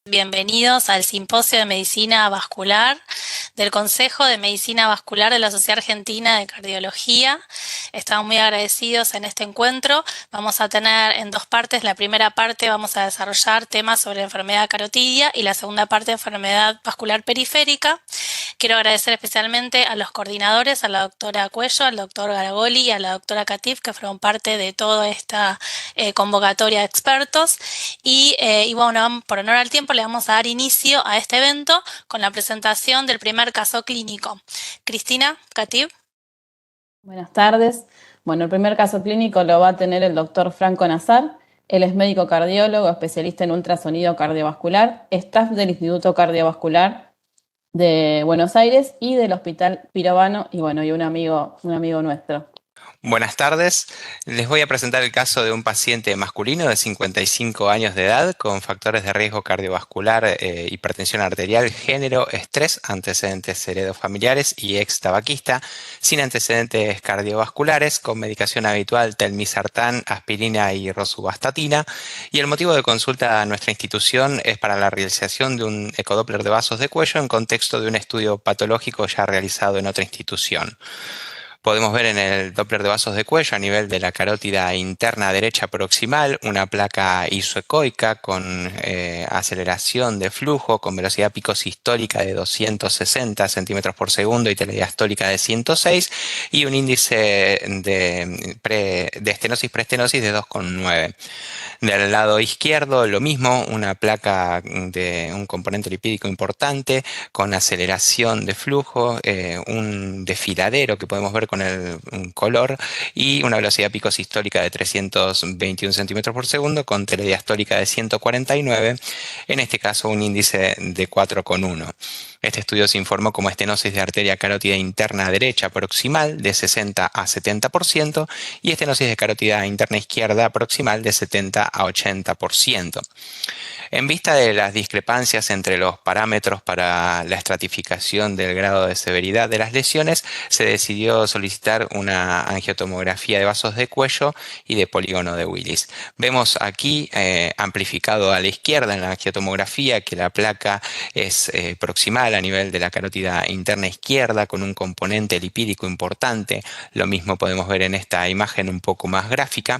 Bienvenidos al Simposio de Medicina Vascular del Consejo de Medicina Vascular de la Sociedad Argentina de Cardiología. Estamos muy agradecidos en este encuentro. Vamos a tener en dos partes. La primera parte vamos a desarrollar temas sobre enfermedad carotidia y la segunda parte enfermedad vascular periférica. Quiero agradecer especialmente a los coordinadores, a la doctora Cuello, al doctor Garagoli y a la doctora Catif, que fueron parte de toda esta convocatoria de expertos. Y bueno, por honor al tiempo, le vamos a dar inicio a este evento con la presentación del primer caso clínico. Cristina, Catif. Buenas tardes. Bueno, el primer caso clínico lo va a tener el doctor Franco Nazar. Él es médico cardiólogo, especialista en ultrasonido cardiovascular, staff del Instituto Cardiovascular de Buenos Aires y del Hospital Pirovano, y bueno, y un amigo nuestro. Buenas tardes, les voy a presentar el caso de un paciente masculino de 55 años de edad con factores de riesgo cardiovascular, hipertensión arterial, género, estrés, antecedentes heredofamiliares y ex tabaquista, sin antecedentes cardiovasculares, con medicación habitual telmisartán, aspirina y rosuvastatina. Y el motivo de consulta a nuestra institución es para la realización de un ecodoppler de vasos de cuello en contexto de un estudio patológico ya realizado en otra institución. Podemos ver en el Doppler de vasos de cuello a nivel de la carótida interna derecha proximal una placa isoecoica con aceleración de flujo con velocidad pico sistólica de 260 centímetros por segundo y telediastólica de 106 y un índice de estenosis preestenosis de 2,9. Del lado izquierdo lo mismo, una placa de un componente lipídico importante con aceleración de flujo, un desfiladero que podemos ver con un color y una velocidad pico sistólica de 321 centímetros por segundo con telediastólica de 149, en este caso un índice de 4,1. Este estudio se informó como estenosis de arteria carótida interna derecha proximal de 60 a 70% y estenosis de carótida interna izquierda proximal de 70 a 80%. En vista de las discrepancias entre los parámetros para la estratificación del grado de severidad de las lesiones, se decidió solicitar una angiotomografía de vasos de cuello y de polígono de Willis. Vemos aquí amplificado a la izquierda en la angiotomografía que la placa es proximal a nivel de la carótida interna izquierda con un componente lipídico importante. Lo mismo podemos ver en esta imagen un poco más gráfica.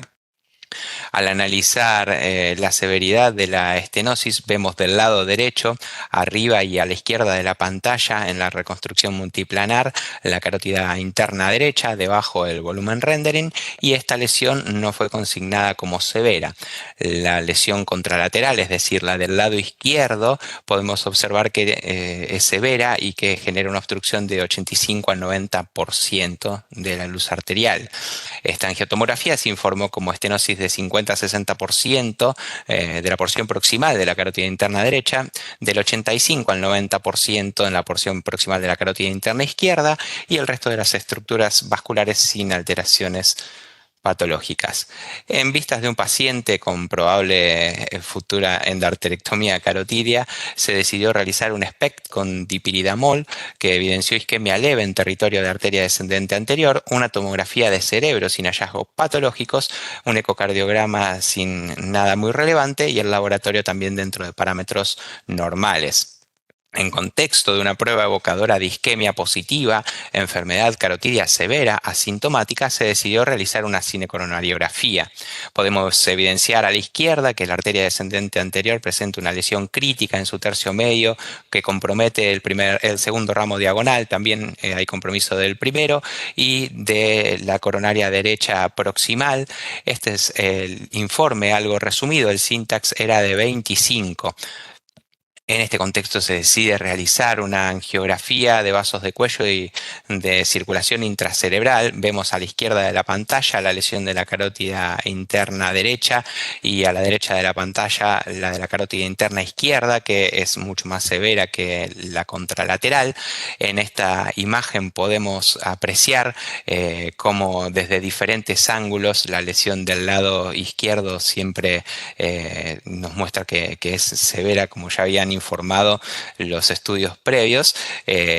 Al analizar la severidad de la estenosis, vemos del lado derecho, arriba y a la izquierda de la pantalla, en la reconstrucción multiplanar, la carótida interna derecha, debajo el volumen rendering, y esta lesión no fue consignada como severa. La lesión contralateral, es decir, la del lado izquierdo, podemos observar que es severa y que genera una obstrucción de 85 al 90% de la luz arterial. Esta angiotomografía se informó como estenosis de 50 a 60% de la porción proximal de la carótida interna derecha, del 85 al 90% en la porción proximal de la carótida interna izquierda y el resto de las estructuras vasculares sin alteraciones patológicas. En vistas de un paciente con probable futura endarterectomía carotidia, se decidió realizar un SPECT con dipiridamol que evidenció isquemia leve en territorio de arteria descendente anterior, una tomografía de cerebro sin hallazgos patológicos, un ecocardiograma sin nada muy relevante y el laboratorio también dentro de parámetros normales. En contexto de una prueba evocadora de isquemia positiva, enfermedad carotidia severa, asintomática, se decidió realizar una cinecoronariografía. Podemos evidenciar a la izquierda que la arteria descendente anterior presenta una lesión crítica en su tercio medio que compromete el segundo ramo diagonal, también hay compromiso del primero, y de la coronaria derecha proximal. Este es el informe algo resumido, el syntax era de 25. En este contexto se decide realizar una angiografía de vasos de cuello y de circulación intracerebral. Vemos a la izquierda de la pantalla la lesión de la carótida interna derecha y a la derecha de la pantalla la de la carótida interna izquierda, que es mucho más severa que la contralateral. En esta imagen podemos apreciar cómo desde diferentes ángulos la lesión del lado izquierdo siempre nos muestra que es severa, como ya habían informado los estudios previos.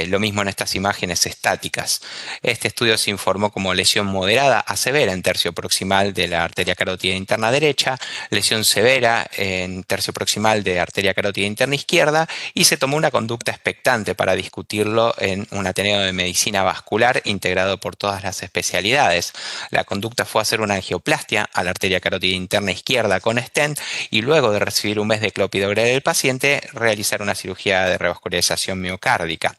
Lo mismo en estas imágenes estáticas. Este estudio se informó como lesión moderada a severa en tercio proximal de la arteria carótida interna derecha, lesión severa en tercio proximal de arteria carótida interna izquierda, y se tomó una conducta expectante para discutirlo en un Ateneo de Medicina Vascular integrado por todas las especialidades. La conducta fue hacer una angioplastia a la arteria carótida interna izquierda con stent y luego de recibir un mes de clopidogrel del paciente realizar una cirugía de revascularización miocárdica.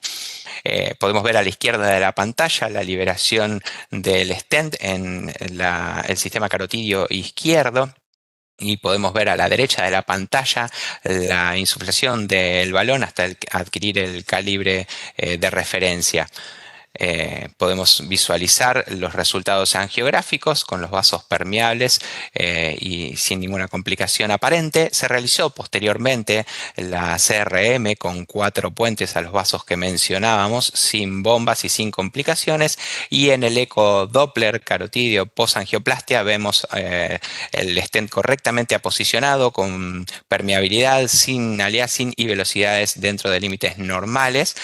Podemos ver a la izquierda de la pantalla la liberación del stent en el sistema carotidio izquierdo. Y podemos ver a la derecha de la pantalla la insuflación del balón hasta adquirir el calibre de referencia. Podemos visualizar los resultados angiográficos con los vasos permeables y sin ninguna complicación aparente. Se realizó posteriormente la CRM con 4 puentes a los vasos que mencionábamos, sin bombas y sin complicaciones, y en el eco Doppler carotidio post-angioplastia vemos el stent correctamente aposicionado con permeabilidad, sin aliasing y velocidades dentro de límites normales,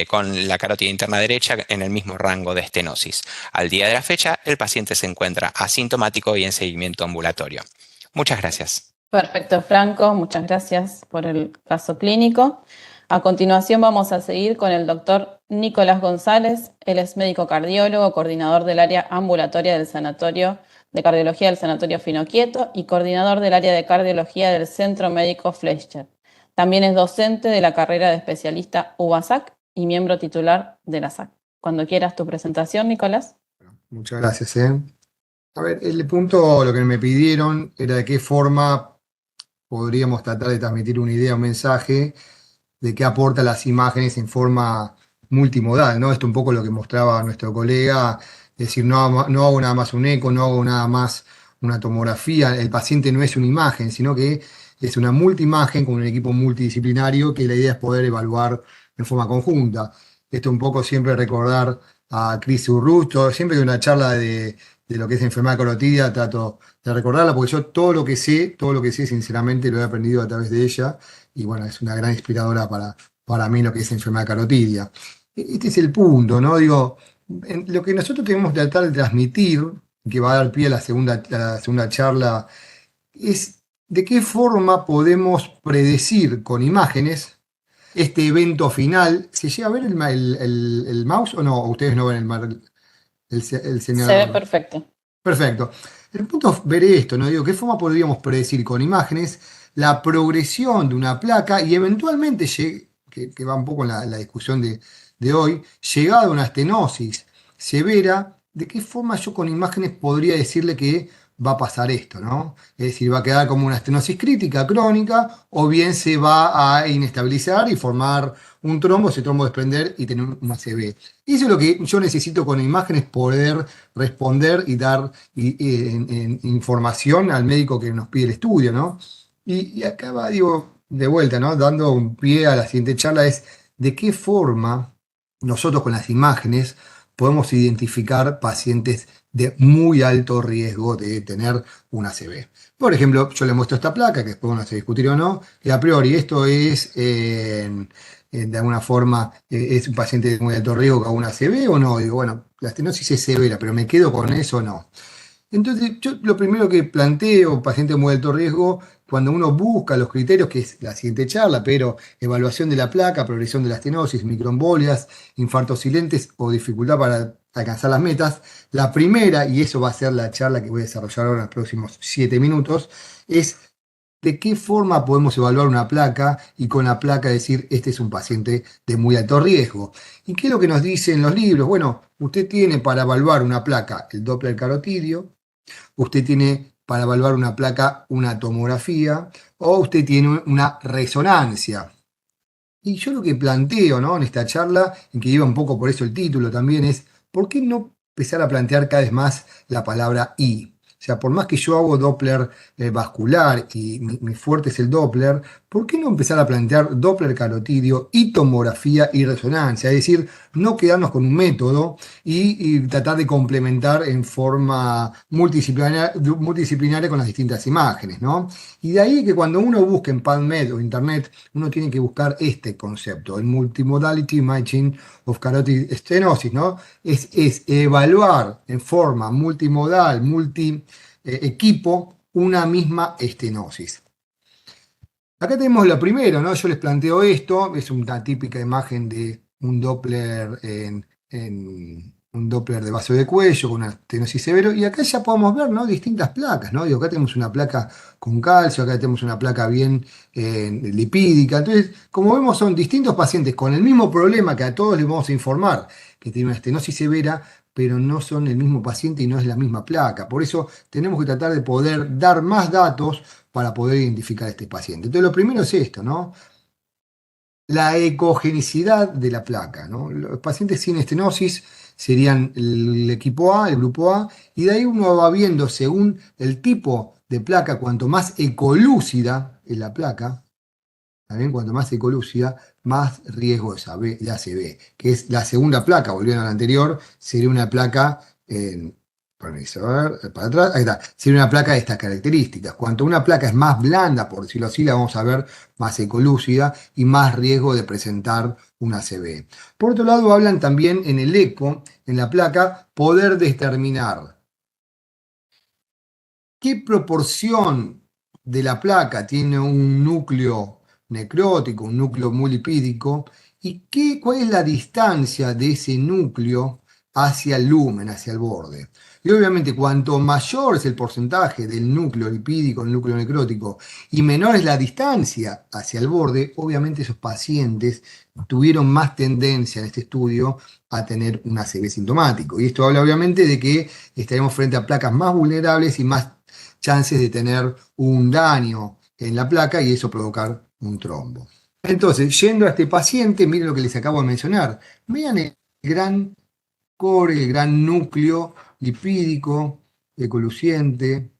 con la carótida interna derecha en el mismo rango de estenosis. Al día de la fecha, el paciente se encuentra asintomático y en seguimiento ambulatorio. Muchas gracias. Perfecto, Franco, muchas gracias por el caso clínico. A continuación vamos a seguir con el doctor Nicolás González. Él es médico cardiólogo, coordinador del área ambulatoria del Sanatorio de Cardiología del Sanatorio Finoquieto y coordinador del área de cardiología del Centro Médico Fleischer. También es docente de la carrera de especialista UBASAC y miembro titular de la SAC. Cuando quieras tu presentación, Nicolás. Muchas gracias. A ver, el punto, lo que me pidieron era de qué forma podríamos tratar de transmitir una idea, un mensaje de qué aporta las imágenes en forma multimodal, ¿no? Esto un poco lo que mostraba nuestro colega, es decir, no hago nada más un eco, no hago nada más una tomografía, el paciente no es una imagen, sino que es una multiimagen con un equipo multidisciplinario que la idea es poder evaluar en forma conjunta. Esto un poco siempre recordar a Chris Urrusto, siempre que una charla de lo que es enfermedad carotidia trato de recordarla, porque yo todo lo que sé sinceramente lo he aprendido a través de ella, y bueno, es una gran inspiradora para mí lo que es enfermedad carotidia. Este es el punto, ¿no? Digo, lo que nosotros tenemos que tratar de transmitir, que va a dar pie a la segunda charla, es de qué forma podemos predecir con imágenes este evento final. ¿Se llega a ver el mouse o no? ¿Ustedes no ven el señalador? Se ve perfecto. Perfecto. El punto es ver esto, ¿no? Digo, ¿qué forma podríamos predecir con imágenes la progresión de una placa y eventualmente, que va un poco en la discusión de hoy, llegada a una estenosis severa, de qué forma yo con imágenes podría decirle que va a pasar esto, ¿no? Es decir, va a quedar como una estenosis crítica, crónica, o bien se va a inestabilizar y formar un trombo, ese trombo desprender y tener una ACV. Y eso es lo que yo necesito con imágenes, poder responder y dar información al médico que nos pide el estudio, ¿no? Y acá va, digo, de vuelta, ¿no? Dando un pie a la siguiente charla, es de qué forma nosotros con las imágenes podemos identificar pacientes de muy alto riesgo de tener una ACV. Por ejemplo, yo le muestro esta placa, que después vamos a discutir o no, y a priori esto es, de alguna forma, es un paciente de muy alto riesgo con una ACV o no. Digo, bueno, la estenosis es severa, pero ¿me quedo con eso o no? Entonces, yo lo primero que planteo, paciente de muy alto riesgo, cuando uno busca los criterios, que es la siguiente charla, pero evaluación de la placa, progresión de la estenosis, microembolias, infartos silentes o dificultad para alcanzar las metas, la primera, y eso va a ser la charla que voy a desarrollar ahora en los próximos 7 minutos, es de qué forma podemos evaluar una placa y con la placa decir, este es un paciente de muy alto riesgo. ¿Y qué es lo que nos dicen los libros? Bueno, usted tiene para evaluar una placa el Doppler carotidio, usted tiene para evaluar una placa una tomografía, o usted tiene una resonancia. Y yo lo que planteo, ¿no?, en esta charla, en que iba un poco por eso el título también, es ¿por qué no empezar a plantear cada vez más la palabra I? O sea, por más que yo hago Doppler vascular y mi fuerte es el Doppler, ¿por qué no empezar a plantear Doppler carotidio y tomografía y resonancia? Es decir, no quedarnos con un método y tratar de complementar en forma multidisciplinaria con las distintas imágenes, ¿no? Y de ahí que cuando uno busca en PubMed o Internet, uno tiene que buscar este concepto, el Multimodality Imaging of Carotid Stenosis, ¿no? Es evaluar en forma multimodal, equipo, una misma estenosis. Acá tenemos lo primero, ¿no? Yo les planteo esto, es una típica imagen de un Doppler un Doppler de vaso de cuello con una estenosis severo, y acá ya podemos ver, ¿no? Distintas placas, ¿no? Digo, acá tenemos una placa con calcio, acá tenemos una placa bien lipídica. Entonces, como vemos, son distintos pacientes con el mismo problema que a todos les vamos a informar, que tiene una estenosis severa, pero no son el mismo paciente y no es la misma placa. Por eso tenemos que tratar de poder dar más datos para poder identificar a este paciente. Entonces, lo primero es esto, ¿no? La ecogenicidad de la placa, ¿no? Los pacientes sin estenosis serían el equipo A, el grupo A, y de ahí uno va viendo según el tipo de placa, cuanto más ecolúcida es la placa, también cuanto más ecolúcida, más riesgo de ACV, que es la segunda placa, volviendo a la anterior, sería una placa, permiso, a ver, para atrás, ahí está, sería una placa de estas características. Cuanto una placa es más blanda, por decirlo así, la vamos a ver más ecolúcida y más riesgo de presentar una ACV. Por otro lado, hablan también en el eco, en la placa, poder determinar qué proporción de la placa tiene un núcleo necrótico, un núcleo muy lipídico, y cuál es la distancia de ese núcleo hacia el lumen, hacia el borde. Y obviamente cuanto mayor es el porcentaje del núcleo lipídico, el núcleo necrótico, y menor es la distancia hacia el borde, obviamente esos pacientes tuvieron más tendencia en este estudio a tener un ACV sintomático. Y esto habla obviamente de que estaremos frente a placas más vulnerables y más chances de tener un daño en la placa y eso provocar un trombo. Entonces, yendo a este paciente, miren lo que les acabo de mencionar. Vean el gran core, el gran núcleo lipídico, ecoluciente.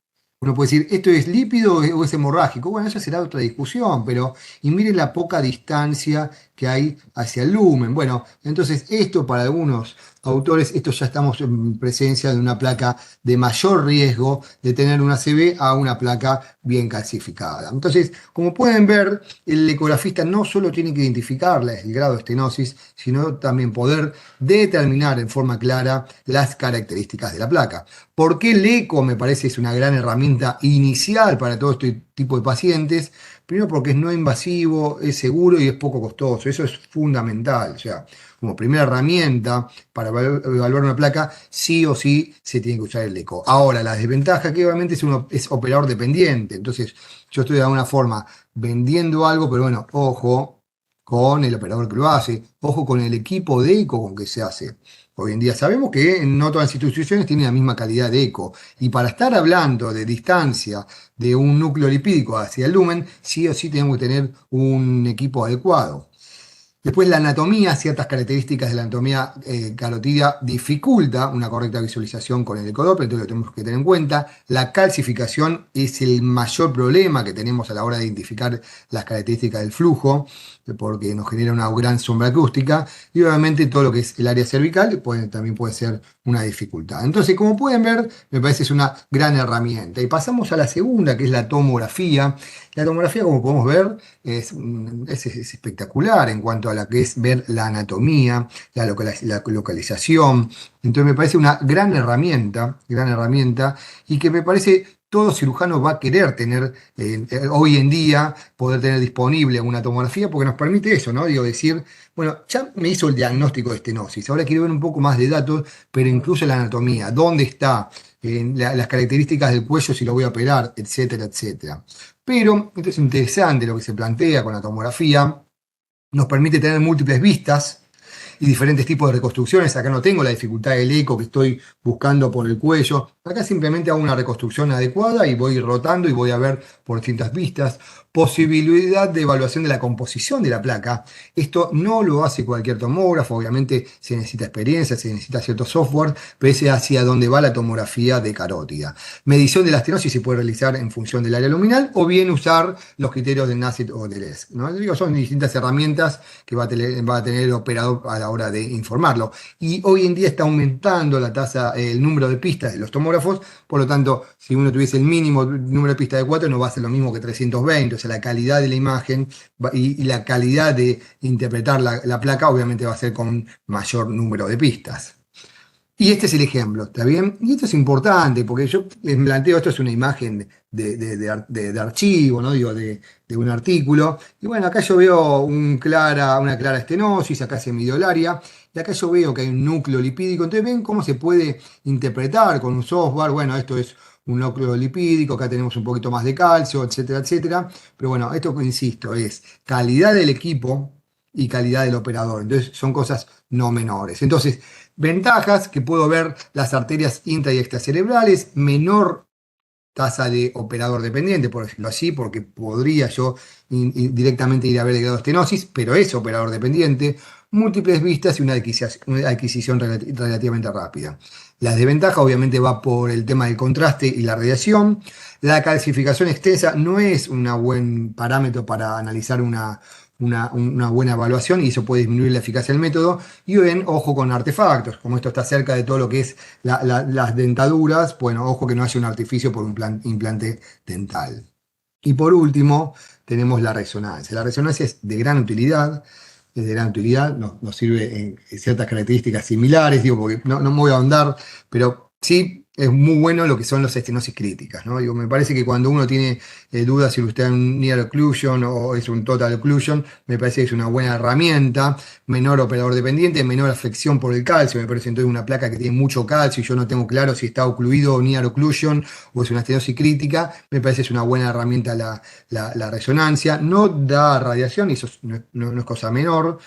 Uno puede decir, ¿esto es lípido o es hemorrágico? Bueno, eso será otra discusión, pero y miren la poca distancia que hay hacia el lumen. Bueno, entonces esto para algunos autores, esto ya estamos en presencia de una placa de mayor riesgo de tener una ACV a una placa bien calcificada. Entonces, como pueden ver, el ecografista no solo tiene que identificar el grado de estenosis, sino también poder determinar en forma clara las características de la placa. ¿Por qué el eco me parece es una gran herramienta inicial para todo este tipo de pacientes? Primero porque es no invasivo, es seguro y es poco costoso. Eso es fundamental. O sea, como primera herramienta para evaluar una placa, sí o sí se tiene que usar el eco. Ahora, la desventaja que obviamente es operador dependiente. Entonces, yo estoy de alguna forma vendiendo algo, pero bueno, ojo con el operador que lo hace, ojo con el equipo de eco con que se hace. Hoy en día sabemos que no todas las instituciones tienen la misma calidad de eco. Y para estar hablando de distancia de un núcleo lipídico hacia el lumen, sí o sí tenemos que tener un equipo adecuado. Después la anatomía, ciertas características de la anatomía carotidia dificulta una correcta visualización con el ecodoppler, entonces lo tenemos que tener en cuenta. La calcificación es el mayor problema que tenemos a la hora de identificar las características del flujo, porque nos genera una gran sombra acústica, y obviamente todo lo que es el área cervical también puede ser una dificultad. Entonces, como pueden ver, me parece que es una gran herramienta. Y pasamos a la segunda, que es la tomografía. La tomografía, como podemos ver, es espectacular en cuanto a la que es ver la anatomía, la localización. Entonces me parece una gran herramienta, y que me parece todo cirujano va a querer tener hoy en día, poder tener disponible una tomografía, porque nos permite eso, ¿no? Digo, decir, bueno, ya me hizo el diagnóstico de estenosis, ahora quiero ver un poco más de datos, pero incluso la anatomía, dónde está, las características del cuello, si lo voy a operar, etcétera, etcétera. Pero esto es interesante lo que se plantea con la tomografía, nos permite tener múltiples vistas y diferentes tipos de reconstrucciones. Acá no tengo la dificultad del eco que estoy buscando por el cuello. Acá simplemente hago una reconstrucción adecuada y voy rotando y voy a ver por distintas vistas. Posibilidad de evaluación de la composición de la placa. Esto no lo hace cualquier tomógrafo, obviamente se necesita experiencia, se necesita cierto software, pero es hacia dónde va la tomografía de carótida. Medición de la estenosis se puede realizar en función del área luminal o bien usar los criterios de NACET o del ESC, ¿no? Digo, son distintas herramientas que va a tener el operador a la hora de informarlo. Y hoy en día está aumentando la tasa, el número de pistas de los tomógrafos, por lo tanto, si uno tuviese el mínimo número de pistas de 4, no va a ser lo mismo que 320, o sea, la calidad de la imagen y la calidad de interpretar la placa obviamente va a ser con mayor número de pistas. Y este es el ejemplo, ¿está bien? Y esto es importante, porque yo les planteo, esto es una imagen de archivo, ¿no? Digo, de un artículo. Y bueno, acá yo veo una clara estenosis, acá semidiolaria, y acá yo veo que hay un núcleo lipídico. Entonces, ven cómo se puede interpretar con un software. Bueno, esto es un núcleo lipídico, acá tenemos un poquito más de calcio, etcétera, etcétera. Pero bueno, esto, insisto, es calidad del equipo y calidad del operador. Entonces, son cosas no menores. Entonces, ventajas, que puedo ver las arterias intra y extracerebrales, menor tasa de operador dependiente, por decirlo así, porque podría yo directamente ir a ver el grado de estenosis, pero es operador dependiente, múltiples vistas y una adquisición relativamente rápida. La desventaja obviamente va por el tema del contraste y la radiación. La calcificación extensa no es un buen parámetro para analizar una buena evaluación y eso puede disminuir la eficacia del método. Y bien, ojo con artefactos, como esto está cerca de todo lo que es las dentaduras, bueno, ojo que no haya un artificio por un implante dental. Y por último, tenemos la resonancia. La resonancia es de gran utilidad, nos sirve en ciertas características similares, digo, porque no me voy a ahondar, pero sí es muy bueno lo que son las estenosis críticas, ¿no? Digo, me parece que cuando uno tiene dudas si usted es un near occlusion o es un total occlusion, me parece que es una buena herramienta, menor operador dependiente, menor afección por el calcio, me parece entonces una placa que tiene mucho calcio y yo no tengo claro si está ocluido o near occlusion o es una estenosis crítica, me parece que es una buena herramienta la resonancia, no da radiación y eso no es cosa menor.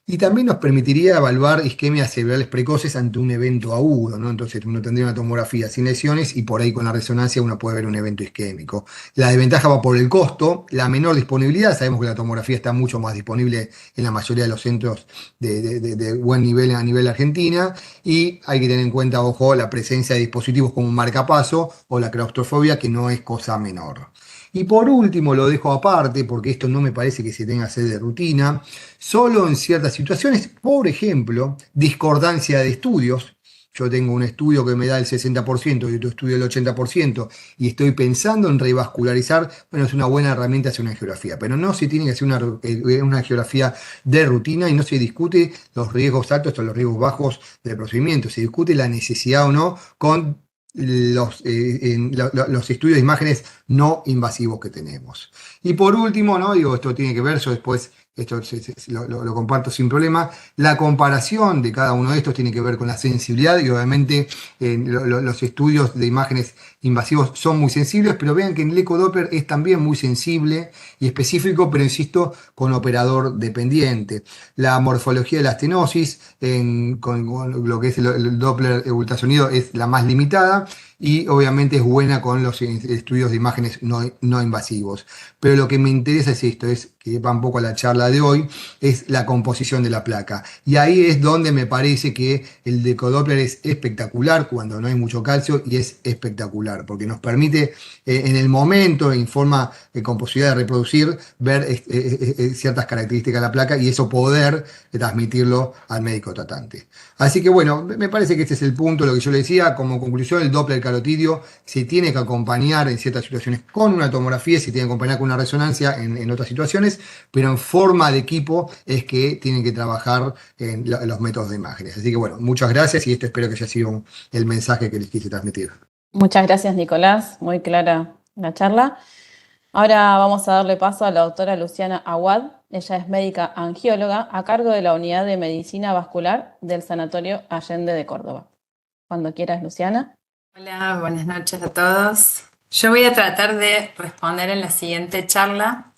Y también nos permitiría evaluar isquemias cerebrales precoces ante un evento agudo, ¿no? Entonces uno tendría una tomografía sin lesiones y por ahí con la resonancia uno puede ver un evento isquémico. La desventaja va por el costo, la menor disponibilidad, sabemos que la tomografía está mucho más disponible en la mayoría de los centros de buen nivel a nivel Argentina y hay que tener en cuenta, ojo, la presencia de dispositivos como un marcapaso o la claustrofobia, que no es cosa menor. Y por último, lo dejo aparte, porque esto no me parece que se tenga que hacer de rutina, solo en ciertas situaciones, por ejemplo, discordancia de estudios. Yo tengo un estudio que me da el 60% y otro estudio el 80% y estoy pensando en revascularizar, bueno, es una buena herramienta hacer una angiografía, pero no se tiene que hacer una angiografía de rutina y no se discute los riesgos altos o los riesgos bajos del procedimiento, se discute la necesidad o no con los estudios de imágenes no invasivos que tenemos. Y por último, ¿no? Digo, esto tiene que ver, yo después esto lo comparto sin problema, la comparación de cada uno de estos tiene que ver con la sensibilidad y obviamente los estudios de imágenes invasivos son muy sensibles, pero vean que en el ecodoppler es también muy sensible y específico, pero insisto, con operador dependiente. La morfología de la estenosis con lo que es el Doppler ultrasonido es la más limitada y obviamente es buena con los estudios de imágenes no invasivos. Pero lo que me interesa es esto, es que va un poco a la charla de hoy, es la composición de la placa. Y ahí es donde me parece que el decodoppler es espectacular cuando no hay mucho calcio y es espectacular, porque nos permite en el momento, en forma con posibilidad de reproducir, ver ciertas características de la placa y eso poder transmitirlo al médico tratante. Así que bueno, me parece que este es el punto, lo que yo le decía, como conclusión, el Doppler carotidio se tiene que acompañar en ciertas situaciones con una tomografía, se tiene que acompañar con una resonancia en otras situaciones, pero en forma de equipo es que tienen que trabajar en los métodos de imágenes. Así que bueno, muchas gracias y esto espero que haya sido el mensaje que les quise transmitir. Muchas gracias, Nicolás, muy clara la charla. Ahora vamos a darle paso a la doctora Luciana Aguad. Ella es médica angióloga a cargo de la Unidad de Medicina Vascular del Sanatorio Allende de Córdoba. Cuando quieras, Luciana. Hola, buenas noches a todos. Yo voy a tratar de responder en la siguiente charla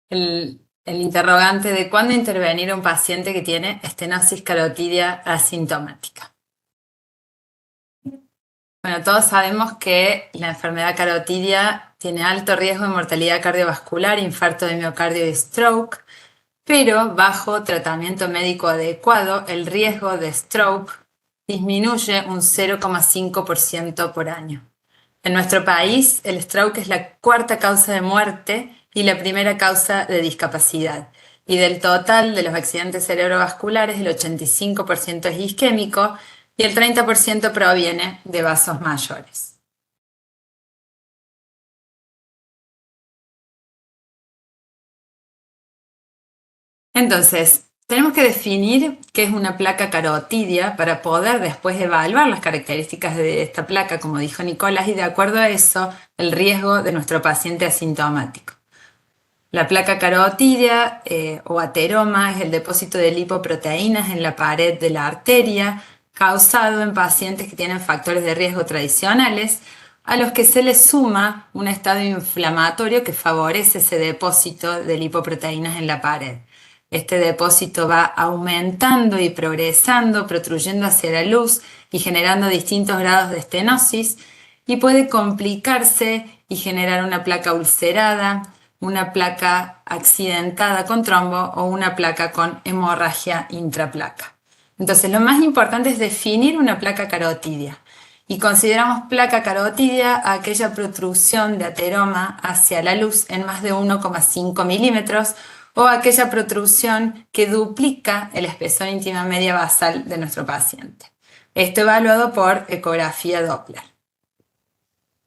el interrogante de cuándo intervenir a un paciente que tiene estenosis carotidia asintomática. Bueno, todos sabemos que la enfermedad carotidia tiene alto riesgo de mortalidad cardiovascular, infarto de miocardio y stroke, pero bajo tratamiento médico adecuado, el riesgo de stroke disminuye un 0,5% por año. En nuestro país, el stroke es la cuarta causa de muerte y la primera causa de discapacidad. Y del total de los accidentes cerebrovasculares, el 85% es isquémico y el 30% proviene de vasos mayores. Entonces, tenemos que definir qué es una placa carotidia para poder después evaluar las características de esta placa, como dijo Nicolás, y de acuerdo a eso, el riesgo de nuestro paciente asintomático. La placa carotidia o ateroma es el depósito de lipoproteínas en la pared de la arteria, causado en pacientes que tienen factores de riesgo tradicionales, a los que se les suma un estado inflamatorio que favorece ese depósito de lipoproteínas en la pared. Este depósito va aumentando y progresando, protruyendo hacia la luz y generando distintos grados de estenosis, y puede complicarse y generar una placa ulcerada, una placa accidentada con trombo o una placa con hemorragia intraplaca. Entonces, lo más importante es definir una placa carotidia. Y consideramos placa carotidia a aquella protrusión de ateroma hacia la luz en más de 1,5 milímetros o aquella protrusión que duplica el espesor íntima media basal de nuestro paciente. Esto evaluado por ecografía Doppler.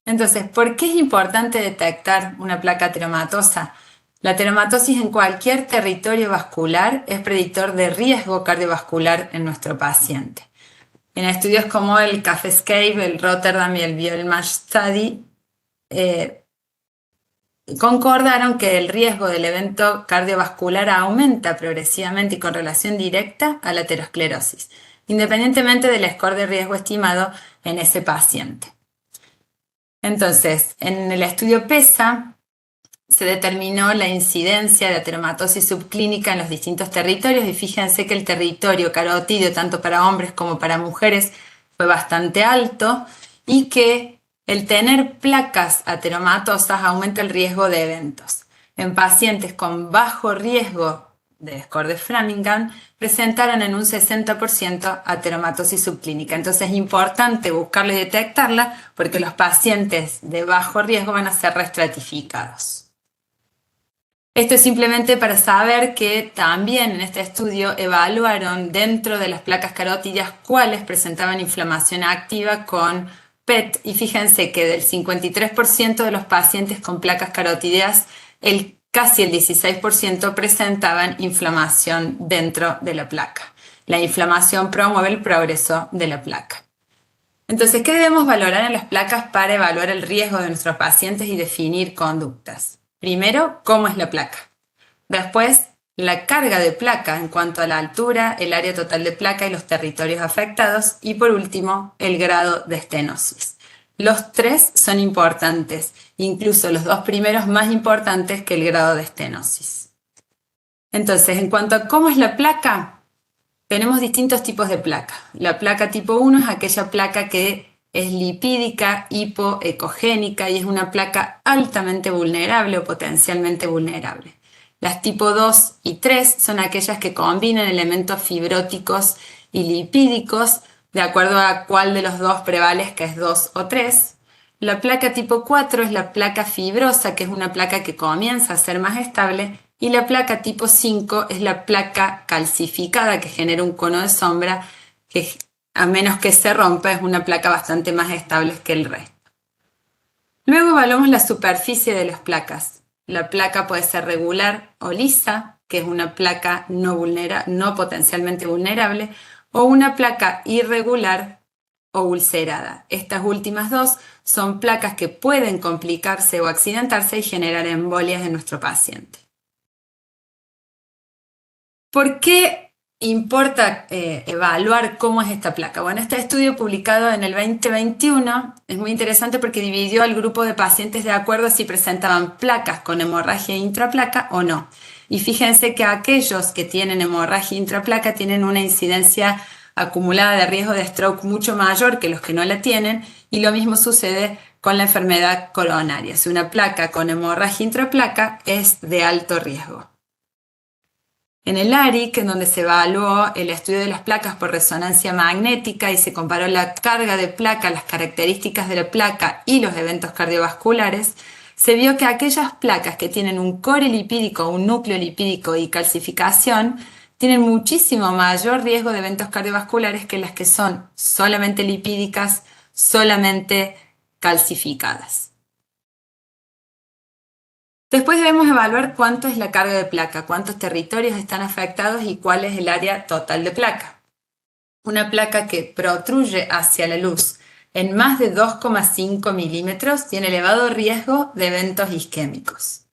Entonces, ¿por qué es importante detectar una placa ateromatosa? La ateromatosis en cualquier territorio vascular es predictor de riesgo cardiovascular en nuestro paciente. En estudios como el CAFESCAPE, el Rotterdam y el BioMash Study, concordaron que el riesgo del evento cardiovascular aumenta progresivamente y con relación directa a la aterosclerosis, independientemente del score de riesgo estimado en ese paciente. Entonces, en el estudio PESA se determinó la incidencia de ateromatosis subclínica en los distintos territorios y fíjense que el territorio carotidio, tanto para hombres como para mujeres, fue bastante alto y que el tener placas ateromatosas aumenta el riesgo de eventos. En pacientes con bajo riesgo de score de Framingham presentaron en un 60% ateromatosis subclínica. Entonces es importante buscarla y detectarla porque los pacientes de bajo riesgo van a ser reestratificados. Esto es simplemente para saber que también en este estudio evaluaron dentro de las placas carotidias cuáles presentaban inflamación activa con PET y fíjense que del 53% de los pacientes con placas carotidias, casi el 16% presentaban inflamación dentro de la placa. La inflamación promueve el progreso de la placa. Entonces, ¿qué debemos valorar en las placas para evaluar el riesgo de nuestros pacientes y definir conductas? Primero, ¿cómo es la placa? Después, la carga de placa en cuanto a la altura, el área total de placa y los territorios afectados. Y por último, el grado de estenosis. Los tres son importantes, incluso los dos primeros más importantes que el grado de estenosis. Entonces, en cuanto a cómo es la placa, tenemos distintos tipos de placa. La placa tipo 1 es aquella placa que es lipídica, hipoecogénica y es una placa altamente vulnerable o potencialmente vulnerable. Las tipo 2 y 3 son aquellas que combinan elementos fibróticos y lipídicos de acuerdo a cuál de los dos prevale, que es 2 o 3. La placa tipo 4 es la placa fibrosa, que es una placa que comienza a ser más estable, y la placa tipo 5 es la placa calcificada, que genera un cono de sombra, que a menos que se rompa es una placa bastante más estable que el resto. Luego evaluamos la superficie de las placas. La placa puede ser regular o lisa, que es una placa no potencialmente vulnerable, o una placa irregular o ulcerada. Estas últimas dos son placas que pueden complicarse o accidentarse y generar embolias en nuestro paciente. ¿Por qué importa evaluar cómo es esta placa? Bueno, este estudio publicado en el 2021 es muy interesante porque dividió al grupo de pacientes de acuerdo a si presentaban placas con hemorragia intraplaca o no. Y fíjense que aquellos que tienen hemorragia intraplaca tienen una incidencia acumulada de riesgo de stroke mucho mayor que los que no la tienen, y lo mismo sucede con la enfermedad coronaria. Si una placa con hemorragia intraplaca es de alto riesgo. En el ARIC, en donde se evaluó el estudio de las placas por resonancia magnética y se comparó la carga de placa, las características de la placa y los eventos cardiovasculares, se vio que aquellas placas que tienen un core lipídico, un núcleo lipídico y calcificación, tienen muchísimo mayor riesgo de eventos cardiovasculares que las que son solamente lipídicas, solamente calcificadas. Después debemos evaluar cuánto es la carga de placa, cuántos territorios están afectados y cuál es el área total de placa. Una placa que protruye hacia la luz en más de 2,5 milímetros tiene elevado riesgo de eventos isquémicos.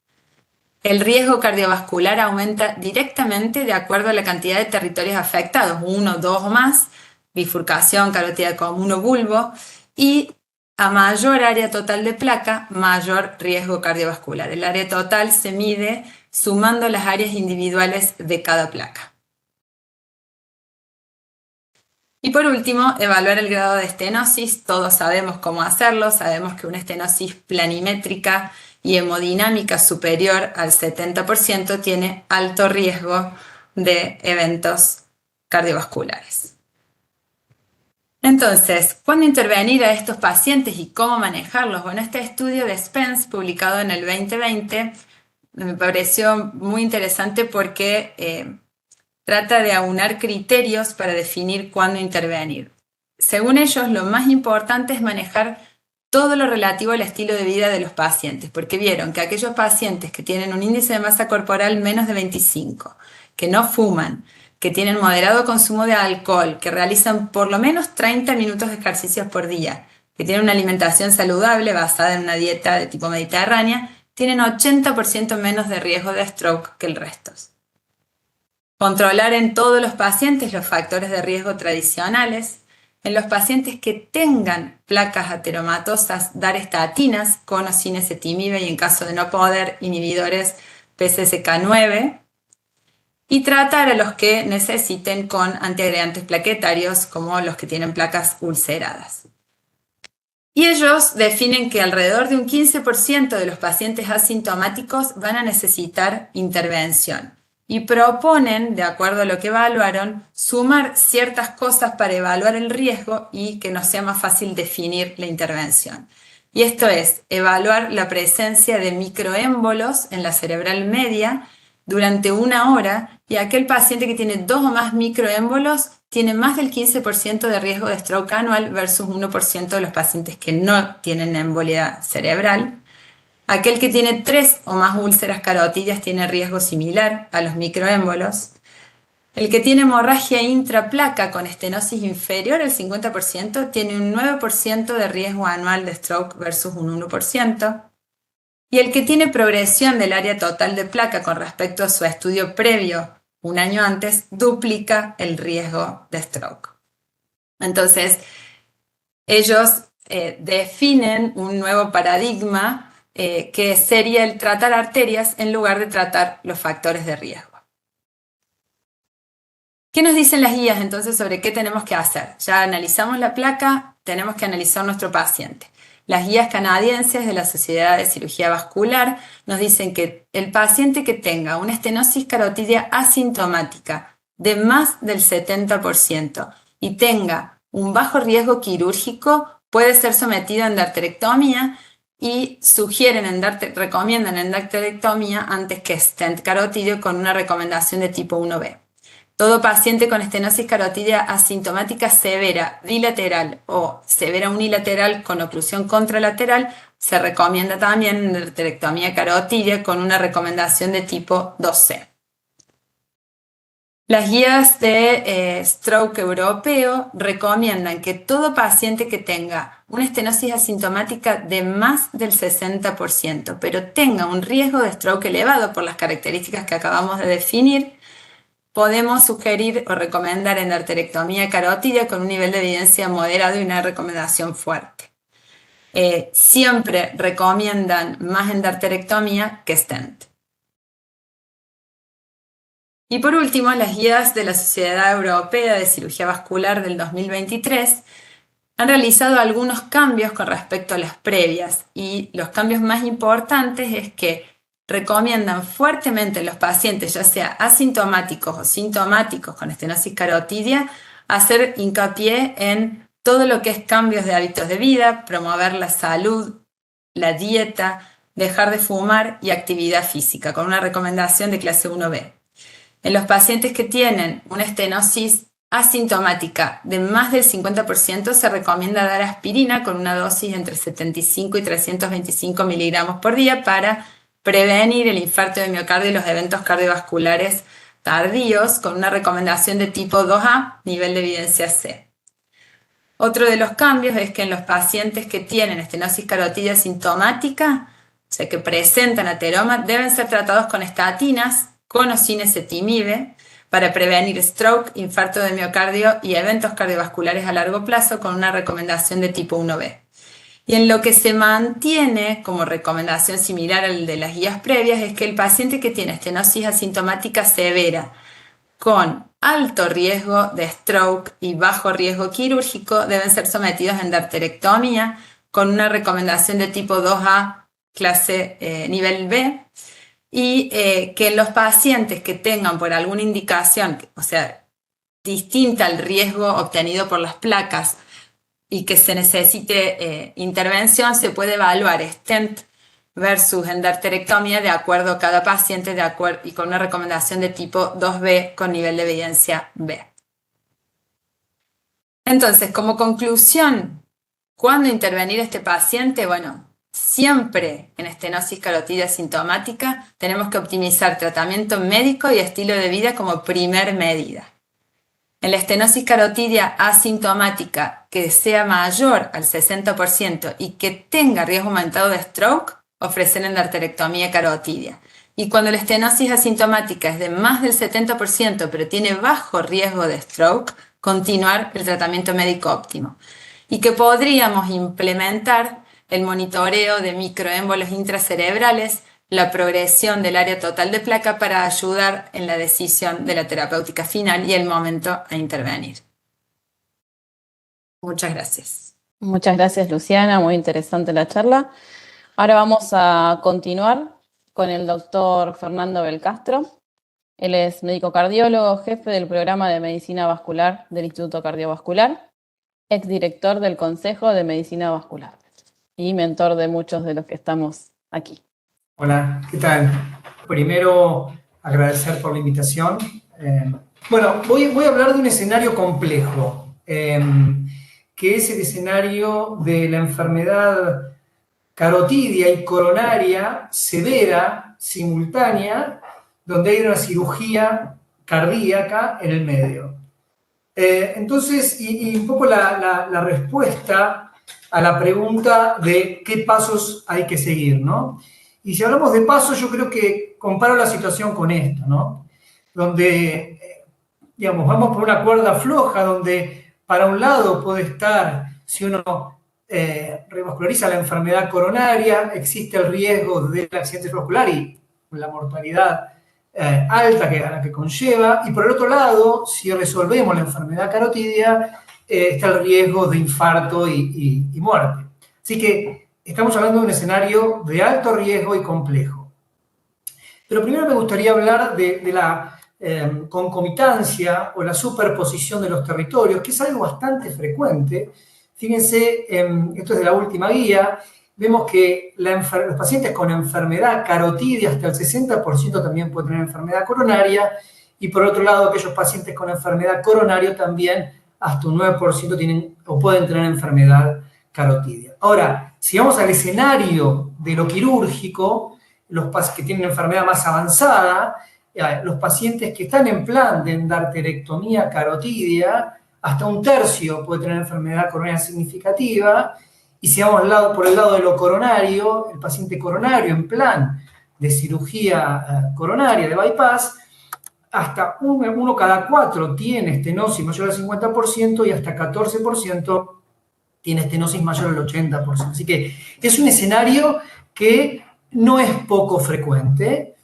El riesgo cardiovascular aumenta directamente de acuerdo a la cantidad de territorios afectados, 1, 2 o más, bifurcación, carótida común o bulbo, y a mayor área total de placa, mayor riesgo cardiovascular. El área total se mide sumando las áreas individuales de cada placa. Y por último, evaluar el grado de estenosis. Todos sabemos cómo hacerlo, sabemos que una estenosis planimétrica y hemodinámica superior al 70% tiene alto riesgo de eventos cardiovasculares. Entonces, ¿cuándo intervenir a estos pacientes y cómo manejarlos? Bueno, este estudio de Spence, publicado en el 2020, me pareció muy interesante porque trata de aunar criterios para definir cuándo intervenir. Según ellos, lo más importante es manejar todo lo relativo al estilo de vida de los pacientes, porque vieron que aquellos pacientes que tienen un índice de masa corporal menos de 25, que no fuman, que tienen moderado consumo de alcohol, que realizan por lo menos 30 minutos de ejercicios por día, que tienen una alimentación saludable basada en una dieta de tipo mediterránea, tienen 80% menos de riesgo de stroke que el resto. Controlar en todos los pacientes los factores de riesgo tradicionales. En los pacientes que tengan placas ateromatosas, dar estatinas con o sin ezetimibe y en caso de no poder, inhibidores PCSK9. Y tratar a los que necesiten con antiagregantes plaquetarios, como los que tienen placas ulceradas. Y ellos definen que alrededor de un 15% de los pacientes asintomáticos van a necesitar intervención. Y proponen, de acuerdo a lo que evaluaron, sumar ciertas cosas para evaluar el riesgo y que nos sea más fácil definir la intervención. Y esto es, evaluar la presencia de microémbolos en la cerebral media durante 1 hora, y aquel paciente que tiene 2 o más microémbolos tiene más del 15% de riesgo de stroke anual versus 1% de los pacientes que no tienen embolia cerebral. Aquel que tiene 3 o más úlceras carotídeas tiene riesgo similar a los microémbolos. El que tiene hemorragia intraplaca con estenosis inferior al 50% tiene un 9% de riesgo anual de stroke versus un 1%. Y el que tiene progresión del área total de placa con respecto a su estudio previo 1 año antes, duplica el riesgo de stroke. Entonces, ellos definen un nuevo paradigma que sería el tratar arterias en lugar de tratar los factores de riesgo. ¿Qué nos dicen las guías entonces sobre qué tenemos que hacer? Ya analizamos la placa, tenemos que analizar nuestro paciente. Las guías canadienses de la Sociedad de Cirugía Vascular nos dicen que el paciente que tenga una estenosis carotídea asintomática de más del 70% y tenga un bajo riesgo quirúrgico puede ser sometido a endarterectomía y recomiendan endarterectomía antes que stent carotídeo con una recomendación de tipo 1B. Todo paciente con estenosis carotídea asintomática severa bilateral o severa unilateral con oclusión contralateral se recomienda también endarterectomía carotídea con una recomendación de tipo 2C. Las guías de stroke europeo recomiendan que todo paciente que tenga una estenosis asintomática de más del 60%, pero tenga un riesgo de stroke elevado por las características que acabamos de definir, podemos sugerir o recomendar endarterectomía carotídea con un nivel de evidencia moderado y una recomendación fuerte. Siempre recomiendan más endarterectomía que stent. Y por último, las guías de la Sociedad Europea de Cirugía Vascular del 2023 han realizado algunos cambios con respecto a las previas, y los cambios más importantes es que recomiendan fuertemente a los pacientes, ya sea asintomáticos o sintomáticos con estenosis carotidia, hacer hincapié en todo lo que es cambios de hábitos de vida, promover la salud, la dieta, dejar de fumar y actividad física, con una recomendación de clase 1B. En los pacientes que tienen una estenosis asintomática de más del 50%, se recomienda dar aspirina con una dosis entre 75 y 325 miligramos por día para prevenir el infarto de miocardio y los eventos cardiovasculares tardíos, con una recomendación de tipo 2A, nivel de evidencia C. Otro de los cambios es que en los pacientes que tienen estenosis carotidia sintomática, o sea que presentan ateroma, deben ser tratados con estatinas, con o sin ezetimibe, para prevenir stroke, infarto de miocardio y eventos cardiovasculares a largo plazo, con una recomendación de tipo 1B. Y en lo que se mantiene como recomendación similar al de las guías previas es que el paciente que tiene estenosis asintomática severa con alto riesgo de stroke y bajo riesgo quirúrgico deben ser sometidos a endarterectomía con una recomendación de tipo 2A, clase nivel B, y que los pacientes que tengan por alguna indicación, o sea, distinta al riesgo obtenido por las placas, y que se necesite intervención, se puede evaluar stent versus endarterectomía de acuerdo a cada paciente y con una recomendación de tipo 2B con nivel de evidencia B. Entonces, como conclusión, ¿cuándo intervenir a este paciente? Bueno, siempre en estenosis carotidia sintomática tenemos que optimizar tratamiento médico y estilo de vida como primer medida. En la estenosis carotidia asintomática que sea mayor al 60% y que tenga riesgo aumentado de stroke, ofrecer endarterectomía carotidia. Y cuando la estenosis asintomática es de más del 70% pero tiene bajo riesgo de stroke, continuar el tratamiento médico óptimo. Y que podríamos implementar el monitoreo de microémbolos intracerebrales, la progresión del área total de placa para ayudar en la decisión de la terapéutica final y el momento a intervenir. Muchas gracias. Muchas gracias, Luciana, muy interesante la charla. Ahora vamos a continuar con el doctor Fernando Belcastro. Él es médico cardiólogo, jefe del programa de medicina vascular del Instituto Cardiovascular, exdirector del Consejo de Medicina Vascular y mentor de muchos de los que estamos aquí. Hola, ¿qué tal? Primero, agradecer por la invitación. Bueno, voy a hablar de un escenario complejo, que es el escenario de la enfermedad carotidia y coronaria severa, simultánea, donde hay una cirugía cardíaca en el medio. Entonces, y un poco la respuesta a la pregunta de qué pasos hay que seguir, ¿no? Y si hablamos de pasos, yo creo que comparo la situación con esto, ¿no? Donde, digamos, vamos por una cuerda floja, donde para un lado puede estar, si uno revasculariza la enfermedad coronaria, existe el riesgo del accidente vascular y la mortalidad alta a la que conlleva, y por el otro lado, si resolvemos la enfermedad carotidia, está el riesgo de infarto y muerte. Así que estamos hablando de un escenario de alto riesgo y complejo. Pero primero me gustaría hablar de la concomitancia o la superposición de los territorios, que es algo bastante frecuente. Fíjense, esto es de la última guía, vemos que los pacientes con enfermedad carotidia hasta el 60% también pueden tener enfermedad coronaria, y por otro lado aquellos pacientes con enfermedad coronaria también hasta un 9% tienen o pueden tener enfermedad carotidia. Ahora, si vamos al escenario de lo quirúrgico, los que tienen enfermedad más avanzada, los pacientes que están en plan de endarterectomía carotidia, hasta un tercio puede tener enfermedad coronaria significativa, y si vamos por el lado de lo coronario, el paciente coronario en plan de cirugía coronaria, de bypass, hasta uno cada 4 tiene estenosis mayor al 50% y hasta 14% tiene estenosis mayor al 80%. Así que es un escenario que no es poco frecuente.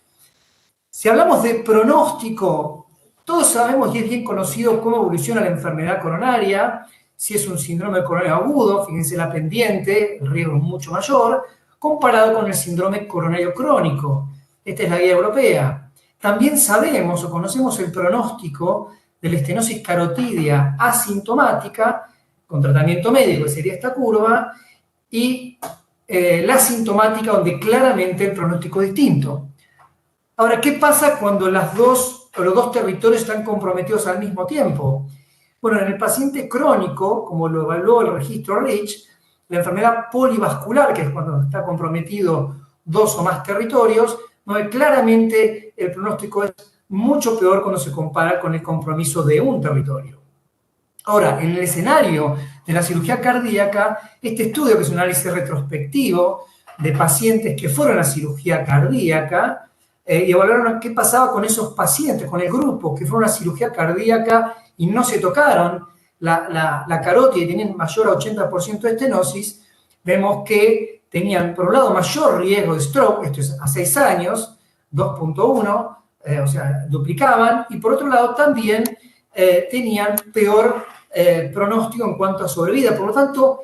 Si hablamos de pronóstico, todos sabemos y es bien conocido cómo evoluciona la enfermedad coronaria. si es un síndrome coronario agudo, fíjense la pendiente, el riesgo es mucho mayor, comparado con el síndrome coronario crónico. Esta es la guía europea. También sabemos o conocemos el pronóstico de la estenosis carotidia asintomática, con tratamiento médico, que sería esta curva, y la asintomática, donde claramente el pronóstico es distinto. Ahora, ¿qué pasa cuando los dos territorios están comprometidos al mismo tiempo? Bueno, en el paciente crónico, como lo evaluó el registro REACH, la enfermedad polivascular, que es cuando está comprometido 2 o más territorios, claramente el pronóstico es mucho peor cuando se compara con el compromiso de un territorio. Ahora, en el escenario de la cirugía cardíaca, este estudio, que es un análisis retrospectivo de pacientes que fueron a cirugía cardíaca, y evaluaron qué pasaba con esos pacientes, con el grupo que fueron a cirugía cardíaca y no se tocaron la carótida y tenían mayor a 80% de estenosis, vemos que tenían, por un lado, mayor riesgo de stroke, esto es a 6 años, 2.1, o sea, duplicaban, y por otro lado también tenían peor pronóstico en cuanto a sobrevida. Por lo tanto,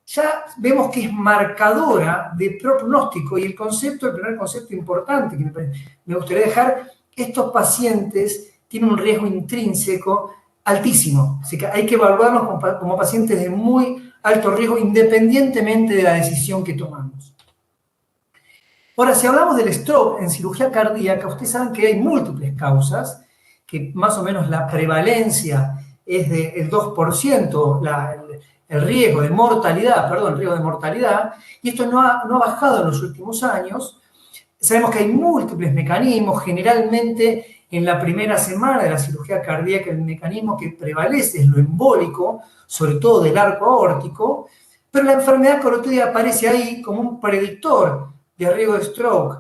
ya vemos que es marcadora de pronóstico, y el primer concepto importante que me gustaría dejar, estos pacientes tienen un riesgo intrínseco altísimo, así que hay que evaluarlos como pacientes de muy alto riesgo independientemente de la decisión que tomamos. Ahora, si hablamos del stroke en cirugía cardíaca, ustedes saben que hay múltiples causas, que más o menos la prevalencia es del 2%, el riesgo de mortalidad, y esto no ha bajado en los últimos años. Sabemos que hay múltiples mecanismos, generalmente en la primera semana de la cirugía cardíaca el mecanismo que prevalece es lo embólico, sobre todo del arco aórtico, pero la enfermedad carotidia aparece ahí como un predictor de riesgo de stroke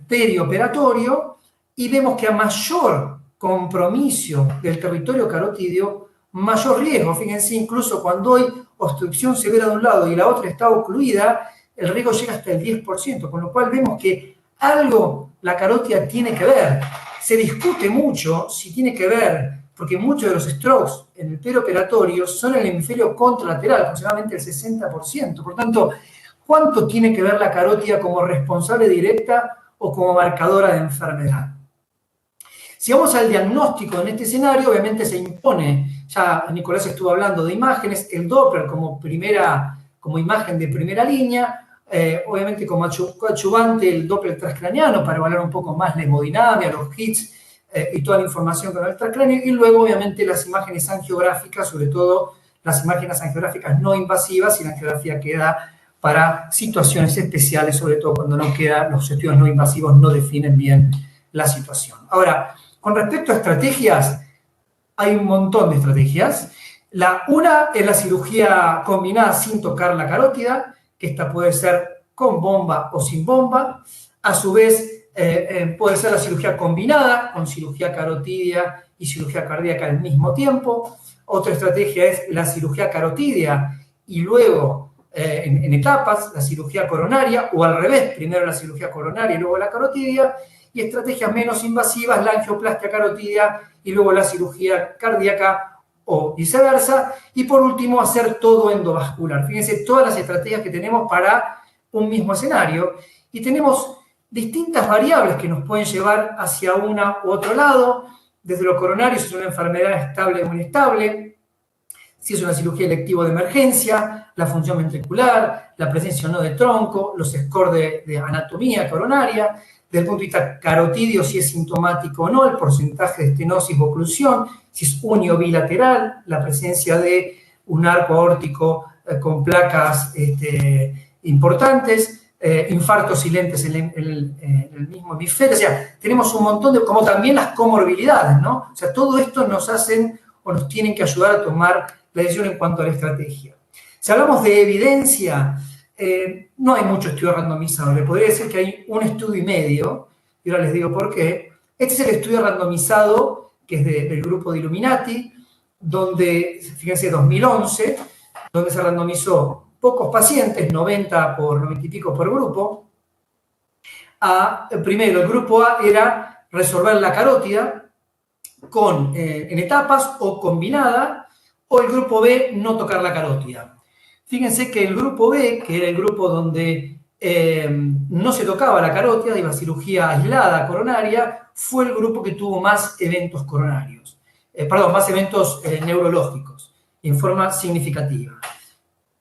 perioperatorio, y vemos que a mayor compromiso del territorio carotidio, mayor riesgo. Fíjense, incluso cuando hay obstrucción severa de un lado y la otra está ocluida, el riesgo llega hasta el 10%, con lo cual vemos que algo la carótida tiene que ver. Se discute mucho si tiene que ver, porque muchos de los strokes en el perioperatorio son en el hemisferio contralateral, aproximadamente el 60%. Por tanto, ¿cuánto tiene que ver la carótida como responsable directa o como marcadora de enfermedad? Si vamos al diagnóstico en este escenario, obviamente se impone, ya Nicolás estuvo hablando de imágenes, el Doppler como imagen de primera línea, obviamente como coadyuvante el Doppler transcraniano para evaluar un poco más la hemodinamia, los hits y toda la información con el transcráneo, y luego obviamente las imágenes angiográficas, sobre todo las imágenes angiográficas no invasivas, y la angiografía queda para situaciones especiales, sobre todo cuando los estudios no invasivos no definen bien la situación. Ahora, con respecto a estrategias, hay un montón de estrategias. Una es la cirugía combinada sin tocar la carótida, que esta puede ser con bomba o sin bomba. A su vez, puede ser la cirugía combinada con cirugía carotidia y cirugía cardíaca al mismo tiempo. Otra estrategia es la cirugía carotidia y luego, en etapas, la cirugía coronaria, o al revés, primero la cirugía coronaria y luego la carotidia. Y estrategias menos invasivas, la angioplastia carotidia y luego la cirugía cardíaca o viceversa. Y por último, hacer todo endovascular. Fíjense todas las estrategias que tenemos para un mismo escenario. Y tenemos distintas variables que nos pueden llevar hacia una u otro lado. Desde lo coronario, si es una enfermedad estable o inestable, si es una cirugía electiva de emergencia, la función ventricular, la presencia o no de tronco, los scores de anatomía coronaria. Desde el punto de vista carotidio, si es sintomático o no, el porcentaje de estenosis o oclusión, si es unio bilateral, la presencia de un arco aórtico con placas importantes, infartos silentes en el mismo hemisferio. O sea, tenemos un montón como también las comorbilidades, ¿no? O sea, todo esto nos hacen o nos tienen que ayudar a tomar la decisión en cuanto a la estrategia. Si hablamos de evidencia, no hay mucho estudio randomizado. Le podría decir que hay un estudio y medio, y ahora les digo por qué. Este es el estudio randomizado, que es del grupo de Illuminati, donde, fíjense, 2011, donde se randomizó pocos pacientes, 90 y pico por grupo. Primero, el grupo A era resolver la carótida en etapas o combinada, o el grupo B, no tocar la carótida. Fíjense que el grupo B, que era el grupo donde no se tocaba la carótida, iba a cirugía aislada coronaria, fue el grupo que tuvo más eventos coronarios, más eventos neurológicos, en forma significativa.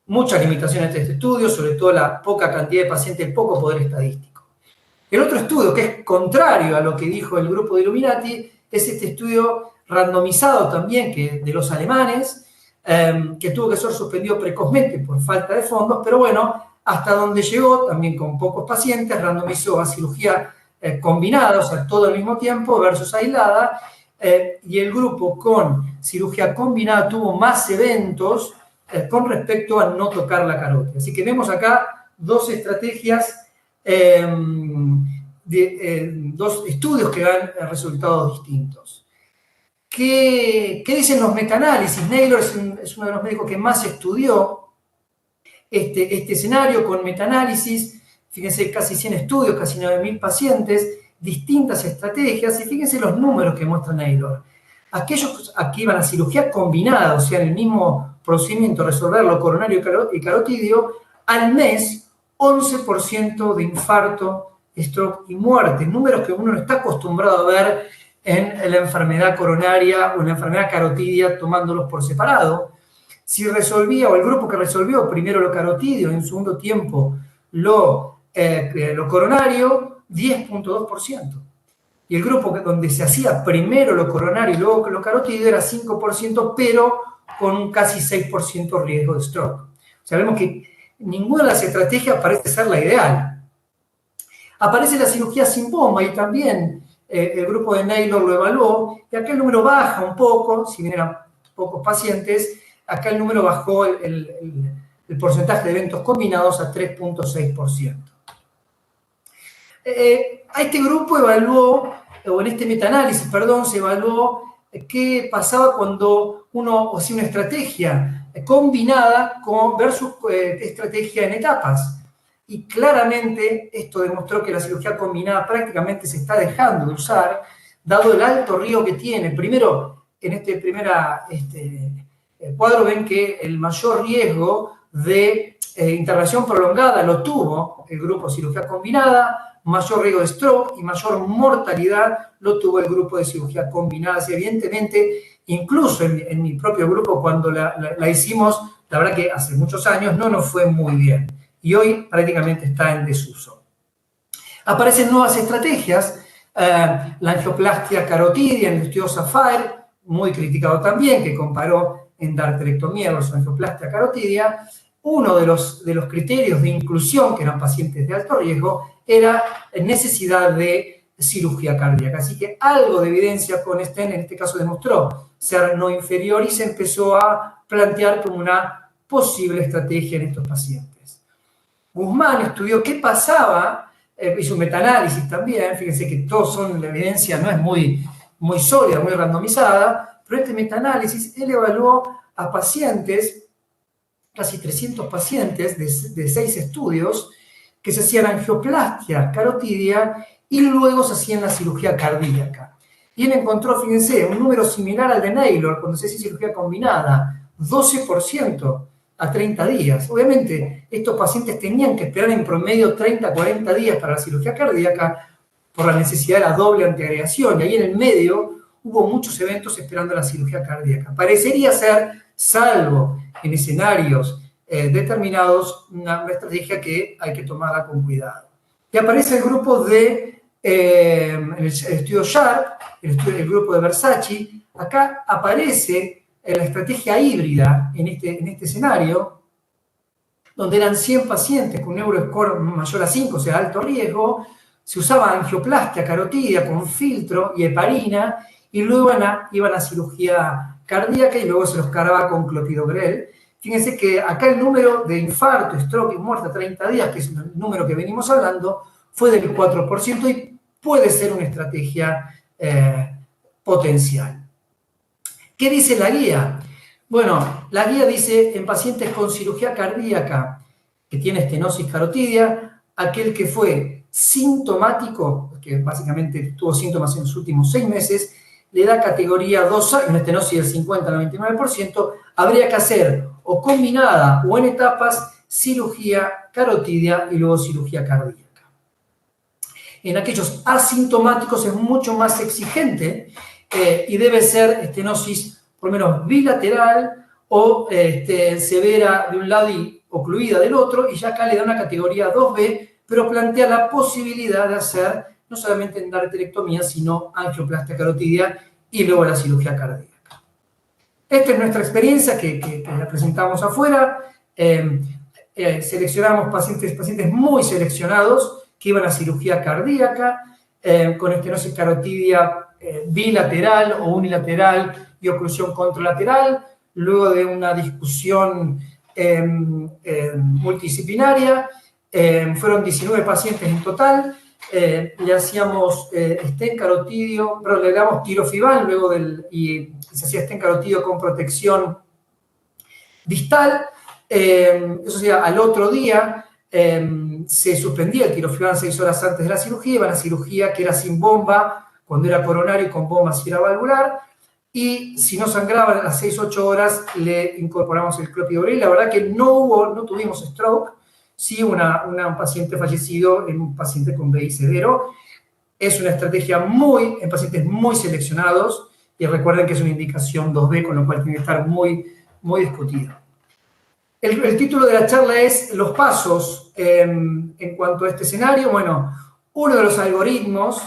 Muchas limitaciones de este estudio, sobre todo la poca cantidad de pacientes, el poco poder estadístico. El otro estudio, que es contrario a lo que dijo el grupo de Illuminati, es este estudio randomizado también, que de los alemanes, que tuvo que ser suspendido precozmente por falta de fondos, pero bueno, hasta donde llegó, también con pocos pacientes, randomizó a cirugía combinada, o sea, todo al mismo tiempo, versus aislada, y el grupo con cirugía combinada tuvo más eventos con respecto a no tocar la carótida. Así que vemos acá dos estrategias, dos estudios que dan resultados distintos. ¿Qué dicen los metaanálisis? Naylor es uno de los médicos que más estudió este escenario con metaanálisis. Fíjense, casi 100 estudios, casi 9.000 pacientes, distintas estrategias, y fíjense los números que muestra Naylor. Aquellos que iban a cirugía combinada, o sea, en el mismo procedimiento, resolver lo coronario y carotidio, al mes, 11% de infarto, stroke y muerte, números que uno no está acostumbrado a ver en la enfermedad coronaria o en la enfermedad carotidia tomándolos por separado. Si resolvía, o el grupo que resolvió primero lo carotidio y en segundo tiempo lo coronario, 10.2%. Y el grupo donde se hacía primero lo coronario y luego lo carotidio era 5%, pero con un casi 6% riesgo de stroke. O sea, vemos que ninguna de las estrategias parece ser la ideal. Aparece la cirugía sin bomba y también el grupo de Naylor lo evaluó, y acá el número baja un poco, si bien eran pocos pacientes, acá el número bajó el porcentaje de eventos combinados a 3.6%. A este grupo evaluó, o en este metaanálisis, perdón, se evaluó qué pasaba cuando uno hacía una estrategia combinada versus estrategia en etapas. Y claramente esto demostró que la cirugía combinada prácticamente se está dejando de usar, dado el alto riesgo que tiene. Primero, en este primer cuadro ven que el mayor riesgo de intervención prolongada lo tuvo el grupo cirugía combinada, mayor riesgo de stroke y mayor mortalidad lo tuvo el grupo de cirugía combinada. Así, evidentemente, incluso en mi propio grupo, cuando la hicimos, la verdad que hace muchos años no nos fue muy bien. Y hoy prácticamente está en desuso. Aparecen nuevas estrategias, la angioplastia carotidia en el estudio Sapphire, muy criticado también, que comparó endarterectomía versus angioplastia carotidia. Uno de los criterios de inclusión, que eran pacientes de alto riesgo, era necesidad de cirugía cardíaca. Así que algo de evidencia con STEN en este caso demostró ser no inferior y se empezó a plantear como una posible estrategia en estos pacientes. Guzmán estudió qué pasaba, hizo un metaanálisis también, fíjense que todos son, la evidencia no es muy sólida, muy randomizada, pero este metaanálisis, él evaluó a pacientes, casi 300 pacientes de 6 estudios, que se hacían angioplastia carotidia y luego se hacían la cirugía cardíaca. Y él encontró, fíjense, un número similar al de Naylor, cuando se hace cirugía combinada, 12% a 30 días. Obviamente, estos pacientes tenían que esperar en promedio 30, 40 días para la cirugía cardíaca por la necesidad de la doble antiagregación. Y ahí en el medio hubo muchos eventos esperando la cirugía cardíaca. Parecería ser, salvo en escenarios determinados, una estrategia que hay que tomarla con cuidado. Y aparece el grupo de, el estudio Sharp, el grupo de Versace. Acá aparece la estrategia híbrida en este escenario, donde eran 100 pacientes con un Neuroscore mayor a 5, o sea, alto riesgo, se usaba angioplastia carotidia con filtro y heparina, y luego iban a cirugía cardíaca y luego se los cargaba con clopidogrel. Fíjense que acá el número de infarto, stroke y muerte a 30 días, que es el número que venimos hablando, fue del 4% y puede ser una estrategia potencial. ¿Qué dice la guía? Bueno, la guía dice, en pacientes con cirugía cardíaca que tiene estenosis carotidia, aquel que fue sintomático, que básicamente tuvo síntomas en los últimos 6 meses, le da categoría 2A, una estenosis del 50 al 99%, habría que hacer o combinada o en etapas cirugía carotidia y luego cirugía cardíaca. En aquellos asintomáticos es mucho más exigente y debe ser estenosis por lo menos bilateral o severa de un lado y ocluida del otro, y ya acá le da una categoría 2B, pero plantea la posibilidad de hacer no solamente endarterectomía, sino angioplastia carotidia y luego la cirugía cardíaca. Esta es nuestra experiencia que la presentamos afuera. Seleccionamos pacientes muy seleccionados que iban a cirugía cardíaca, con estenosis carotidia bilateral o unilateral y oclusión contralateral, luego de una discusión multidisciplinaria. Fueron 19 pacientes en total. Le hacíamos stent carotidio, pero le damos tirofiban luego y se hacía stent carotidio con protección distal. Eso sería al otro día. Se suspendía el tirofiban 6 horas antes de la cirugía, iba a la cirugía que era sin bomba, cuando era coronario, y con bomba si era valvular, y si no sangraba a las 6-8 horas le incorporamos el clopidogrel. La verdad que no tuvimos stroke, sí un paciente fallecido en un paciente con VI severo. Es una estrategia en pacientes muy seleccionados, y recuerden que es una indicación 2B, con lo cual tiene que estar muy, muy discutido. El título de la charla es Los pasos en cuanto a este escenario. Bueno, uno de los algoritmos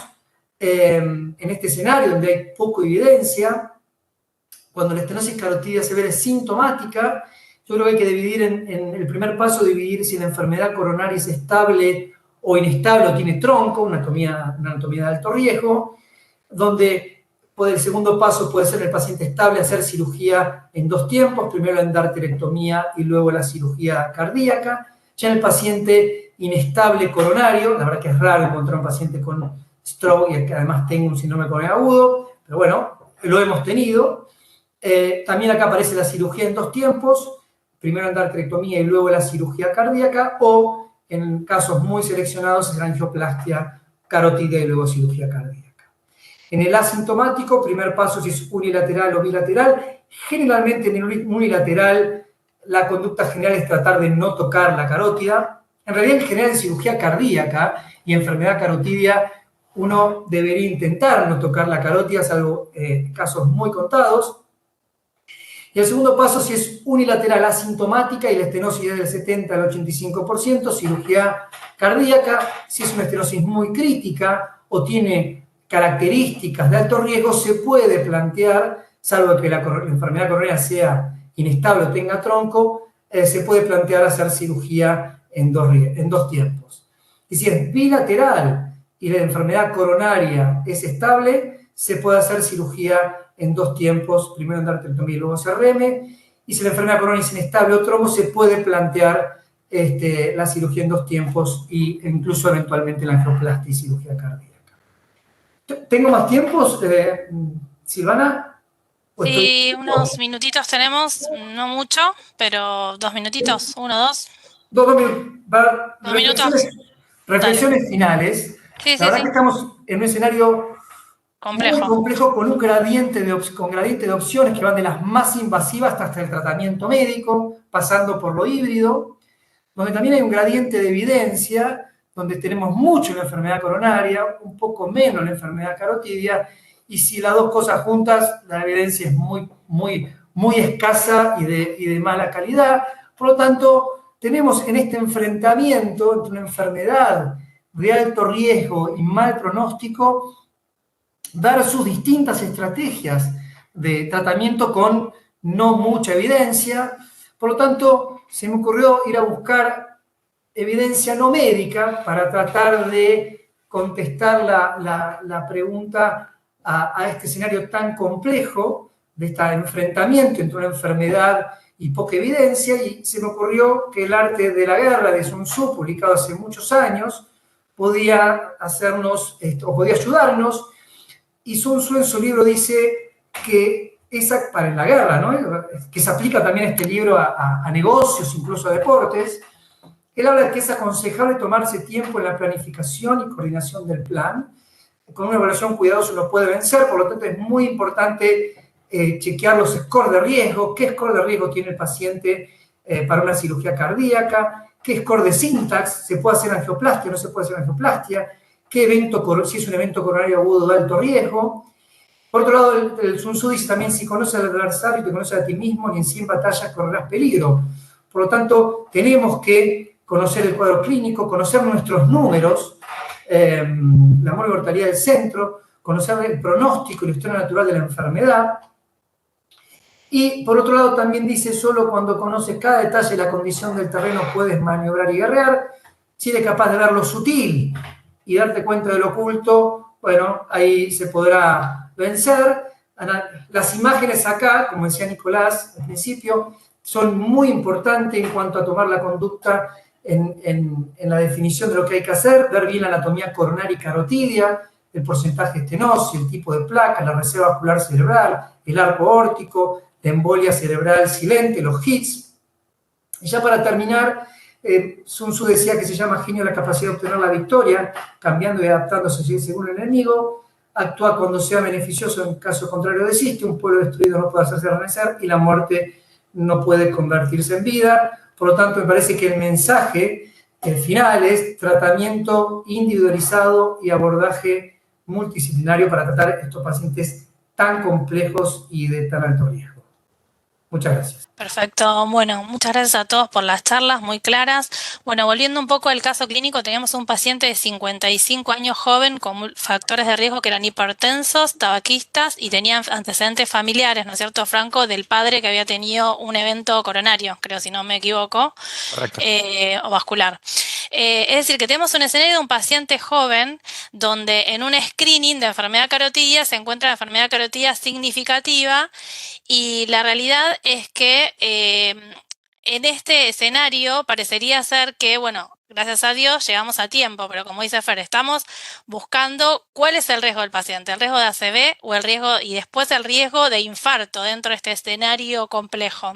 en este escenario donde hay poca evidencia, cuando la estenosis carotidia severa es sintomática, yo creo que hay que dividir en el primer paso, dividir si la enfermedad coronaria es estable o inestable o tiene tronco, una anatomía de alto riesgo, donde el segundo paso puede ser el paciente estable, hacer cirugía en 2 tiempos, primero la endarterectomía y luego la cirugía cardíaca. Ya en el paciente inestable coronario, la verdad que es raro encontrar un paciente con stroke y que además tenga un síndrome coronario agudo, pero bueno, lo hemos tenido. También acá aparece la cirugía en 2 tiempos, primero endarterectomía y luego la cirugía cardíaca, o en casos muy seleccionados, la angioplastia carotidia y luego cirugía cardíaca. En el asintomático, primer paso si es unilateral o bilateral. Generalmente en el unilateral la conducta general es tratar de no tocar la carótida. En realidad, en general, en cirugía cardíaca y enfermedad carotidia, uno debería intentar no tocar la carótida, salvo casos muy contados. Y el segundo paso, si es unilateral asintomática y la estenosis es del 70 al 85%, cirugía cardíaca. Si es una estenosis muy crítica o tiene características de alto riesgo, se puede plantear, salvo que la enfermedad coronaria sea inestable o tenga tronco, se puede plantear hacer cirugía en 2 tiempos. Y si es bilateral y la enfermedad coronaria es estable, se puede hacer cirugía en 2 tiempos, primero endarterectomía y luego CRM. Y si la enfermedad coronaria es inestable o trombo, se puede plantear la cirugía en 2 tiempos e incluso eventualmente la angioplastia y cirugía cardíaca. ¿Tengo más tiempos, Silvana? Sí, unos minutitos tenemos, no mucho, pero 2 minutitos, 1, 2. 2 minutos. 2 minutos. Reflexiones finales. Sí, La verdad que estamos en un escenario muy complejo, con un gradiente de opciones que van de las más invasivas hasta el tratamiento médico, pasando por lo híbrido, donde también hay un gradiente de evidencia, donde tenemos mucho en la enfermedad coronaria, un poco menos en la enfermedad carotidia, y si las 2 cosas juntas, la evidencia es muy, muy, muy escasa y de mala calidad. Por lo tanto, tenemos en este enfrentamiento entre una enfermedad de alto riesgo y mal pronóstico, dar sus distintas estrategias de tratamiento con no mucha evidencia. Por lo tanto, se me ocurrió ir a buscar evidencia no médica para tratar de contestar la pregunta a este escenario tan complejo de este enfrentamiento entre una enfermedad y poca evidencia, y se me ocurrió que El arte de la guerra de Sun Tzu, publicado hace muchos años, podía ayudarnos, y Sun Tzu en su libro dice que para en la guerra, ¿no? Que se aplica también este libro a negocios, incluso a deportes. Él habla de que es aconsejable tomarse tiempo en la planificación y coordinación del plan, con una evaluación cuidadosa lo puede vencer, por lo tanto es muy importante chequear los scores de riesgo, qué score de riesgo tiene el paciente para una cirugía cardíaca, qué score de syntax, se puede hacer angioplastia, no se puede hacer angioplastia, qué evento, si es un evento coronario agudo de alto riesgo. Por otro lado, el Sun Tzu dice también, si conoces al adversario, te conoces a ti mismo, ni en 100 batallas correrás peligro. Por lo tanto, tenemos que conocer el cuadro clínico, conocer nuestros números, la mortalidad del centro, conocer el pronóstico y la historia natural de la enfermedad. Y por otro lado también dice, solo cuando conoces cada detalle de la condición del terreno puedes maniobrar y guerrear. Si eres capaz de ver lo sutil y darte cuenta de lo oculto, bueno, ahí se podrá vencer. Las imágenes acá, como decía Nicolás al principio, son muy importantes en cuanto a tomar la conducta en la definición de lo que hay que hacer, ver bien la anatomía coronaria y carotidia, el porcentaje estenosis, el tipo de placa, la reserva vascular cerebral, el arco órtico, la embolia cerebral silente, los hits. Y ya para terminar, Sun Tzu decía que se llama genio la capacidad de obtener la victoria, cambiando y adaptándose según el enemigo, actúa cuando sea beneficioso, en caso contrario desiste, un pueblo destruido no puede hacerse renacer y la muerte no puede convertirse en vida. Por lo tanto, me parece que el mensaje final es tratamiento individualizado y abordaje multidisciplinario para tratar estos pacientes tan complejos y de tan alto riesgo. Muchas gracias. Perfecto. Bueno, muchas gracias a todos por las charlas muy claras. Bueno, volviendo un poco al caso clínico, teníamos un paciente de 55 años joven con factores de riesgo que eran hipertensos, tabaquistas y tenían antecedentes familiares, ¿no es cierto, Franco? Del padre que había tenido un evento coronario, creo, si no me equivoco, o vascular. Es decir, que tenemos un escenario de un paciente joven donde en un screening de enfermedad carotidia se encuentra la enfermedad carotidia significativa y la realidad es que en este escenario parecería ser que, bueno, gracias a Dios llegamos a tiempo, pero como dice Fer, estamos buscando cuál es el riesgo del paciente, el riesgo de ACV o el riesgo y después el riesgo de infarto dentro de este escenario complejo.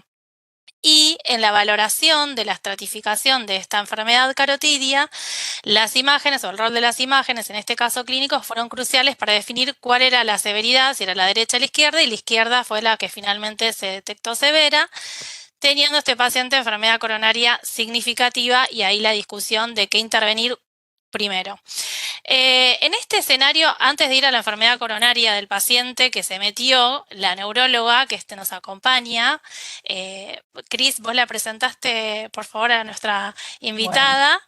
Y en la valoración de la estratificación de esta enfermedad carotidia, las imágenes o el rol de las imágenes, en este caso clínicos, fueron cruciales para definir cuál era la severidad, si era la derecha o la izquierda, y la izquierda fue la que finalmente se detectó severa, teniendo este paciente enfermedad coronaria significativa y ahí la discusión de qué intervenir primero. En este escenario, antes de ir a la enfermedad coronaria del paciente que se metió, la neuróloga que nos acompaña, Cris, vos la presentaste, por favor, a nuestra invitada.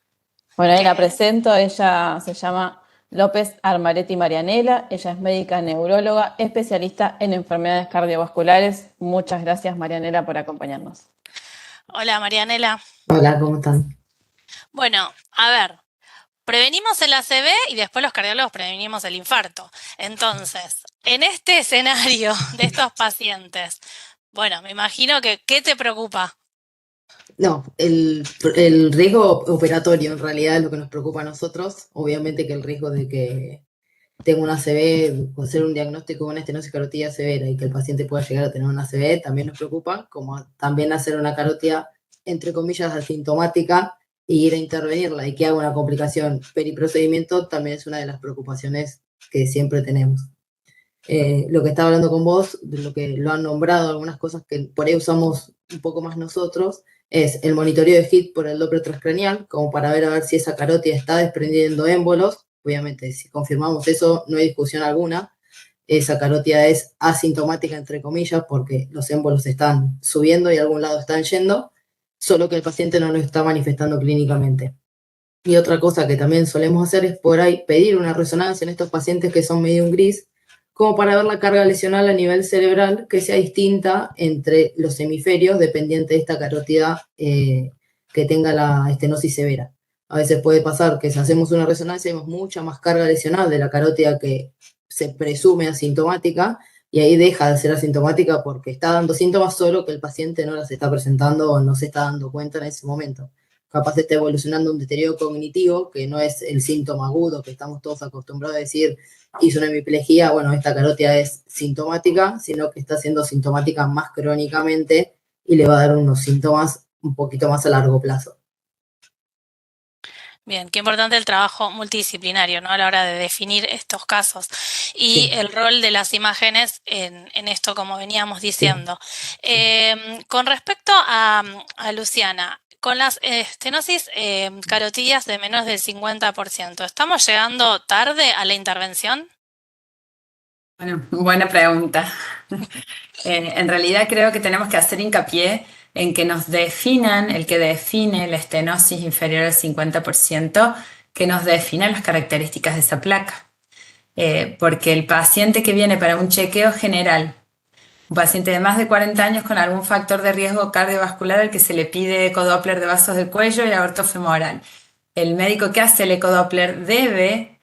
Bueno, ahí la presento, ella se llama López Armaretti Marianela, ella es médica neuróloga, especialista en enfermedades cardiovasculares. Muchas gracias, Marianela, por acompañarnos. Hola, Marianela. Hola, ¿cómo están? Bueno, a ver, prevenimos el ACV y después los cardiólogos prevenimos el infarto. Entonces, en este escenario de estos pacientes, bueno, me imagino que ¿qué te preocupa? No, el riesgo operatorio en realidad es lo que nos preocupa a nosotros. Obviamente que el riesgo de que tenga un ACV, o hacer un diagnóstico de una estenosis carotidia severa y que el paciente pueda llegar a tener un ACV también nos preocupa, como también hacer una carótida, entre comillas, asintomática y ir a intervenirla y que haga una complicación periprocedimiento también es una de las preocupaciones que siempre tenemos. Lo que estaba hablando con vos, de lo que lo han nombrado, algunas cosas que por ahí usamos un poco más nosotros, es el monitoreo de HIT por el Doppler transcranial, como para ver a ver si esa carótida está desprendiendo émbolos. Obviamente, si confirmamos eso, no hay discusión alguna. Esa carótida es asintomática, entre comillas, porque los émbolos están subiendo y a algún lado están yendo, solo que el paciente no lo está manifestando clínicamente. Y otra cosa que también solemos hacer es por ahí pedir una resonancia en estos pacientes que son medium gris, como para ver la carga lesional a nivel cerebral que sea distinta entre los hemisferios dependiente de esta carótida que tenga la estenosis severa. A veces puede pasar que si hacemos una resonancia vemos mucha más carga lesional de la carótida que se presume asintomática y ahí deja de ser asintomática porque está dando síntomas, solo que el paciente no las está presentando o no se está dando cuenta en ese momento. Capaz está evolucionando un deterioro cognitivo, que no es el síntoma agudo que estamos todos acostumbrados a decir, hizo una hemiplegia, bueno, esta carótida es sintomática, sino que está siendo sintomática más crónicamente y le va a dar unos síntomas un poquito más a largo plazo. Bien, qué importante el trabajo multidisciplinario, ¿no? A la hora de definir estos casos y Sí, el rol de las imágenes en esto, como veníamos sí. diciendo. Con respecto a Luciana, con las estenosis carotídeas de menos del 50%, ¿estamos llegando tarde a la intervención? Bueno, buena pregunta. En realidad creo que tenemos que hacer hincapié en que nos definan, el que define la estenosis inferior al 50%, que nos defina las características de esa placa. Porque el paciente que viene para un chequeo general, un paciente de más de 40 años con algún factor de riesgo cardiovascular al que se le pide ecodoppler de vasos del cuello y aorto femoral, el médico que hace el ecodoppler debe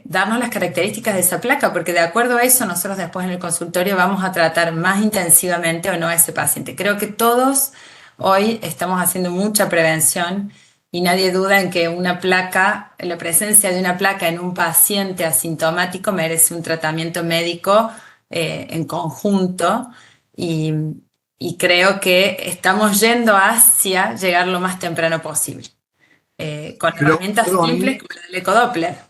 darnos las características de esa placa, porque de acuerdo a eso nosotros después en el consultorio vamos a tratar más intensivamente o no a ese paciente. Creo que todos hoy estamos haciendo mucha prevención y nadie duda en que una placa, la presencia de una placa en un paciente asintomático merece un tratamiento médico en conjunto y, y creo que estamos yendo hacia llegar lo más temprano posible, con herramientas Pero simples como el ecodoppler.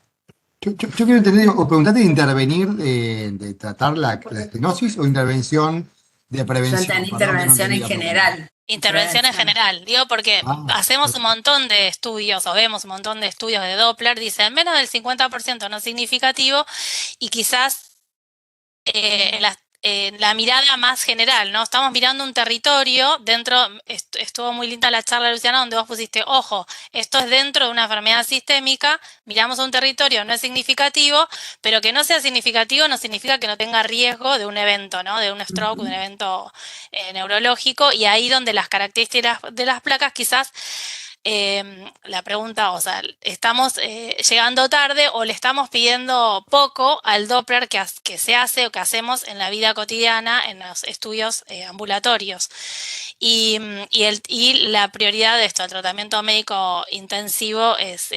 yo quiero entender, o preguntarte de intervenir, de tratar la estenosis o intervención de Yo prevención. entendí Perdón que no intervención entendí en la pregunta. general. Intervención en Prevención. general, digo porque Ah, hacemos un montón de estudios o vemos un montón de estudios de Doppler, dicen menos del 50% no significativo y quizás en la mirada más general, ¿no? Estamos mirando un territorio dentro, estuvo muy linda la charla, Luciana, donde vos pusiste, ojo, esto es dentro de una enfermedad sistémica, miramos un territorio, no es significativo, pero que no sea significativo no significa que no tenga riesgo de un evento, ¿no? De un stroke, de un evento neurológico, y ahí donde las características de las placas quizás la pregunta, o sea, ¿estamos llegando tarde o le estamos pidiendo poco al Doppler que se hace o que hacemos en la vida cotidiana, en los estudios ambulatorios? Y la prioridad de esto, el tratamiento médico intensivo es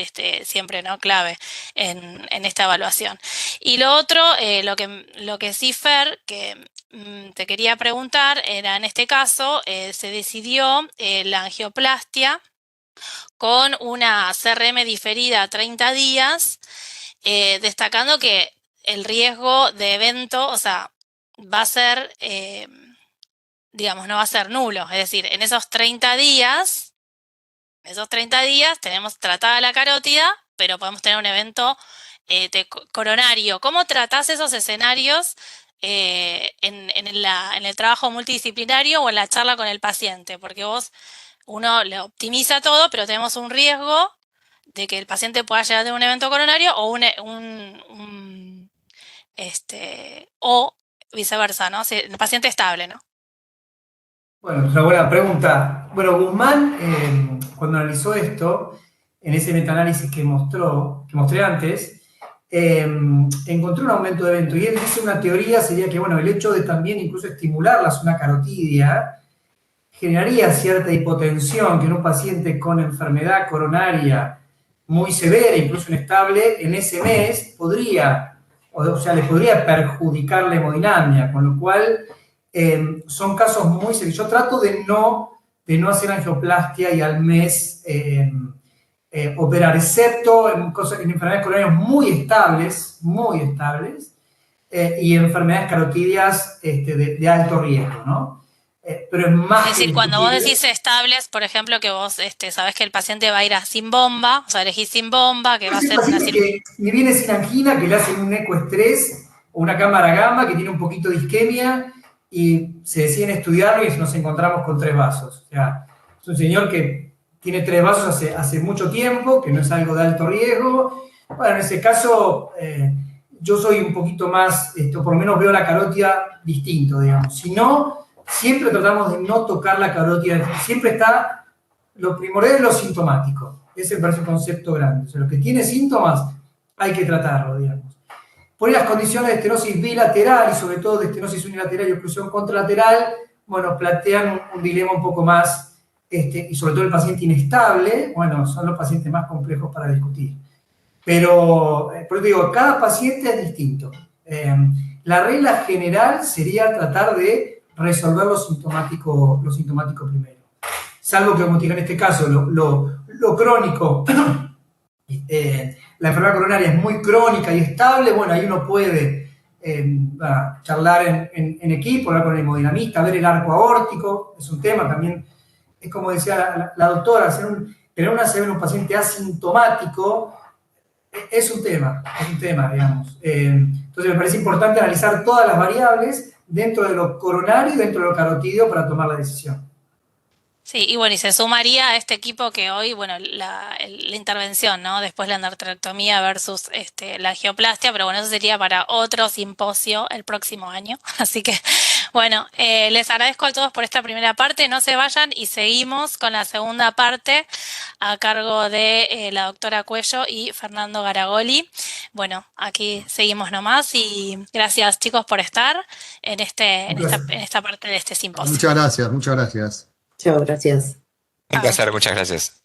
siempre, ¿no?, clave en esta evaluación. Y lo otro, lo que sí, Fer, que te quería preguntar, era en este caso, se decidió la angioplastia con una CRM diferida a 30 días, destacando que el riesgo de evento, o sea, va a ser, digamos, no va a ser nulo. Es decir, en esos 30 días tenemos tratada la carótida, pero podemos tener un evento coronario. ¿Cómo tratás esos escenarios en el trabajo multidisciplinario o en la charla con el paciente? Porque uno le optimiza todo, pero tenemos un riesgo de que el paciente pueda llegar a tener un evento coronario o o viceversa, ¿no? Si el paciente estable, ¿no? Bueno, es una buena pregunta. Bueno, Guzmán, cuando analizó esto, en ese metaanálisis que mostré antes, encontró un aumento de evento. Y él dice una teoría, sería que, bueno, el hecho de también incluso estimular la zona carotidia generaría cierta hipotensión que en un paciente con enfermedad coronaria muy severa, incluso inestable, en ese mes le podría perjudicar la hemodinamia, con lo cual son casos muy serios. Yo trato de no hacer angioplastia y al mes operar, excepto en enfermedades coronarias muy estables, y enfermedades carotidias de alto riesgo, ¿no? Pero es más Es que decir, cuando vos discutible. decís estables, por ejemplo, que vos sabés que el paciente va a ir sin bomba, o sea, elegís sin bomba, que va a Es un ser una paciente que ni viene sin angina, que le hacen un ecoestrés o una cámara gamma, que tiene un poquito de isquemia y se deciden estudiarlo y nos encontramos con 3 vasos. O sea, es un señor que tiene 3 vasos hace mucho tiempo, que no es algo de alto riesgo. Bueno, en ese caso, yo soy un poquito más, por lo menos veo la carótida distinto, digamos. Si no, siempre tratamos de no tocar la carótida, siempre está lo primordial es lo sintomático. Ese me parece un concepto grande. O sea, lo que tiene síntomas hay que tratarlo, digamos. Por ahí las condiciones de estenosis bilateral y sobre todo de estenosis unilateral y oclusión contralateral, bueno, plantean un dilema un poco más, y sobre todo el paciente inestable, bueno, son los pacientes más complejos para discutir. Pero, por eso digo, cada paciente es distinto. La regla general sería tratar de resolver lo sintomático primero. Salvo que, como te digo, en este caso, lo crónico la enfermedad coronaria es muy crónica y estable, bueno, ahí uno puede charlar en equipo, hablar con el hemodinamista, ver el arco aórtico, es un tema también, es como decía la doctora, tener una ACV en un paciente asintomático es un tema, digamos. Entonces me parece importante analizar todas las variables dentro de lo coronario y dentro de lo carotídeo para tomar la decisión. Sí, y bueno, y se sumaría a este equipo que hoy, bueno, la intervención, ¿no? Después la endarterectomía versus la angioplastia, pero bueno, eso sería para otro simposio el próximo año. Así que, bueno, les agradezco a todos por esta primera parte, no se vayan y seguimos con la segunda parte a cargo de la doctora Cuello y Fernando Garagoli. Bueno, aquí seguimos nomás y gracias chicos por estar en esta parte de este simposio. Muchas gracias, muchas gracias. Chao, gracias. Un placer, muchas gracias.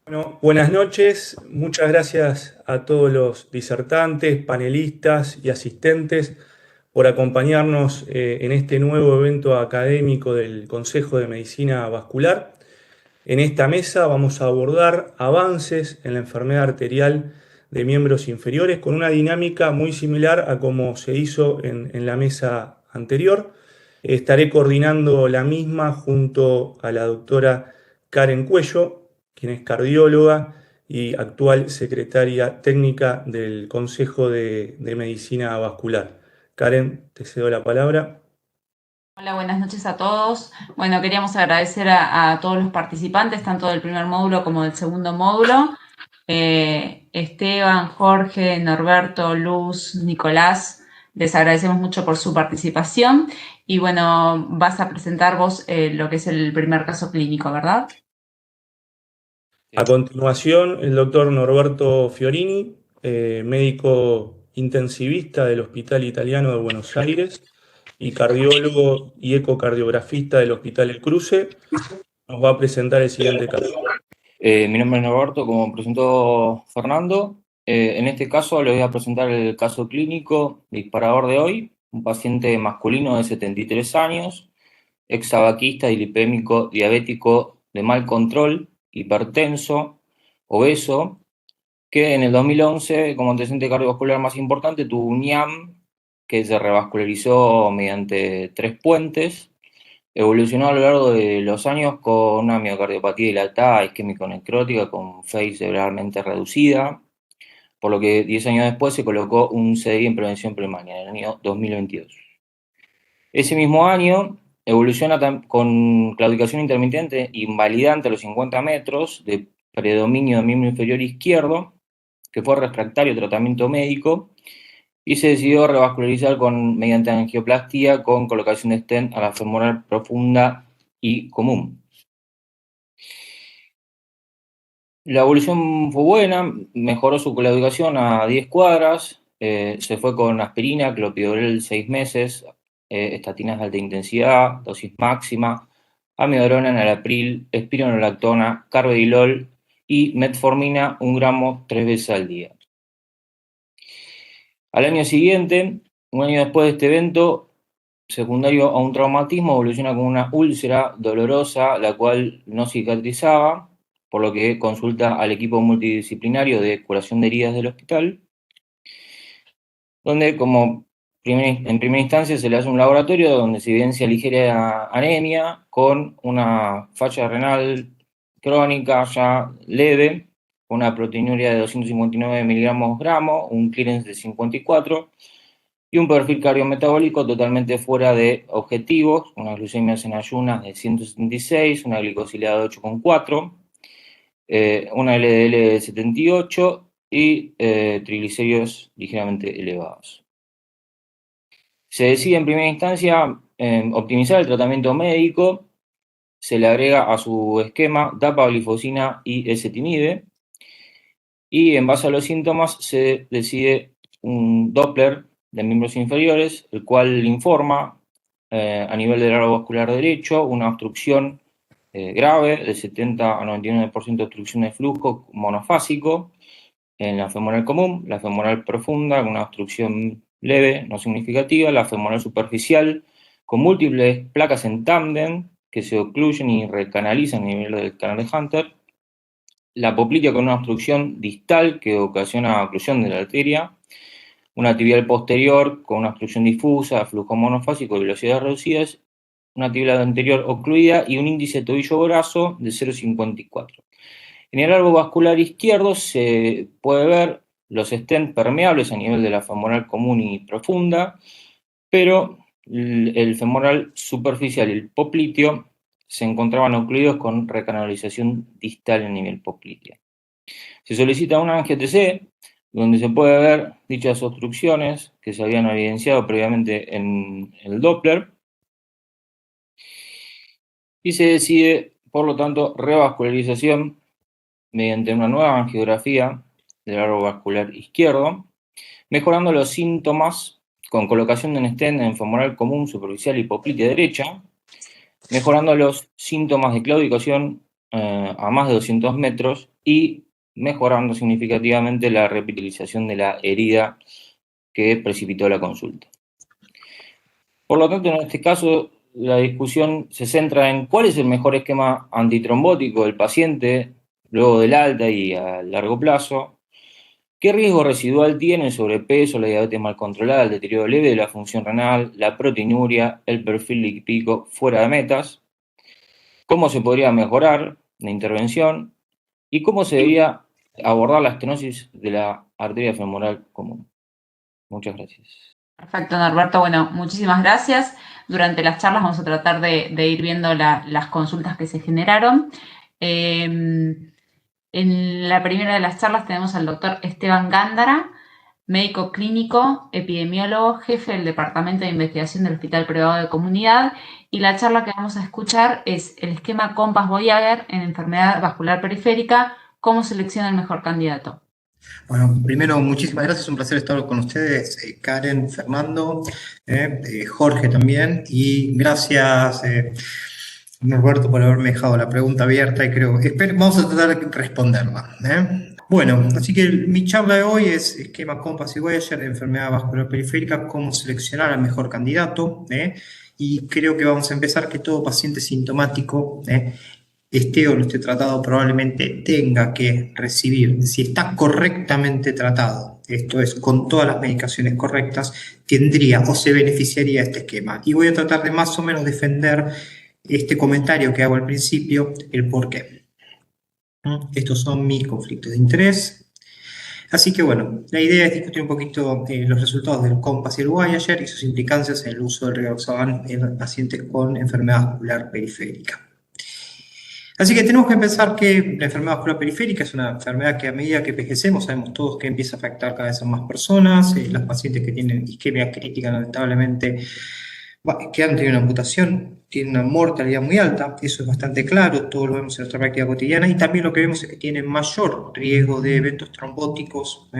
Bueno, buenas noches. Muchas gracias a todos los disertantes, panelistas y asistentes por acompañarnos en este nuevo evento académico del Consejo de Medicina Vascular. En esta mesa vamos a abordar avances en la enfermedad arterial de miembros inferiores con una dinámica muy similar a como se hizo en la mesa anterior. Estaré coordinando la misma junto a la doctora Karen Cuello, quien es cardióloga y actual secretaria técnica del Consejo de Medicina Vascular. Karen, te cedo la palabra. Hola, buenas noches a todos. Bueno, queríamos agradecer a todos los participantes, tanto del primer módulo como del segundo módulo. Esteban, Jorge, Norberto, Luz, Nicolás, les agradecemos mucho por su participación. Y bueno, vas a presentar vos lo que es el primer caso clínico, ¿verdad? A continuación, el doctor Norberto Fiorini, médico intensivista del Hospital Italiano de Buenos Aires y cardiólogo y ecocardiografista del Hospital El Cruce, nos va a presentar el siguiente caso. Mi nombre es Norberto, como presentó Fernando. En este caso les voy a presentar el caso clínico disparador de hoy, un paciente masculino de 73 años, extabaquista, dilipémico, diabético de mal control, hipertenso, obeso, que en el 2011, como antecedente cardiovascular más importante, tuvo un IAM que se revascularizó mediante 3 puentes, evolucionó a lo largo de los años con una miocardiopatía dilatada isquémico-necrótica con FACE severamente reducida, por lo que 10 años después se colocó un CDI en prevención primaria, en el año 2022. Ese mismo año evoluciona con claudicación intermitente invalidante a los 50 metros de predominio de miembro inferior izquierdo, que fue refractario a tratamiento médico, y se decidió revascularizar mediante angioplastia con colocación de stent a la femoral profunda y común. La evolución fue buena, mejoró su claudicación a 10 cuadras, se fue con aspirina, clopidogrel 6 meses, estatinas de alta intensidad, dosis máxima, amiodarona, enalapril, espironolactona, carvedilol y metformina 1 gramo 3 veces al día. Al año siguiente, un año después de este evento, secundario a un traumatismo, evoluciona con una úlcera dolorosa, la cual no cicatrizaba, por lo que consulta al equipo multidisciplinario de curación de heridas del hospital, donde en primera instancia se le hace un laboratorio donde se evidencia ligera anemia con una falla renal crónica ya leve, una proteinuria de 259 miligramos gramo, un clearance de 54 y un perfil cardiometabólico totalmente fuera de objetivos, unas glucemias en ayunas de 176, una glicosilada de 8,4, una LDL de 78 y triglicéridos ligeramente elevados. Se decide en primera instancia optimizar el tratamiento médico, se le agrega a su esquema dapaglifosina y ezetimibe, y en base a los síntomas se decide un Doppler de miembros inferiores, el cual informa a nivel del aro vascular derecho una obstrucción grave de 70 a 99% de obstrucción de flujo monofásico en la femoral común, la femoral profunda con una obstrucción leve, no significativa, la femoral superficial con múltiples placas en tándem que se ocluyen y recanalizan a nivel del canal de Hunter, la poplitea con una obstrucción distal que ocasiona oclusión de la arteria, una tibial posterior con una obstrucción difusa, flujo monofásico y velocidades reducidas, una tibial anterior ocluida y un índice tobillo-brazo de 0,54. En el árbol vascular izquierdo se puede ver los stents permeables a nivel de la femoral común y profunda, pero el femoral superficial y el popliteo se encontraban ocluidos con recanalización distal a nivel popliteo. Se solicita una angio-TC, donde se puede ver dichas obstrucciones que se habían evidenciado previamente en el Doppler, y se decide, por lo tanto, revascularización mediante una nueva angiografía del árbol vascular izquierdo, mejorando los síntomas con colocación de un stent en femoral común superficial y poplitea derecha, mejorando los síntomas de claudicación a más de 200 metros y mejorando significativamente la repitalización de la herida que precipitó la consulta. Por lo tanto, en este caso, la discusión se centra en cuál es el mejor esquema antitrombótico del paciente luego del alta y a largo plazo, qué riesgo residual tiene el sobrepeso, la diabetes mal controlada, el deterioro leve de la función renal, la proteinuria, el perfil lipídico fuera de metas, cómo se podría mejorar la intervención y cómo se debería abordar la estenosis de la arteria femoral común. Muchas gracias. Perfecto, Norberto. Bueno, muchísimas gracias. Durante las charlas vamos a tratar de ir viendo las consultas que se generaron. En la primera de las charlas tenemos al doctor Esteban Gándara, médico clínico, epidemiólogo, jefe del Departamento de Investigación del Hospital Privado de Comunidad, y la charla que vamos a escuchar es el esquema COMPASS-Voyager en enfermedad vascular periférica, cómo selecciona el mejor candidato. Bueno, primero, muchísimas gracias, un placer estar con ustedes, Karen, Fernando, Jorge también, y gracias, Norberto, por haberme dejado la pregunta abierta y vamos a tratar de responderla. Bueno, así que mi charla de hoy es esquema COMPASS y Voyager, enfermedad vascular periférica, cómo seleccionar al mejor candidato, y creo que vamos a empezar que todo paciente sintomático, esté o no esté tratado, probablemente tenga que recibir, si está correctamente tratado, esto es, con todas las medicaciones correctas, tendría o se beneficiaría de este esquema. Y voy a tratar de más o menos defender este comentario que hago al principio, el por qué. Estos son mis conflictos de interés. Así que bueno, la idea es discutir un poquito los resultados del COMPASS y el Voyager y sus implicancias en el uso del rivaroxaban en pacientes con enfermedad vascular periférica. Así que tenemos que pensar que la enfermedad vascular periférica es una enfermedad que a medida que envejecemos sabemos todos que empieza a afectar cada vez a más personas. Los pacientes que tienen isquemia crítica lamentablemente que han tenido una amputación tienen una mortalidad muy alta, eso es bastante claro, todos lo vemos en nuestra práctica cotidiana, y también lo que vemos es que tienen mayor riesgo de eventos trombóticos,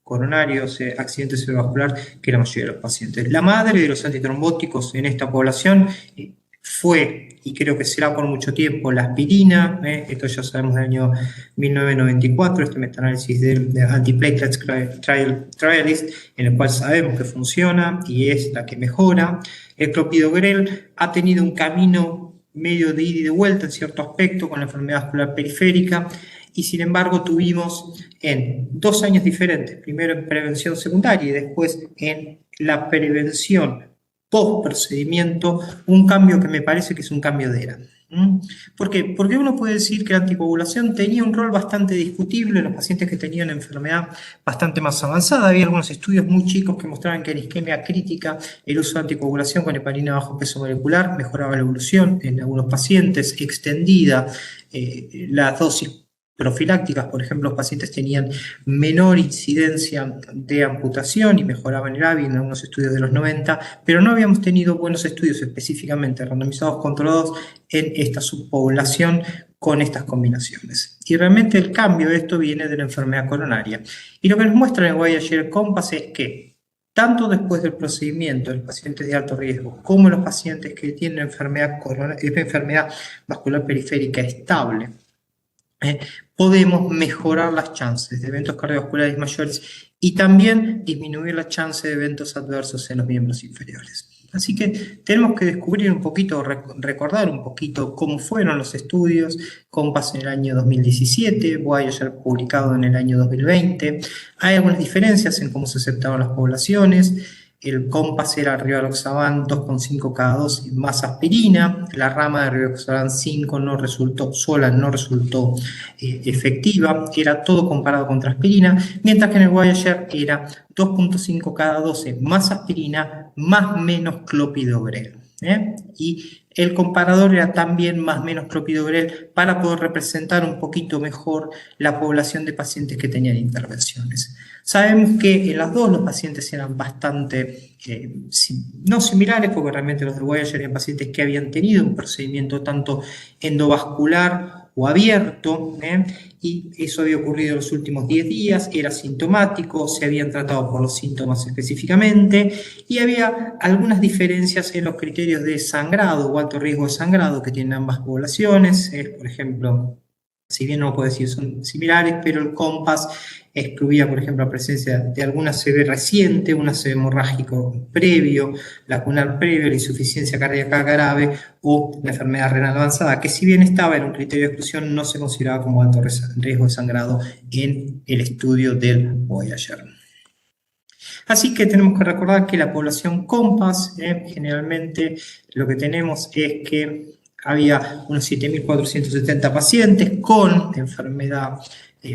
coronarios, accidentes cerebrovasculares que la mayoría de los pacientes. La madre de los antitrombóticos en esta población fue, y creo que será por mucho tiempo, la aspirina. Esto ya sabemos del año 1994, este metaanálisis de Antiplatelets Trialist, en el cual sabemos que funciona y es la que mejora. El clopidogrel ha tenido un camino medio de ida y de vuelta en cierto aspecto con la enfermedad vascular periférica, y sin embargo tuvimos en 2 años diferentes, primero en prevención secundaria y después en la prevención post-procedimiento, un cambio que me parece que es un cambio de era. ¿Por qué? Porque uno puede decir que la anticoagulación tenía un rol bastante discutible en los pacientes que tenían enfermedad bastante más avanzada. Había algunos estudios muy chicos que mostraban que en isquemia crítica el uso de anticoagulación con heparina bajo peso molecular mejoraba la evolución en algunos pacientes, extendida la dosis profilácticas, por ejemplo, los pacientes tenían menor incidencia de amputación y mejoraban el AVI en algunos estudios de los 90, pero no habíamos tenido buenos estudios específicamente randomizados controlados en esta subpoblación con estas combinaciones. Y realmente el cambio de esto viene de la enfermedad coronaria. Y lo que nos muestra en el Voyager COMPASS es que tanto después del procedimiento en los pacientes de alto riesgo como en los pacientes que tienen enfermedad vascular periférica estable, podemos mejorar las chances de eventos cardiovasculares mayores y también disminuir la chance de eventos adversos en los miembros inferiores. Así que tenemos que descubrir un poquito, recordar un poquito cómo fueron los estudios. COMPAS en el año 2017, Voyager publicado en el año 2020. Hay algunas diferencias en cómo se aceptaban las poblaciones. El COMPAS era rivaroxaban 2,5 cada dosis más aspirina. La rama de rivaroxaban 5 no resultó efectiva. Era todo comparado contra aspirina, mientras que en el Voyager era 2,5 cada dosis más aspirina más menos clopidogrel. Y el comparador era también más menos clopidogrel para poder representar un poquito mejor la población de pacientes que tenían intervenciones. Sabemos que en las dos los pacientes eran bastante, no similares, porque realmente los de Voyager eran pacientes que habían tenido un procedimiento tanto endovascular o abierto, y eso había ocurrido en los últimos 10 días, era sintomático, se habían tratado por los síntomas específicamente, y había algunas diferencias en los criterios de sangrado o alto riesgo de sangrado que tienen ambas poblaciones. Por ejemplo, si bien no puedo decir son similares, pero el COMPAS excluía, por ejemplo, la presencia de alguna ACV reciente, un ACV hemorrágico previo, lacunar previo, la insuficiencia cardíaca grave o la enfermedad renal avanzada, que si bien estaba en un criterio de exclusión, no se consideraba como alto riesgo de sangrado en el estudio del Voyager. Así que tenemos que recordar que la población COMPAS, generalmente lo que tenemos es que había unos 7.470 pacientes con enfermedad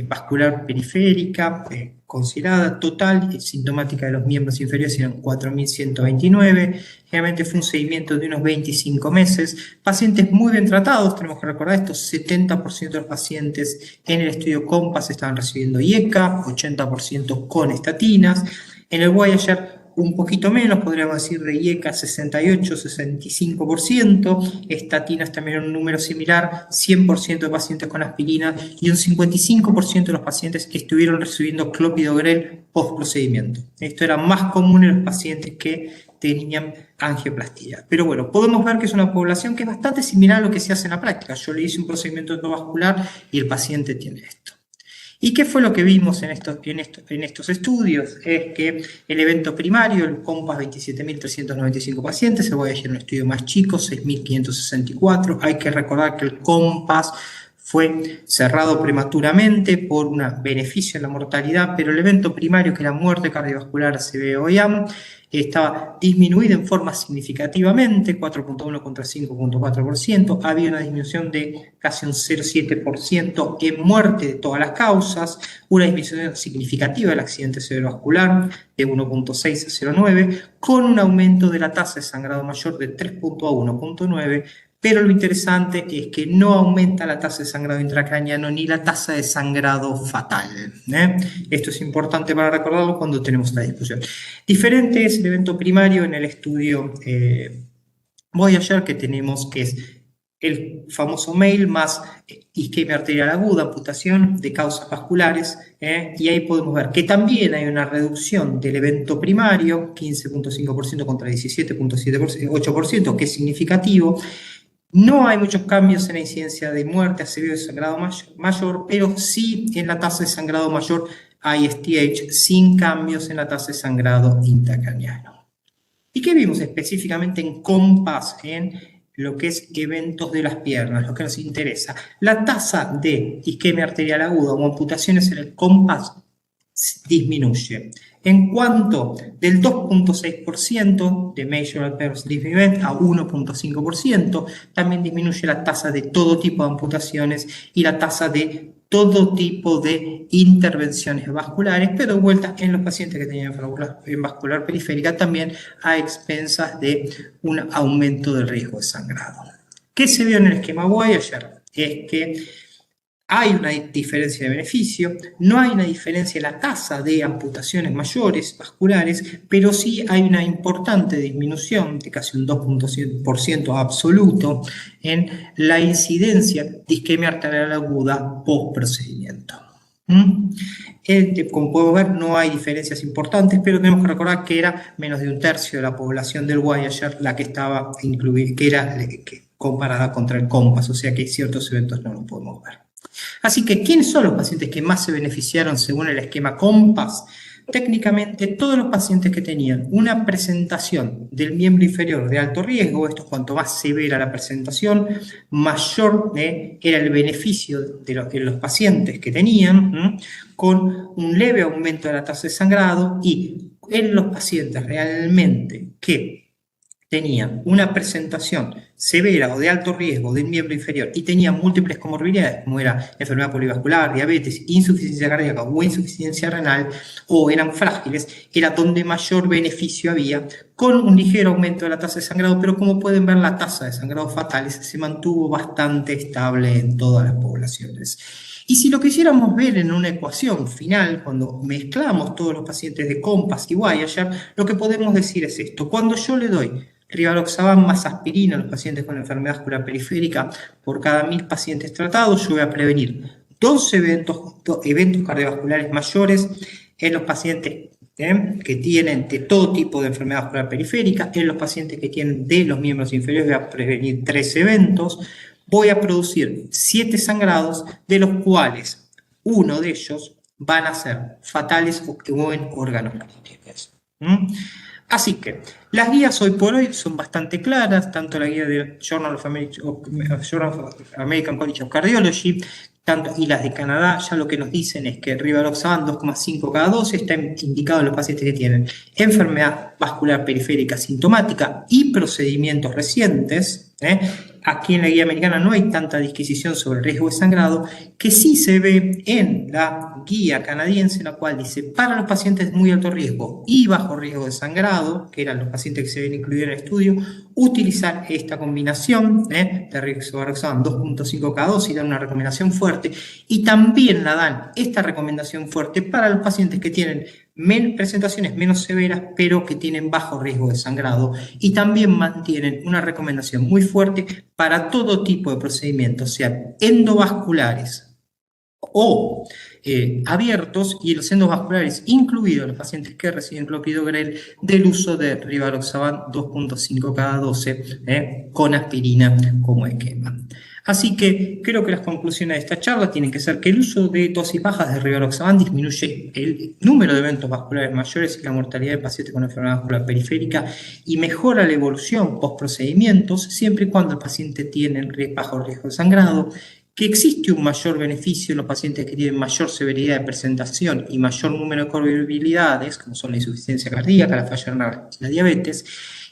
vascular periférica considerada total y sintomática de los miembros inferiores eran 4.129. Generalmente fue un seguimiento de unos 25 meses. Pacientes muy bien tratados, tenemos que recordar esto, 70% de los pacientes en el estudio COMPAS estaban recibiendo IECA, 80% con estatinas. En el Voyager un poquito menos, podríamos decir de IECA 68-65%, estatinas también en un número similar, 100% de pacientes con aspirina y un 55% de los pacientes que estuvieron recibiendo clopidogrel post procedimiento. Esto era más común en los pacientes que tenían angioplastía. Pero bueno, podemos ver que es una población que es bastante similar a lo que se hace en la práctica. Yo le hice un procedimiento endovascular y el paciente tiene esto. ¿Y qué fue lo que vimos en estos estudios? Es que el evento primario, el COMPAS 27.395 pacientes, se voy a hacer un estudio más chico, 6.564. Hay que recordar que el COMPAS fue cerrado prematuramente por un beneficio en la mortalidad, pero el evento primario, que era muerte cardiovascular ACV o IAM, estaba disminuido en forma significativamente, 4.1 contra 5.4%, había una disminución de casi un 0,7% en muerte de todas las causas, una disminución significativa del accidente cerebrovascular de 1.6 a 0,9, con un aumento de la tasa de sangrado mayor de 3.1 a 1.9, pero lo interesante es que no aumenta la tasa de sangrado intracraneano ni la tasa de sangrado fatal. Esto es importante para recordarlo cuando tenemos esta discusión. Diferente es el evento primario en el estudio Voyager que tenemos, que es el famoso MAIL más isquemia arterial aguda, amputación de causas vasculares, y ahí podemos ver que también hay una reducción del evento primario, 15.5% contra 17.8%, que es significativo. No hay muchos cambios en la incidencia de muerte ACV de sangrado mayor, pero sí en la tasa de sangrado mayor ISTH, sin cambios en la tasa de sangrado intracraneano. ¿Y qué vimos específicamente en COMPAS, en lo que es eventos de las piernas, lo que nos interesa? La tasa de isquemia arterial aguda o amputaciones en el COMPAS disminuye. En cuanto del 2.6% de Major Adverse Event a 1.5%, también disminuye la tasa de todo tipo de amputaciones y la tasa de todo tipo de intervenciones vasculares, pero de vuelta en los pacientes que tenían vascular periférica también a expensas de un aumento del riesgo de sangrado. ¿Qué se vio en el esquema Voyager? Es que hay una diferencia de beneficio, no hay una diferencia en la tasa de amputaciones mayores vasculares, pero sí hay una importante disminución de casi un 2% absoluto en la incidencia de isquemia arterial aguda post procedimiento. Como podemos ver, no hay diferencias importantes, pero tenemos que recordar que era menos de un tercio de la población del Voyager la que estaba incluida, que era comparada contra el COMPAS, o sea que ciertos eventos no los podemos ver. Así que, ¿quiénes son los pacientes que más se beneficiaron según el esquema COMPAS? técnicamente todos los pacientes que tenían una presentación del miembro inferior de alto riesgo, esto cuanto más severa la presentación, mayor era el beneficio de los pacientes que tenían, con un leve aumento de la tasa de sangrado, y en los pacientes realmente que tenían una presentación severa o de alto riesgo del miembro inferior y tenían múltiples comorbilidades, como era enfermedad polivascular, diabetes, insuficiencia cardíaca o insuficiencia renal, o eran frágiles, era donde mayor beneficio había, con un ligero aumento de la tasa de sangrado, pero como pueden ver, la tasa de sangrados fatales se mantuvo bastante estable en todas las poblaciones. Y si lo quisiéramos ver en una ecuación final, cuando mezclamos todos los pacientes de COMPASS y Voyager, lo que podemos decir es esto: cuando yo le doy rivaroxaban más aspirina a los pacientes con enfermedad vascular periférica, por cada 1000 pacientes tratados, yo voy a prevenir 12 eventos cardiovasculares mayores en los pacientes que tienen de todo tipo de enfermedad vascular periférica. En los pacientes que tienen de los miembros inferiores voy a prevenir 3 eventos. Voy a producir 7 sangrados, de los cuales uno de ellos van a ser fatales o en órganos críticos. Así que las guías hoy por hoy son bastante claras, tanto la guía del Journal of American College of Cardiology, y las de Canadá. Ya lo que nos dicen es que rivaroxaban 2,5 cada 12 está indicado en los pacientes que tienen enfermedad vascular periférica sintomática y procedimientos recientes. Aquí en la guía americana no hay tanta disquisición sobre el riesgo de sangrado, que sí se ve en la guía canadiense, en la cual dice: para los pacientes muy alto riesgo y bajo riesgo de sangrado, que eran los pacientes que se ven incluidos en el estudio, utilizar esta combinación de rivaroxaban 2,5 cada 12 y dan una recomendación fuerte. Y también la dan esta recomendación fuerte para los pacientes que tienen presentaciones menos severas, pero que tienen bajo riesgo de sangrado, y también mantienen una recomendación muy fuerte para todo tipo de procedimientos, sean endovasculares o abiertos, y los endovasculares incluidos los pacientes que reciben clopidogrel, del uso de rivaroxaban 2,5 cada 12 con aspirina como esquema. Así que creo que las conclusiones de esta charla tienen que ser que el uso de dosis bajas de rivaroxaban disminuye el número de eventos vasculares mayores y la mortalidad de pacientes con enfermedad vascular periférica, y mejora la evolución post-procedimientos siempre y cuando el paciente tiene bajo riesgo de sangrado, que existe un mayor beneficio en los pacientes que tienen mayor severidad de presentación y mayor número de comorbilidades, como son la insuficiencia cardíaca, la falla renal y la diabetes,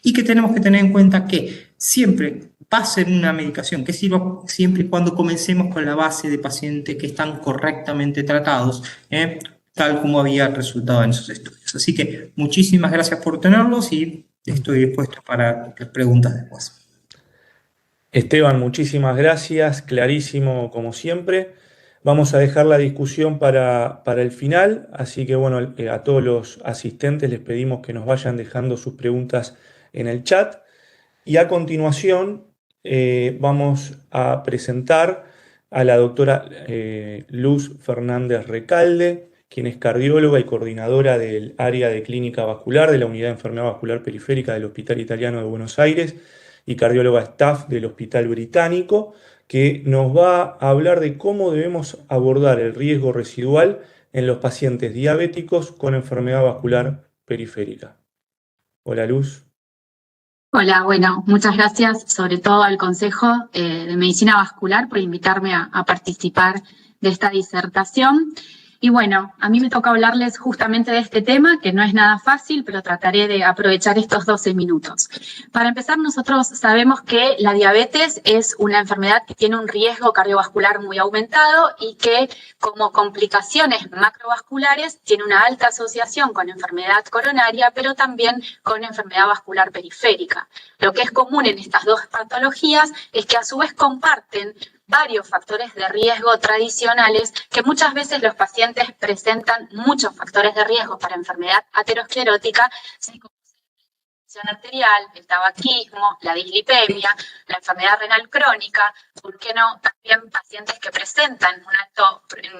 y que tenemos que tener en cuenta que siempre va a ser una medicación que sirva siempre y cuando comencemos con la base de pacientes que están correctamente tratados, tal como había resultado en esos estudios. Así que muchísimas gracias por tenerlos y estoy dispuesto para las preguntas después. Esteban, muchísimas gracias, clarísimo como siempre. Vamos a dejar la discusión para el final, así que bueno, a todos los asistentes les pedimos que nos vayan dejando sus preguntas en el chat, y a continuación vamos a presentar a la doctora Luz Fernández Recalde, quien es cardióloga y coordinadora del área de clínica vascular de la Unidad de Enfermedad Vascular Periférica del Hospital Italiano de Buenos Aires y cardióloga staff del Hospital Británico, que nos va a hablar de cómo debemos abordar el riesgo residual en los pacientes diabéticos con enfermedad vascular periférica. Hola, Luz. Hola, bueno, muchas gracias sobre todo al Consejo de Medicina Vascular por invitarme a participar de esta disertación. Y bueno, a mí me toca hablarles justamente de este tema, que no es nada fácil, pero trataré de aprovechar estos 12 minutos. Para empezar, nosotros sabemos que la diabetes es una enfermedad que tiene un riesgo cardiovascular muy aumentado y que como complicaciones macrovasculares tiene una alta asociación con enfermedad coronaria, pero también con enfermedad vascular periférica. Lo que es común en estas dos patologías es que a su vez comparten varios factores de riesgo tradicionales, que muchas veces los pacientes presentan muchos factores de riesgo para enfermedad aterosclerótica, como la tensión arterial, el tabaquismo, la dislipemia, la enfermedad renal crónica, ¿por qué no? También pacientes que presentan un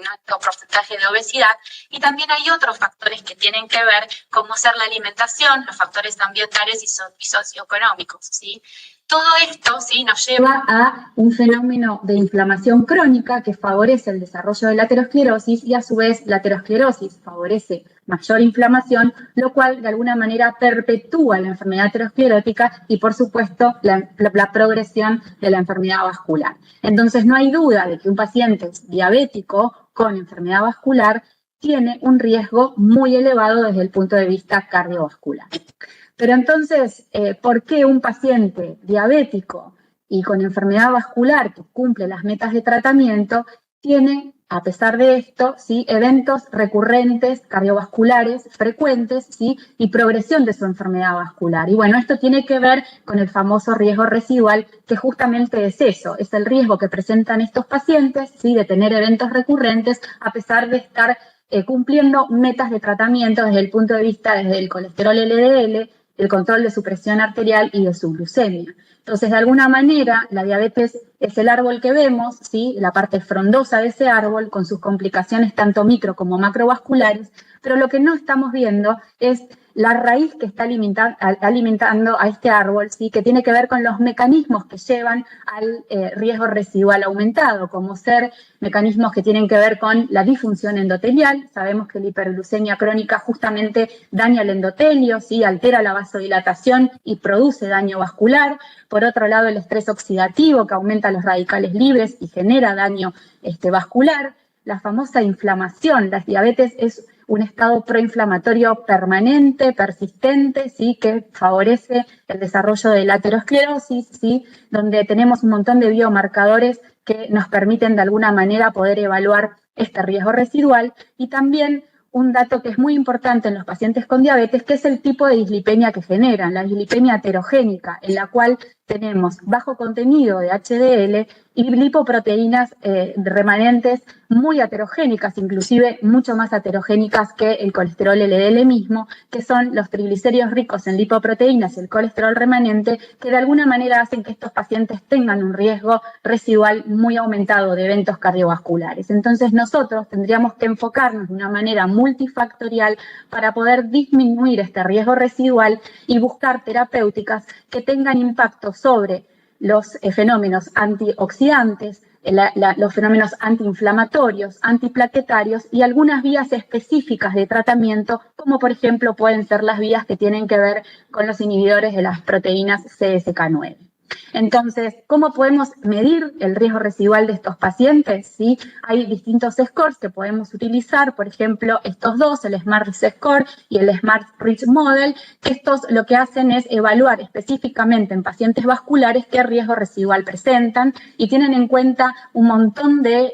alto porcentaje de obesidad, y también hay otros factores que tienen que ver, como ser la alimentación, los factores ambientales y socioeconómicos, ¿sí? Todo esto ¿sí? Nos lleva a un fenómeno de inflamación crónica que favorece el desarrollo de la aterosclerosis y a su vez la aterosclerosis favorece mayor inflamación, lo cual de alguna manera perpetúa la enfermedad aterosclerótica y por supuesto la progresión de la enfermedad vascular. Entonces no hay duda de que un paciente diabético con enfermedad vascular tiene un riesgo muy elevado desde el punto de vista cardiovascular. Pero entonces, ¿por qué un paciente diabético y con enfermedad vascular que cumple las metas de tratamiento tiene, a pesar de esto, ¿sí? eventos recurrentes cardiovasculares frecuentes ¿sí? y progresión de su enfermedad vascular? Y bueno, esto tiene que ver con el famoso riesgo residual, que justamente es eso, es el riesgo que presentan estos pacientes ¿sí? de tener eventos recurrentes a pesar de estar cumpliendo metas de tratamiento desde el punto de vista desde el colesterol LDL, el control de su presión arterial y de su glucemia. Entonces, de alguna manera, la diabetes es el árbol que vemos, ¿sí? La parte frondosa de ese árbol, con sus complicaciones tanto micro como macrovasculares, pero lo que no estamos viendo es la raíz que está alimentando a este árbol, ¿sí? Que tiene que ver con los mecanismos que llevan al riesgo residual aumentado, como ser mecanismos que tienen que ver con la disfunción endotelial. Sabemos que la hiperglucemia crónica justamente daña el endotelio, ¿sí? Altera la vasodilatación y produce daño vascular. Por otro lado, el estrés oxidativo, que aumenta los radicales libres y genera daño vascular. La famosa inflamación, la diabetes es un estado proinflamatorio permanente, persistente, ¿sí? Que favorece el desarrollo de la aterosclerosis, ¿sí? Donde tenemos un montón de biomarcadores que nos permiten de alguna manera poder evaluar este riesgo residual, y también un dato que es muy importante en los pacientes con diabetes, que es el tipo de dislipemia que generan, la dislipemia heterogénica, en la cual tenemos bajo contenido de HDL y lipoproteínas remanentes muy heterogénicas, inclusive mucho más heterogénicas que el colesterol LDL mismo, que son los triglicéridos ricos en lipoproteínas y el colesterol remanente, que de alguna manera hacen que estos pacientes tengan un riesgo residual muy aumentado de eventos cardiovasculares. Entonces nosotros tendríamos que enfocarnos de una manera multifactorial para poder disminuir este riesgo residual y buscar terapéuticas que tengan impacto sobre los fenómenos antioxidantes, los fenómenos antiinflamatorios, antiplaquetarios y algunas vías específicas de tratamiento, como por ejemplo pueden ser las vías que tienen que ver con los inhibidores de las proteínas CSK9. Entonces, ¿cómo podemos medir el riesgo residual de estos pacientes? ¿Sí? Hay distintos scores que podemos utilizar, por ejemplo, estos dos, el Smart Risk Score y el Smart Risk Model, que estos lo que hacen es evaluar específicamente en pacientes vasculares qué riesgo residual presentan y tienen en cuenta un montón de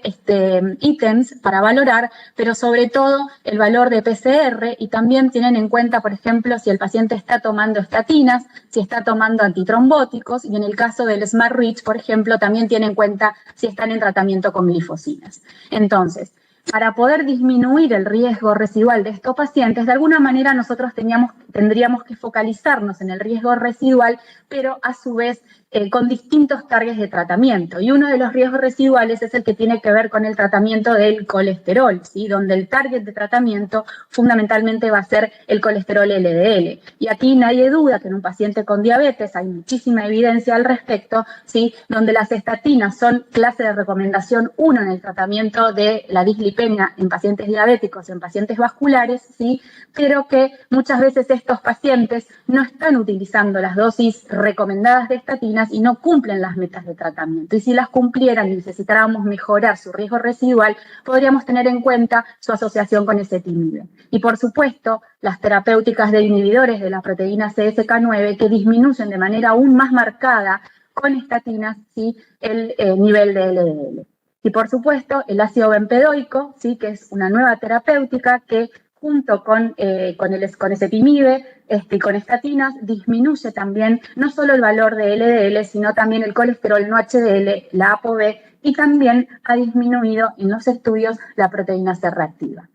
ítems para valorar, pero sobre todo el valor de PCR, y también tienen en cuenta, por ejemplo, si el paciente está tomando estatinas, si está tomando antitrombóticos, y en el caso del Smart Reach, por ejemplo, también tiene en cuenta si están en tratamiento con glifosinas. Entonces, para poder disminuir el riesgo residual de estos pacientes, de alguna manera nosotros tendríamos que focalizarnos en el riesgo residual, pero a su vez con distintos targets de tratamiento. Y uno de los riesgos residuales es el que tiene que ver con el tratamiento del colesterol, ¿sí? Donde el target de tratamiento fundamentalmente va a ser el colesterol LDL. Y aquí nadie duda que en un paciente con diabetes hay muchísima evidencia al respecto, ¿sí? Donde las estatinas son clase de recomendación 1 en el tratamiento de la dislipemia en pacientes diabéticos, en pacientes vasculares, ¿sí? Pero que muchas veces estos pacientes no están utilizando las dosis recomendadas de estatinas y no cumplen las metas de tratamiento. Y si las cumplieran y necesitáramos mejorar su riesgo residual, podríamos tener en cuenta su asociación con ezetimibe. Y por supuesto, las terapéuticas de inhibidores de la proteína CSK9 que disminuyen de manera aún más marcada con estatinas, ¿sí? El nivel de LDL. Y por supuesto, el ácido bempedoico, ¿sí? Que es una nueva terapéutica que junto con ezetimibe y con estatinas, disminuye también no solo el valor de LDL, sino también el colesterol no HDL, la ApoB, y también ha disminuido en los estudios la proteína C reactiva.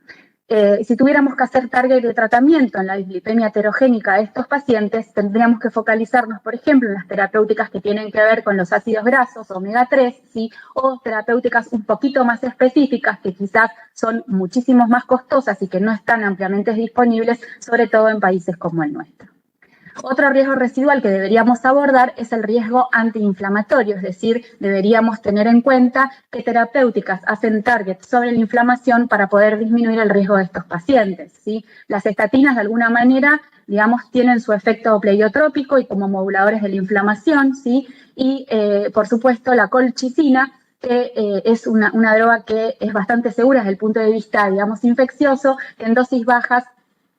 Si tuviéramos que hacer target de tratamiento en la dislipemia heterogénica de estos pacientes, tendríamos que focalizarnos, por ejemplo, en las terapéuticas que tienen que ver con los ácidos grasos, omega 3, ¿sí? O terapéuticas un poquito más específicas que quizás son muchísimo más costosas y que no están ampliamente disponibles, sobre todo en países como el nuestro. Otro riesgo residual que deberíamos abordar es el riesgo antiinflamatorio, es decir, deberíamos tener en cuenta qué terapéuticas hacen target sobre la inflamación para poder disminuir el riesgo de estos pacientes, ¿sí? Las estatinas, de alguna manera, digamos, tienen su efecto pleiotrópico y como moduladores de la inflamación, ¿sí? Y, por supuesto, la colchicina, que es una droga que es bastante segura desde el punto de vista, digamos, infeccioso, que en dosis bajas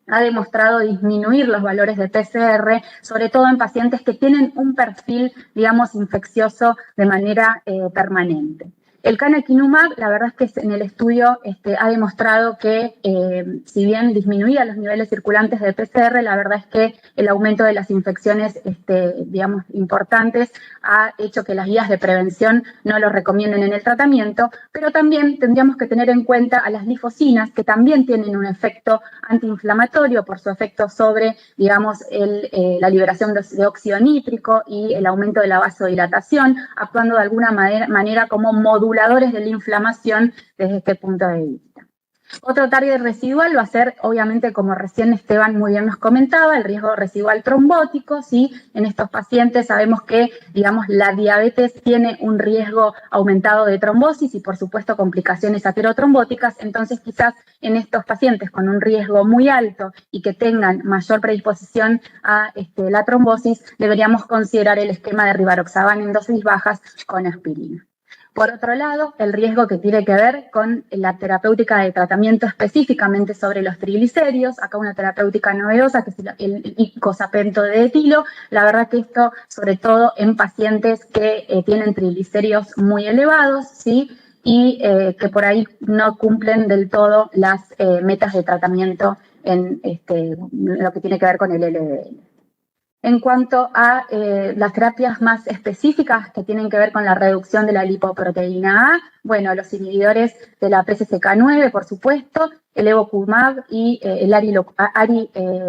ha demostrado disminuir los valores de PCR, sobre todo en pacientes que tienen un perfil, digamos, infeccioso de manera permanente. El canakinumab, la verdad es que en el estudio ha demostrado que si bien disminuía los niveles circulantes de PCR, la verdad es que el aumento de las infecciones, digamos, importantes ha hecho que las guías de prevención no lo recomienden en el tratamiento, pero también tendríamos que tener en cuenta a las glifosinas, que también tienen un efecto antiinflamatorio por su efecto sobre, digamos, la liberación de óxido nítrico y el aumento de la vasodilatación, actuando de alguna manera como moduladores de la inflamación desde este punto de vista. Otro target residual va a ser, obviamente, como recién Esteban muy bien nos comentaba, el riesgo residual trombótico, ¿sí? En estos pacientes sabemos que, digamos, la diabetes tiene un riesgo aumentado de trombosis y, por supuesto, complicaciones aterotrombóticas, entonces quizás en estos pacientes con un riesgo muy alto y que tengan mayor predisposición a la trombosis, deberíamos considerar el esquema de rivaroxaban en dosis bajas con aspirina. Por otro lado, el riesgo que tiene que ver con la terapéutica de tratamiento específicamente sobre los triglicéridos, acá una terapéutica novedosa que es el icosapento de etilo, la verdad que esto sobre todo en pacientes que tienen triglicéridos muy elevados, ¿sí? Y que por ahí no cumplen del todo las metas de tratamiento en lo que tiene que ver con el LDL. En cuanto a las terapias más específicas que tienen que ver con la reducción de la lipoproteína A, bueno, los inhibidores de la PCSK9, por supuesto, el evolocumab y el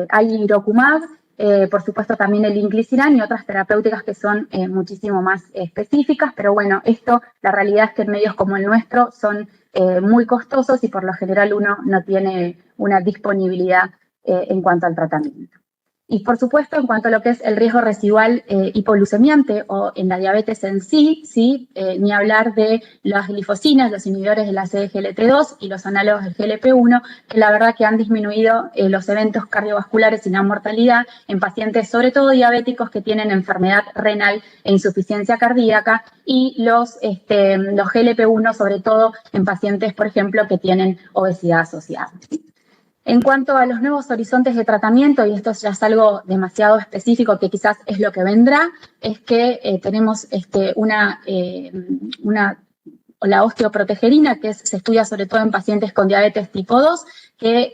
alirocumab, por supuesto también el inclisiran y otras terapéuticas que son muchísimo más específicas, pero bueno, la realidad es que en medios como el nuestro son muy costosos y por lo general uno no tiene una disponibilidad en cuanto al tratamiento. Y por supuesto, en cuanto a lo que es el riesgo residual hipoglucemiante o en la diabetes en sí, ni hablar de las glifosinas, los inhibidores de la SGLT2 y los análogos del GLP-1, que la verdad que han disminuido los eventos cardiovasculares y la mortalidad en pacientes, sobre todo diabéticos, que tienen enfermedad renal e insuficiencia cardíaca, y los GLP-1, sobre todo en pacientes, por ejemplo, que tienen obesidad asociada. En cuanto a los nuevos horizontes de tratamiento, y esto ya es algo demasiado específico que quizás es lo que vendrá, es que tenemos la osteoprotegerina, que se estudia sobre todo en pacientes con diabetes tipo 2, que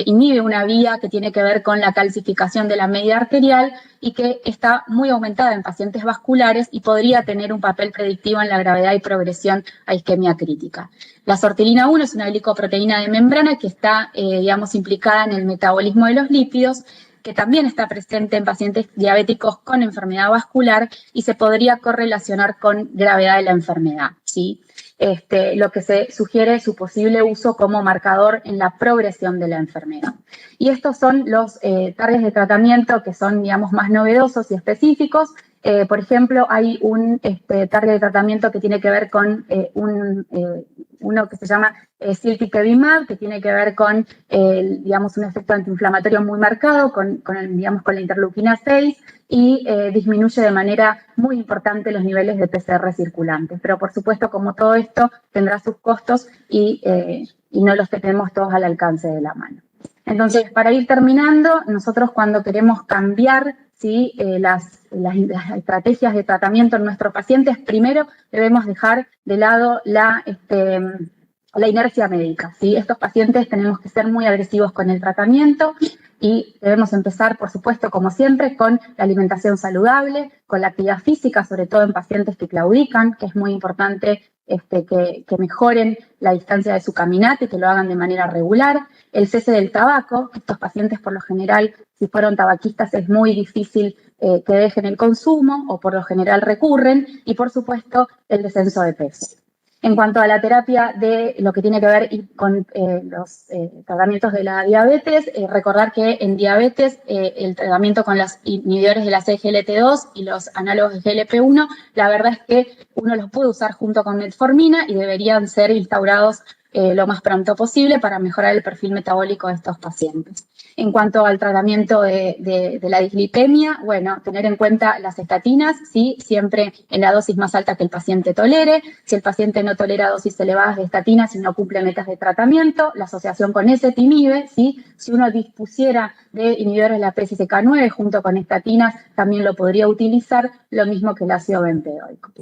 inhibe una vía que tiene que ver con la calcificación de la media arterial y que está muy aumentada en pacientes vasculares y podría tener un papel predictivo en la gravedad y progresión a isquemia crítica. La sortilina 1 es una glicoproteína de membrana que está, digamos, implicada en el metabolismo de los lípidos, que también está presente en pacientes diabéticos con enfermedad vascular y se podría correlacionar con gravedad de la enfermedad, ¿sí? Lo que se sugiere su posible uso como marcador en la progresión de la enfermedad. Y estos son los targets de tratamiento que son, digamos, más novedosos y específicos. Por ejemplo, hay un target de tratamiento que tiene que ver con uno que se llama silpiquevimab, que tiene que ver con, digamos, un efecto antiinflamatorio muy marcado con la interleuquina 6 y disminuye de manera muy importante los niveles de PCR circulantes. Pero, por supuesto, como todo esto, tendrá sus costos y no los tenemos todos al alcance de la mano. Entonces, para ir terminando, nosotros cuando queremos cambiar las estrategias de tratamiento en nuestros pacientes, primero debemos dejar de lado la inercia médica, ¿sí? Estos pacientes tenemos que ser muy agresivos con el tratamiento y debemos empezar, por supuesto, como siempre, con la alimentación saludable, con la actividad física, sobre todo en pacientes que claudican, que es muy importante que mejoren la distancia de su caminata y que lo hagan de manera regular. El cese del tabaco, estos pacientes por lo general, si fueron tabaquistas, es muy difícil que dejen el consumo o por lo general recurren, y por supuesto el descenso de peso. En cuanto a la terapia de lo que tiene que ver con los tratamientos de la diabetes, recordar que en diabetes el tratamiento con los inhibidores de la CGLT2 y los análogos de GLP-1, la verdad es que uno los puede usar junto con metformina y deberían ser instaurados lo más pronto posible para mejorar el perfil metabólico de estos pacientes. En cuanto al tratamiento de la dislipemia, bueno, tener en cuenta las estatinas, ¿sí? Siempre en la dosis más alta que el paciente tolere. Si el paciente no tolera dosis elevadas de estatinas y no cumple metas de tratamiento, la asociación con ezetimibe, ¿sí? Si uno dispusiera de inhibidores de la PCSK9 junto con estatinas, también lo podría utilizar, lo mismo que el ácido bempedoico.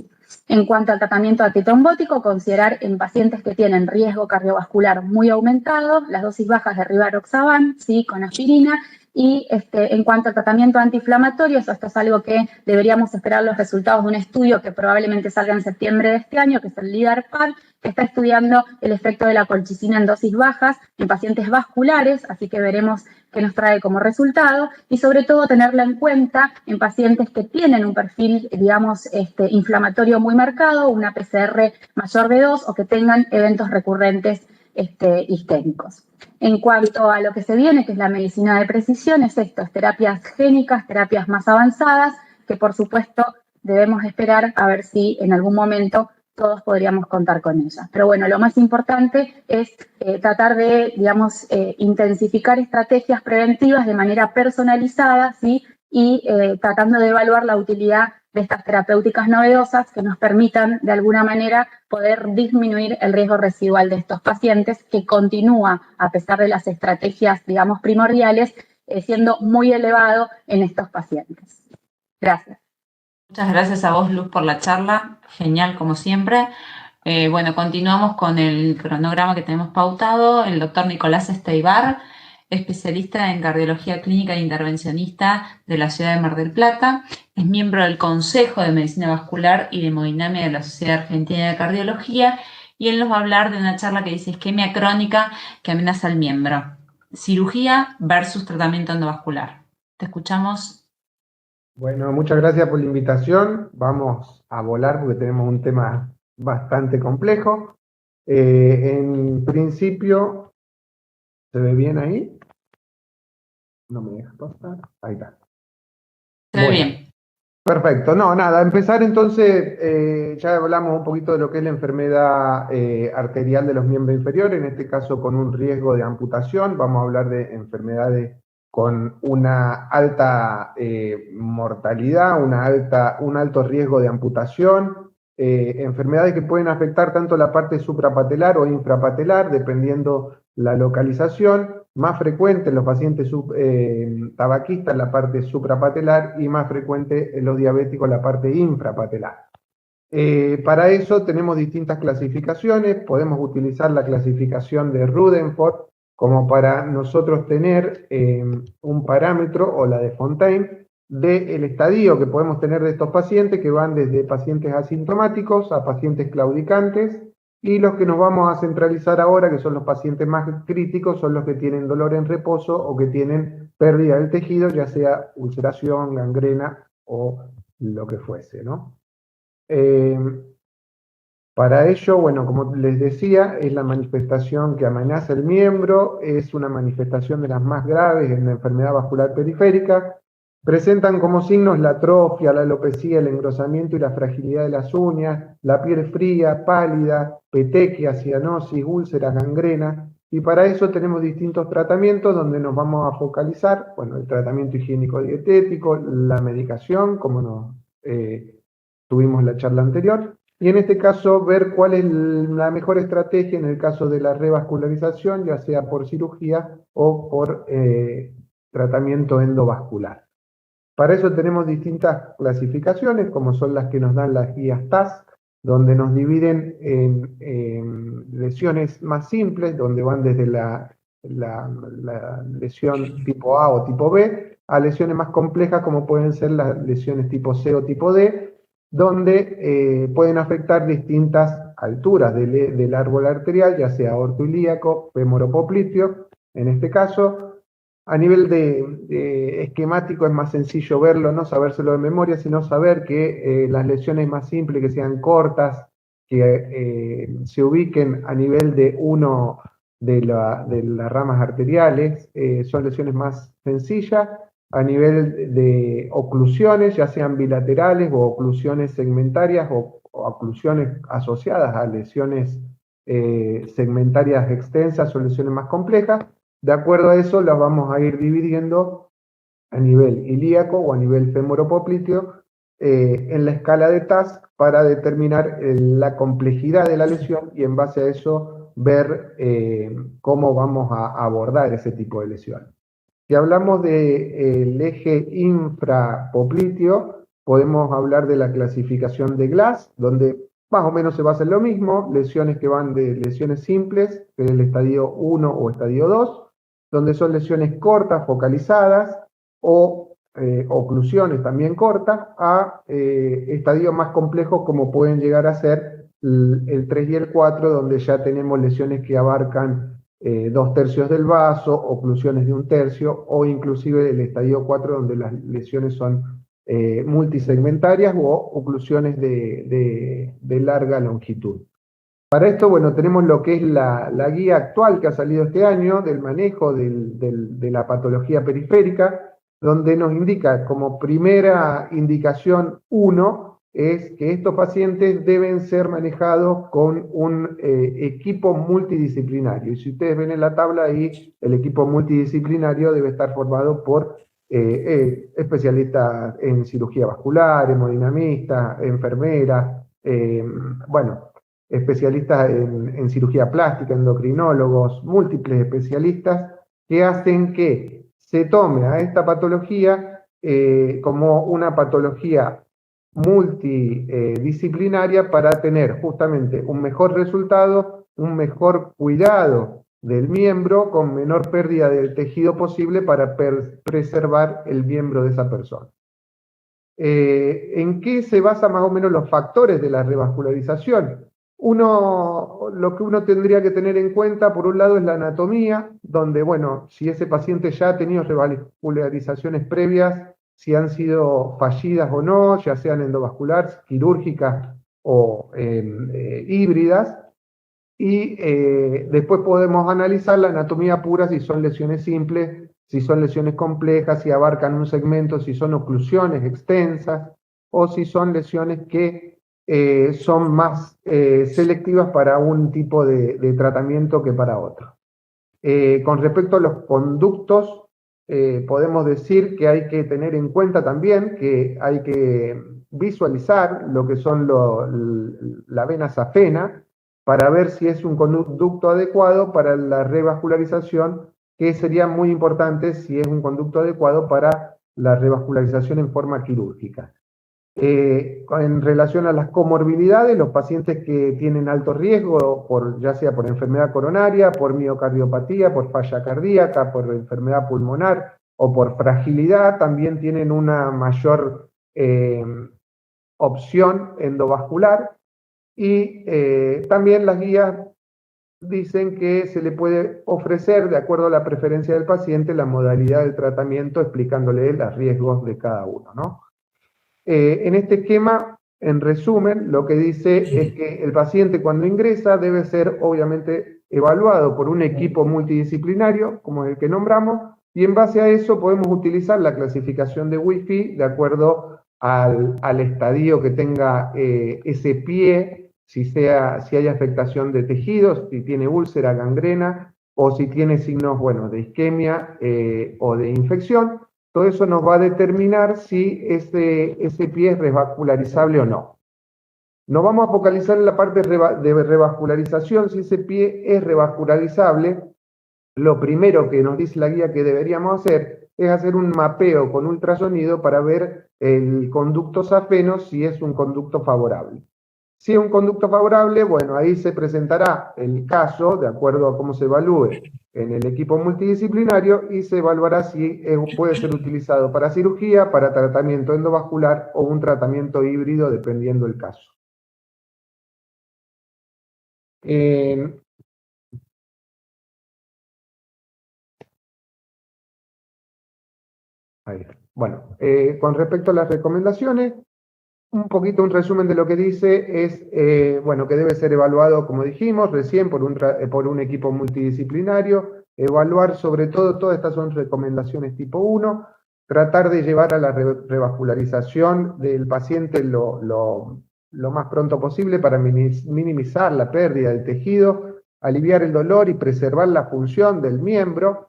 En cuanto al tratamiento antitrombótico, considerar en pacientes que tienen riesgo cardiovascular muy aumentado, las dosis bajas de rivaroxaban, ¿sí? Con aspirina. Y en cuanto al tratamiento antiinflamatorio, esto es algo que deberíamos esperar los resultados de un estudio que probablemente salga en septiembre de este año, que es el LIDAR-PAD, que está estudiando el efecto de la colchicina en dosis bajas en pacientes vasculares, así que veremos qué nos trae como resultado, y sobre todo tenerla en cuenta en pacientes que tienen un perfil, digamos, inflamatorio muy marcado, una PCR mayor de 2 o que tengan eventos recurrentes isquémicos. En cuanto a lo que se viene, que es la medicina de precisión, es esto, es terapias génicas, terapias más avanzadas, que por supuesto debemos esperar a ver si en algún momento todos podríamos contar con ellas. Pero bueno, lo más importante es tratar de, digamos, intensificar estrategias preventivas de manera personalizada, ¿sí? Y tratando de evaluar la utilidad de estas terapéuticas novedosas que nos permitan, de alguna manera, poder disminuir el riesgo residual de estos pacientes, que continúa, a pesar de las estrategias, digamos, primordiales, siendo muy elevado en estos pacientes. Gracias. Muchas gracias a vos, Luz, por la charla. Genial, como siempre. Bueno, continuamos con el cronograma que tenemos pautado. El doctor Nicolás Esteibar, especialista en cardiología clínica e intervencionista de la ciudad de Mar del Plata. Es miembro del Consejo de Medicina Vascular y de Hemodinamia de la Sociedad Argentina de Cardiología, y él nos va a hablar de una charla que dice isquemia crónica que amenaza al miembro. Cirugía versus tratamiento endovascular. Te escuchamos. Bueno, muchas gracias por la invitación. Vamos a volar porque tenemos un tema bastante complejo. En principio, ¿se ve bien ahí? No me deja pasar. Ahí está. Se ve bien. Perfecto. No, nada, empezar entonces, ya hablamos un poquito de lo que es la enfermedad arterial de los miembros inferiores, en este caso con un riesgo de amputación. Vamos a hablar de enfermedades con una alta mortalidad, un alto riesgo de amputación, enfermedades que pueden afectar tanto la parte suprapatelar o infrapatelar, dependiendo la localización, más frecuente en los pacientes tabaquistas la parte suprapatelar y más frecuente en los diabéticos la parte infrapatelar. Para eso tenemos distintas clasificaciones, podemos utilizar la clasificación de Rutherford como para nosotros tener un parámetro, o la de Fontaine, del estadio que podemos tener de estos pacientes, que van desde pacientes asintomáticos a pacientes claudicantes, y los que nos vamos a centralizar ahora, que son los pacientes más críticos, son los que tienen dolor en reposo o que tienen pérdida del tejido, ya sea ulceración, gangrena o lo que fuese, ¿no? Para ello, bueno, como les decía, es la manifestación que amenaza el miembro, es una manifestación de las más graves en la enfermedad vascular periférica. Presentan como signos la atrofia, la alopecia, el engrosamiento y la fragilidad de las uñas, la piel fría, pálida, petequia, cianosis, úlceras, gangrena. Y para eso tenemos distintos tratamientos donde nos vamos a focalizar, bueno, el tratamiento higiénico-dietético, la medicación, como tuvimos la charla anterior. Y en este caso, ver cuál es la mejor estrategia en el caso de la revascularización, ya sea por cirugía o por tratamiento endovascular. Para eso tenemos distintas clasificaciones, como son las que nos dan las guías TASC, donde nos dividen en lesiones más simples, donde van desde la lesión tipo A o tipo B, a lesiones más complejas, como pueden ser las lesiones tipo C o tipo D, donde pueden afectar distintas alturas del árbol arterial, ya sea ortoilíaco, femoropopliteo, en este caso. A nivel de esquemático es más sencillo verlo, no sabérselo de memoria, sino saber que las lesiones más simples, que sean cortas, que se ubiquen a nivel de uno de las ramas arteriales, son lesiones más sencillas. A nivel de oclusiones, ya sean bilaterales o oclusiones segmentarias o oclusiones asociadas a lesiones segmentarias extensas o lesiones más complejas, de acuerdo a eso las vamos a ir dividiendo a nivel ilíaco o a nivel femoropopliteo en la escala de TASC para determinar la complejidad de la lesión y en base a eso ver cómo vamos a abordar ese tipo de lesión. Si hablamos del eje infrapopliteo, podemos hablar de la clasificación de Glass, donde más o menos se basa en lo mismo, lesiones que van de lesiones simples, que es el estadio 1 o estadio 2, donde son lesiones cortas, focalizadas, o oclusiones también cortas, a estadios más complejos como pueden llegar a ser el 3 y el 4, donde ya tenemos lesiones que abarcan 2/3 del vaso, oclusiones de 1/3, o inclusive el estadio 4, donde las lesiones son multisegmentarias o oclusiones de larga longitud. Para esto, bueno, tenemos lo que es la guía actual que ha salido este año del manejo de la patología periférica, donde nos indica como primera indicación 1 es que estos pacientes deben ser manejados con un equipo multidisciplinario. Y si ustedes ven en la tabla ahí, el equipo multidisciplinario debe estar formado por especialistas en cirugía vascular, hemodinamistas, enfermeras, bueno, especialistas en cirugía plástica, endocrinólogos, múltiples especialistas que hacen que se tome a esta patología como una patología multidisciplinaria para tener justamente un mejor resultado, un mejor cuidado del miembro con menor pérdida del tejido posible para preservar el miembro de esa persona. ¿En qué se basan más o menos los factores de la revascularización? Lo que uno tendría que tener en cuenta, por un lado, es la anatomía, donde, bueno, si ese paciente ya ha tenido revascularizaciones previas, si han sido fallidas o no, ya sean endovasculares, quirúrgicas o híbridas, y después podemos analizar la anatomía pura, si son lesiones simples, si son lesiones complejas, si abarcan un segmento, si son oclusiones extensas, o si son lesiones que son más selectivas para un tipo de tratamiento que para otro. Con respecto a los conductos, podemos decir que hay que tener en cuenta también que hay que visualizar lo que son la vena safena para ver si es un conducto adecuado para la revascularización, que sería muy importante si es un conducto adecuado para la revascularización en forma quirúrgica. En relación a las comorbilidades, los pacientes que tienen alto riesgo, ya sea por enfermedad coronaria, por miocardiopatía, por falla cardíaca, por enfermedad pulmonar o por fragilidad, también tienen una mayor opción endovascular. Y también las guías dicen que se le puede ofrecer, de acuerdo a la preferencia del paciente, la modalidad del tratamiento, explicándole los riesgos de cada uno, ¿no? En este esquema, en resumen, lo que dice es que el paciente cuando ingresa debe ser obviamente evaluado por un equipo multidisciplinario, como el que nombramos, y en base a eso podemos utilizar la clasificación de Wi-Fi de acuerdo al estadio que tenga ese pie, si hay afectación de tejidos, si tiene úlcera, gangrena, o si tiene signos, bueno, de isquemia o de infección. Todo eso nos va a determinar si ese pie es revascularizable o no. Nos vamos a focalizar en la parte de revascularización. Si ese pie es revascularizable, lo primero que nos dice la guía que deberíamos hacer es hacer un mapeo con ultrasonido para ver el conducto safeno si es un conducto favorable. Si es un conducto favorable, bueno, ahí se presentará el caso, de acuerdo a cómo se evalúe en el equipo multidisciplinario, y se evaluará si puede ser utilizado para cirugía, para tratamiento endovascular o un tratamiento híbrido, dependiendo del caso. Ahí. Bueno, con respecto a las recomendaciones, un poquito un resumen de lo que dice es, bueno, que debe ser evaluado, como dijimos recién, por un equipo multidisciplinario, evaluar sobre todo, todas estas son recomendaciones tipo 1, tratar de llevar a la revascularización del paciente lo más pronto posible para minimizar la pérdida del tejido, aliviar el dolor y preservar la función del miembro,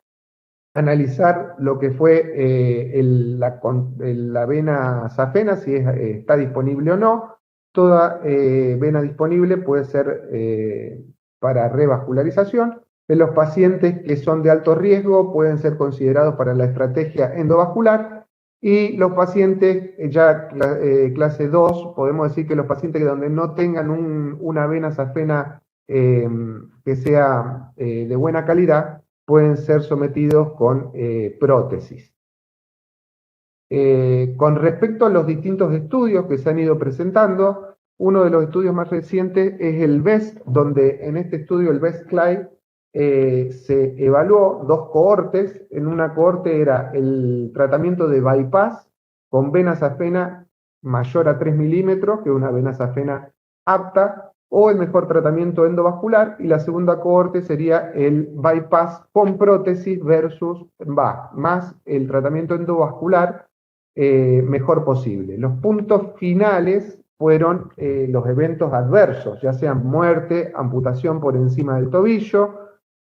analizar lo que fue la vena safena, si está disponible o no. Toda vena disponible puede ser para revascularización. En los pacientes que son de alto riesgo pueden ser considerados para la estrategia endovascular, y los pacientes ya clase 2, podemos decir que los pacientes donde no tengan una vena safena que sea de buena calidad, pueden ser sometidos con prótesis. Con respecto a los distintos estudios que se han ido presentando, uno de los estudios más recientes es el BEST, donde en este estudio, el BEST-CLI, se evaluó 2 cohortes. En una cohorte era el tratamiento de bypass con vena safena mayor a 3 milímetros, que es una vena safena apta, o el mejor tratamiento endovascular, y la segunda cohorte sería el bypass con prótesis versus más el tratamiento endovascular mejor posible. Los puntos finales fueron los eventos adversos, ya sean muerte, amputación por encima del tobillo,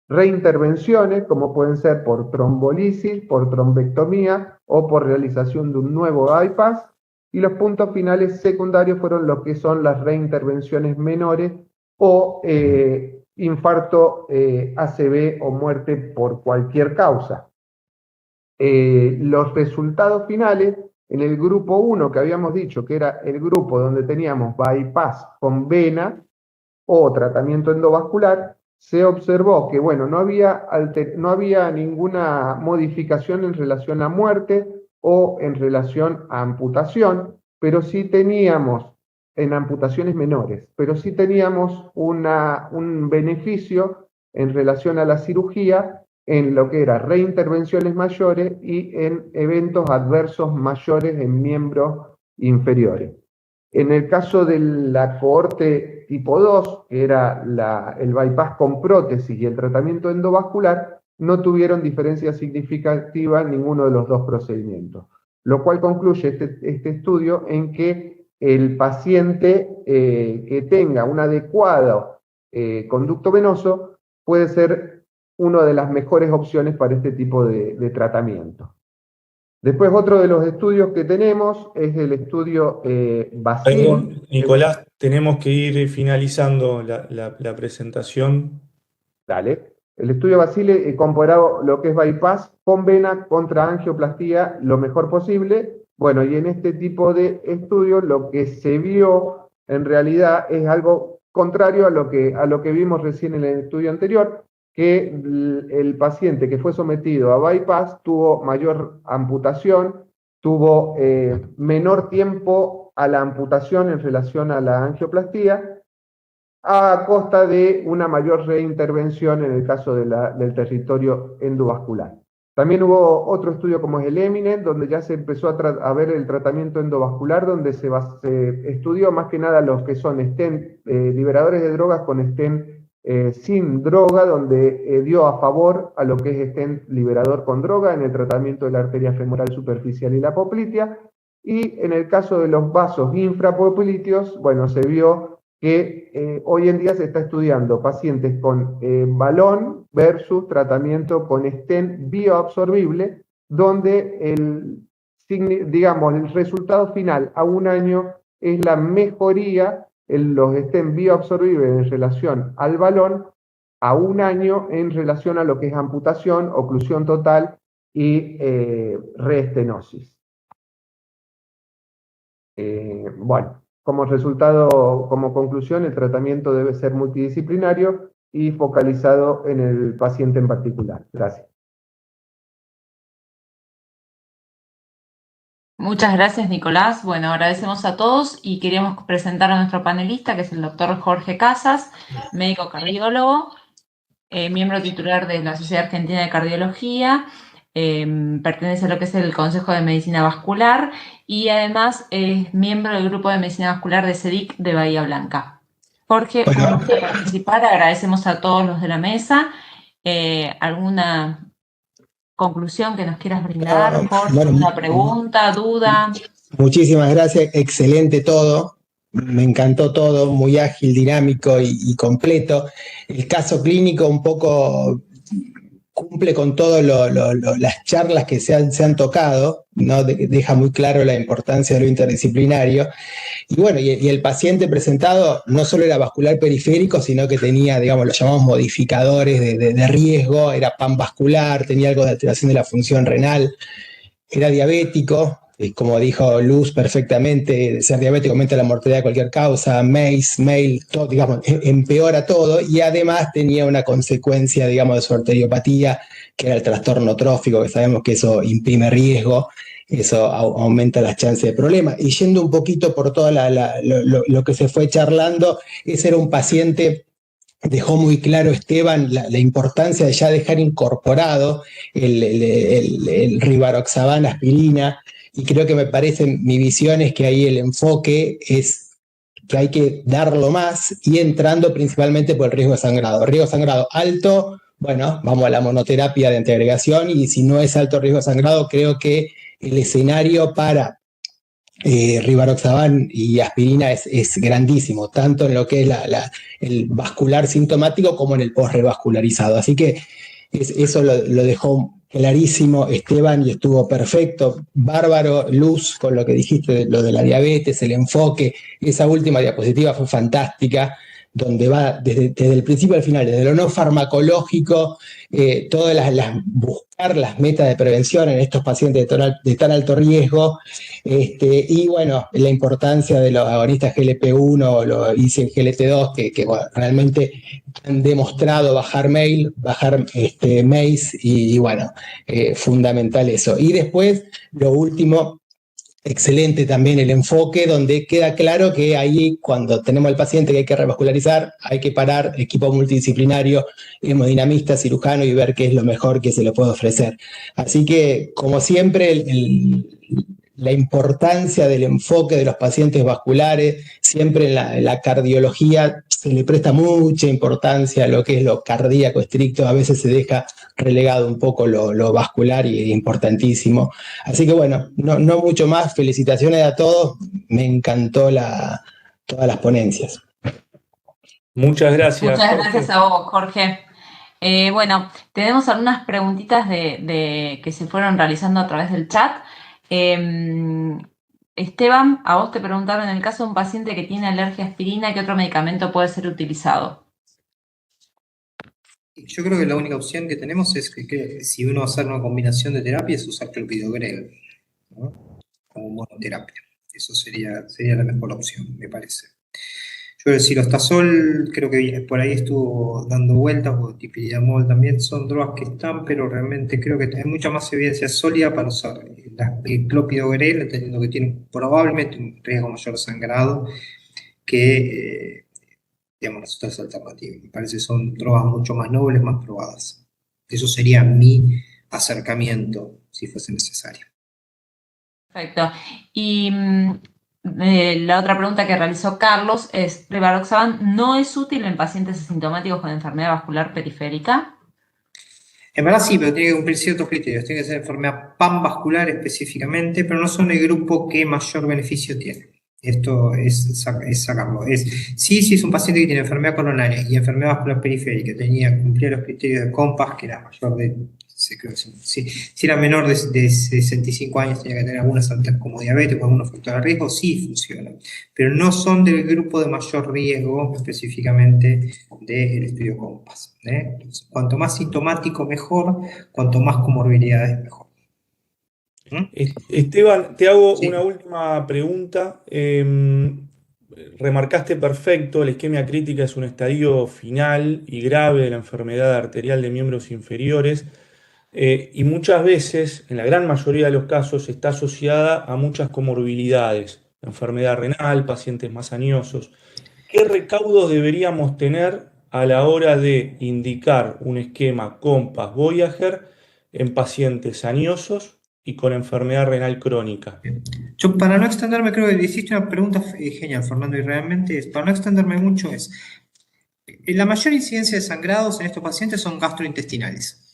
reintervenciones, como pueden ser por trombolisis, por trombectomía o por realización de un nuevo bypass, y los puntos finales secundarios fueron lo que son las reintervenciones menores o infarto, ACV o muerte por cualquier causa. Los resultados finales en el grupo 1, que habíamos dicho que era el grupo donde teníamos bypass con vena o tratamiento endovascular, se observó que, bueno, no había ninguna modificación en relación a muerte o en relación a amputación, pero sí teníamos, en amputaciones menores, pero sí teníamos un beneficio en relación a la cirugía en lo que era reintervenciones mayores y en eventos adversos mayores en miembros inferiores. En el caso de la cohorte tipo 2, que era el bypass con prótesis y el tratamiento endovascular, no tuvieron diferencia significativa en ninguno de los 2 procedimientos, lo cual concluye este estudio en que el paciente que tenga un adecuado conducto venoso puede ser una de las mejores opciones para este tipo de tratamiento. Después, otro de los estudios que tenemos es el estudio Basile. Perdón, Nicolás, tenemos que ir finalizando la presentación. Dale. El estudio Basile comparado lo que es bypass con vena contra angioplastía lo mejor posible. Bueno, y en este tipo de estudios lo que se vio en realidad es algo contrario a lo que vimos recién en el estudio anterior, que el paciente que fue sometido a bypass tuvo mayor amputación, tuvo menor tiempo a la amputación en relación a la angioplastía, a costa de una mayor reintervención en el caso del territorio endovascular. También hubo otro estudio como es el EMINENT, donde ya se empezó a ver el tratamiento endovascular, donde se estudió más que nada los que son stent, liberadores de drogas con stent sin droga, donde dio a favor a lo que es stent liberador con droga en el tratamiento de la arteria femoral superficial y la poplitea, y en el caso de los vasos infrapopliteos, bueno, se vio que hoy en día se está estudiando pacientes con balón versus tratamiento con stent bioabsorbible, donde el resultado final a un año es la mejoría en los stent bioabsorbibles en relación al balón, a un año en relación a lo que es amputación, oclusión total y reestenosis. Bueno. Como resultado, como conclusión, el tratamiento debe ser multidisciplinario y focalizado en el paciente en particular. Gracias. Muchas gracias, Nicolás. Bueno, agradecemos a todos y queríamos presentar a nuestro panelista, que es el doctor Jorge Casas, médico cardiólogo, miembro titular de la Sociedad Argentina de Cardiología, pertenece a lo que es el Consejo de Medicina Vascular y además es miembro del grupo de Medicina Vascular de CEDIC de Bahía Blanca. Jorge, un gusto participar, agradecemos a todos los de la mesa. ¿Alguna conclusión que nos quieras brindar, Jorge? Bueno, ¿Una pregunta, duda? muchísimas gracias, excelente todo, me encantó todo, muy ágil, dinámico y completo. El caso clínico un poco cumple con todas las charlas que se han tocado, ¿no? Deja muy claro la importancia de lo interdisciplinario. Y bueno, y el paciente presentado no solo era vascular periférico, sino que tenía, digamos, lo llamamos modificadores de riesgo, era panvascular, tenía algo de alteración de la función renal, era diabético, como dijo Luz perfectamente, ser diabético aumenta la mortalidad de cualquier causa, MACE, todo, digamos, empeora todo, y además tenía una consecuencia, digamos, de su arteriopatía, que era el trastorno trófico, que sabemos que eso imprime riesgo, eso aumenta las chances de problemas. Y yendo un poquito por todo lo que se fue charlando, ese era un paciente. Dejó muy claro Esteban la importancia de ya dejar incorporado el rivaroxaban aspirina, y creo que me parece, mi visión es que ahí el enfoque es que hay que darlo más y entrando principalmente por el riesgo de sangrado. Riesgo de sangrado alto, bueno, vamos a la monoterapia de antiagregación, y si no es alto riesgo de sangrado, creo que el escenario para rivaroxaban y aspirina es grandísimo, tanto en lo que es el vascular sintomático como en el post-revascularizado. Así que eso lo dejó clarísimo Esteban y estuvo perfecto. Bárbaro, Luz, con lo que dijiste, lo de la diabetes, el enfoque. Esa última diapositiva fue fantástica, donde va desde el principio al final, desde lo no farmacológico, todas buscar las metas de prevención en estos pacientes de tan alto riesgo, y bueno, la importancia de los agonistas GLP-1 o los ICGLT2, que bueno, realmente han demostrado bajar MACE, y bueno, fundamental eso. Y después, lo último, excelente también el enfoque, donde queda claro que ahí, cuando tenemos al paciente que hay que revascularizar, hay que parar, equipo multidisciplinario, hemodinamista, cirujano, y ver qué es lo mejor que se le puede ofrecer. Así que, como siempre, la importancia del enfoque de los pacientes vasculares, siempre en la cardiología se le presta mucha importancia a lo que es lo cardíaco estricto, a veces se deja relegado un poco lo vascular, y es importantísimo. Así que bueno, no mucho más, felicitaciones a todos, me encantó todas las ponencias. Muchas gracias. Muchas gracias a vos, Jorge. Bueno, tenemos algunas preguntitas que se fueron realizando a través del chat. Esteban, a vos te preguntaron, en el caso de un paciente que tiene alergia a aspirina, ¿qué otro medicamento puede ser utilizado? Yo creo que la única opción que tenemos es que si uno va a hacer una combinación de terapias, usar clopidogrel, ¿no? Como monoterapia. Eso sería la mejor opción, me parece. Yo el silostazol creo que por ahí estuvo dando vueltas, o dipiriamol también, son drogas que están, pero realmente creo que hay mucha más evidencia sólida para usar el clopidogrel, entendiendo que tiene probablemente un riesgo mayor de sangrado que digamos, las otras alternativas. Me parece que son drogas mucho más nobles, más probadas. Eso sería mi acercamiento, si fuese necesario. Perfecto. Y la otra pregunta que realizó Carlos es, ¿rivaroxaban no es útil en pacientes asintomáticos con enfermedad vascular periférica? En verdad sí, pero tiene que cumplir ciertos criterios. Tiene que ser enfermedad panvascular específicamente, pero no son el grupo que mayor beneficio tiene. Esto es sacarlo. Sí, es un paciente que tiene enfermedad coronaria y enfermedad vascular periférica, cumplía los criterios de COMPAS, que era mayor de, si era menor de 65 años, tenía que tener algunas como diabetes o algunos factores de riesgo, sí funciona. Pero no son del grupo de mayor riesgo, específicamente del estudio COMPAS. Entonces, cuanto más sintomático, mejor. Cuanto más comorbilidades, mejor. Esteban, te hago una última pregunta. Remarcaste perfecto, la isquemia crítica es un estadio final y grave de la enfermedad arterial de miembros inferiores, y muchas veces, en la gran mayoría de los casos, está asociada a muchas comorbilidades, enfermedad renal, pacientes más añosos. ¿Qué recaudos deberíamos tener a la hora de indicar un esquema COMPAS Voyager en pacientes añosos y con enfermedad renal crónica. Yo, para no extenderme, creo que hiciste una pregunta genial, Fernando, y realmente para no extenderme mucho la mayor incidencia de sangrados en estos pacientes son gastrointestinales.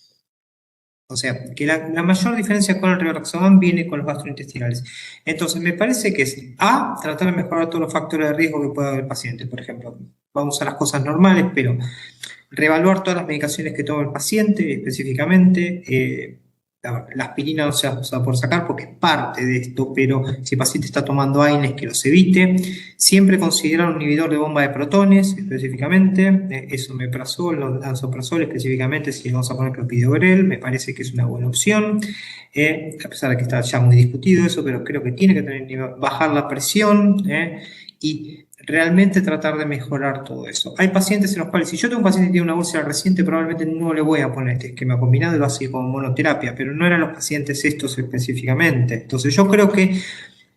O sea, que la mayor diferencia con el rivaroxaban viene con los gastrointestinales. Entonces, me parece que es tratar de mejorar todos los factores de riesgo que pueda haber el paciente. Por ejemplo, vamos a las cosas normales, pero reevaluar todas las medicaciones que toma el paciente específicamente. La aspirina no se va a poder sacar porque es parte de esto, pero si el paciente está tomando AINES, que los evite. Siempre considerar un inhibidor de bomba de protones específicamente, esomeprazol, lansoprazol específicamente, si vamos a poner clopidogrel, me parece que es una buena opción, a pesar de que está ya muy discutido eso, pero creo que tiene que bajar la presión y realmente tratar de mejorar todo eso. Hay pacientes en los cuales, si yo tengo un paciente que tiene una úlcera reciente, probablemente no le voy a poner este esquema combinado y lo hace como monoterapia, pero no eran los pacientes estos específicamente. Entonces yo creo que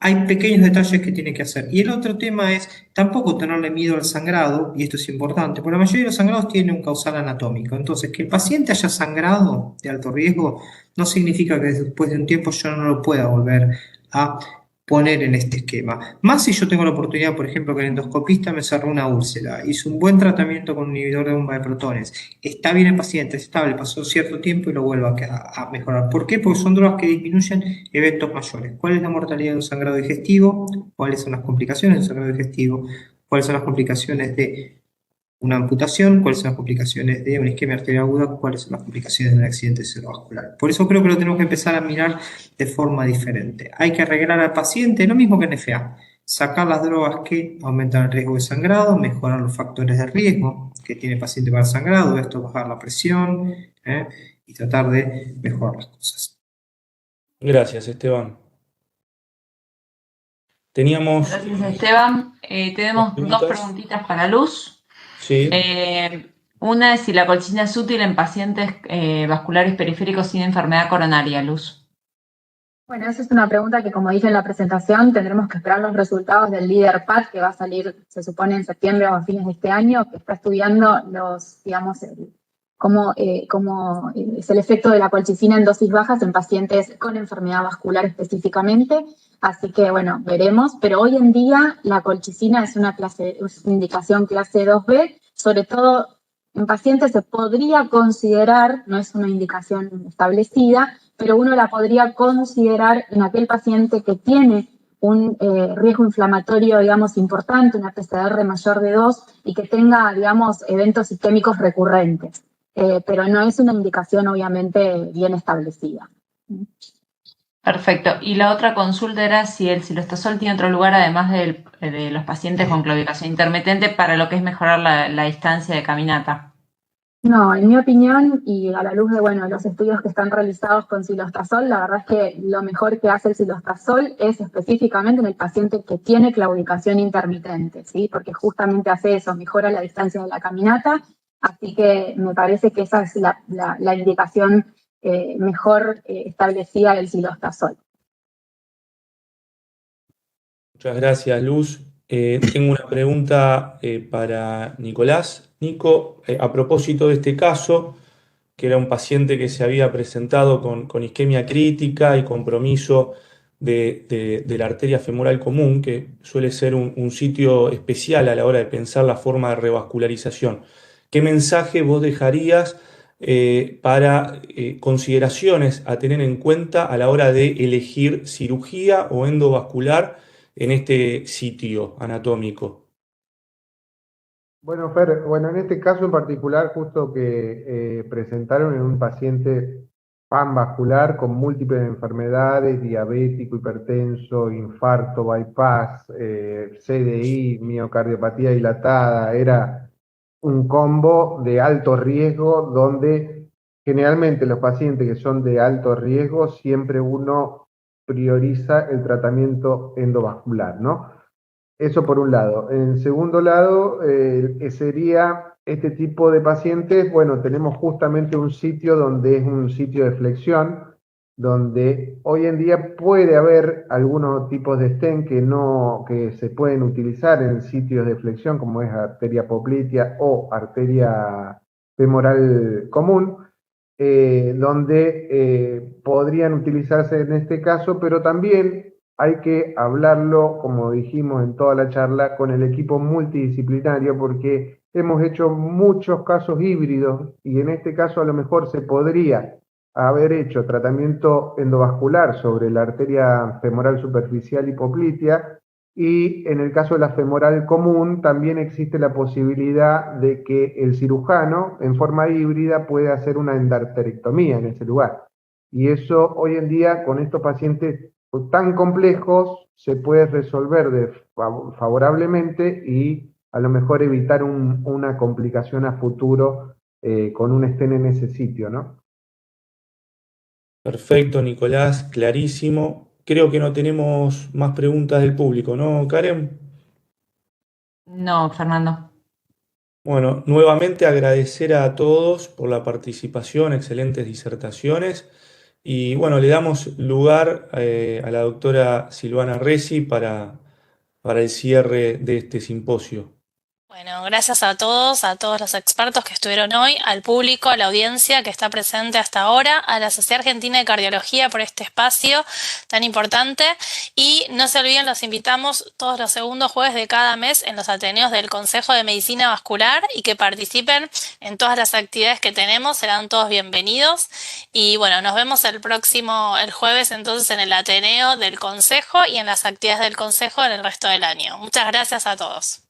hay pequeños detalles que tiene que hacer. Y el otro tema es tampoco tenerle miedo al sangrado, y esto es importante, porque la mayoría de los sangrados tienen un causal anatómico. Entonces, que el paciente haya sangrado de alto riesgo no significa que después de un tiempo yo no lo pueda volver a poner en este esquema. Más si yo tengo la oportunidad, por ejemplo, que el endoscopista me cerró una úlcera, hizo un buen tratamiento con un inhibidor de bomba de protones, está bien el paciente, estable, pasó cierto tiempo y lo vuelvo a mejorar. ¿Por qué? Porque son drogas que disminuyen eventos mayores. ¿Cuál es la mortalidad de un sangrado digestivo? ¿Cuáles son las complicaciones de un sangrado digestivo? ¿Cuáles son las complicaciones de una amputación? ¿Cuáles son las complicaciones de una isquemia arterial aguda? ¿Cuáles son las complicaciones de un accidente cerebrovascular? Por eso creo que lo tenemos que empezar a mirar de forma diferente. Hay que arreglar al paciente, lo mismo que en FA. Sacar las drogas que aumentan el riesgo de sangrado, mejorar los factores de riesgo que tiene el paciente para el sangrado, esto bajar la presión y tratar de mejorar las cosas. Gracias, Esteban. Teníamos... Gracias, Esteban. Tenemos dos preguntitas para Luz. Sí. Una es si la colchicina es útil en pacientes vasculares periféricos sin enfermedad coronaria, Luz. Bueno, esa es una pregunta que, como dije en la presentación, tendremos que esperar los resultados del LEADER-PAD, que va a salir, se supone, en septiembre o a fines de este año, que está estudiando cómo es el efecto de la colchicina en dosis bajas en pacientes con enfermedad vascular específicamente. Así que, bueno, veremos. Pero hoy en día la colchicina es una indicación clase 2B, sobre todo en pacientes se podría considerar, no es una indicación establecida, pero uno la podría considerar en aquel paciente que tiene un riesgo inflamatorio, digamos, importante, una PCR mayor de 2 y que tenga, digamos, eventos isquémicos recurrentes. Pero no es una indicación, obviamente, bien establecida. Perfecto. Y la otra consulta era si el silostazol tiene otro lugar, además de los pacientes con claudicación intermitente, para lo que es mejorar la distancia de caminata. No, en mi opinión, y a la luz de los estudios que están realizados con silostazol, la verdad es que lo mejor que hace el silostazol es específicamente en el paciente que tiene claudicación intermitente, ¿sí? Porque justamente hace eso, mejora la distancia de la caminata, así que me parece que esa es la indicación mejor establecida del silostazol. Muchas gracias, Luz. Tengo una pregunta para Nicolás. Nico, a propósito de este caso, que era un paciente que se había presentado con isquemia crítica y compromiso de la arteria femoral común, que suele ser un sitio especial a la hora de pensar la forma de revascularización. ¿Qué mensaje vos dejarías para consideraciones a tener en cuenta a la hora de elegir cirugía o endovascular en este sitio anatómico? Bueno, Fer, en este caso en particular, justo que presentaron en un paciente panvascular con múltiples enfermedades, diabético, hipertenso, infarto, bypass, CDI, miocardiopatía dilatada, era un combo de alto riesgo donde generalmente los pacientes que son de alto riesgo siempre uno prioriza el tratamiento endovascular, ¿no? Eso por un lado. En segundo lado, sería este tipo de pacientes, tenemos justamente un sitio donde es un sitio de flexión, donde hoy en día puede haber algunos tipos de stent que se pueden utilizar en sitios de flexión, como es arteria poplitea o arteria femoral común, donde podrían utilizarse en este caso, pero también hay que hablarlo, como dijimos en toda la charla, con el equipo multidisciplinario, porque hemos hecho muchos casos híbridos y en este caso a lo mejor se podría haber hecho tratamiento endovascular sobre la arteria femoral superficial hipoplitea, y en el caso de la femoral común también existe la posibilidad de que el cirujano en forma híbrida pueda hacer una endarterectomía en ese lugar. Y eso hoy en día con estos pacientes tan complejos se puede resolver favorablemente y a lo mejor evitar una complicación a futuro con un stent en ese sitio, ¿no? Perfecto, Nicolás, clarísimo. Creo que no tenemos más preguntas del público, ¿no, Karen? No, Fernando. Bueno, nuevamente agradecer a todos por la participación, excelentes disertaciones. Y bueno, le damos lugar a la doctora Silvana Resi para el cierre de este simposio. Bueno, gracias a todos los expertos que estuvieron hoy, al público, a la audiencia que está presente hasta ahora, a la Sociedad Argentina de Cardiología por este espacio tan importante. Y no se olviden, los invitamos todos los segundos jueves de cada mes en los Ateneos del Consejo de Medicina Vascular y que participen en todas las actividades que tenemos, serán todos bienvenidos. Y bueno, nos vemos el jueves entonces en el Ateneo del Consejo y en las actividades del Consejo en el resto del año. Muchas gracias a todos.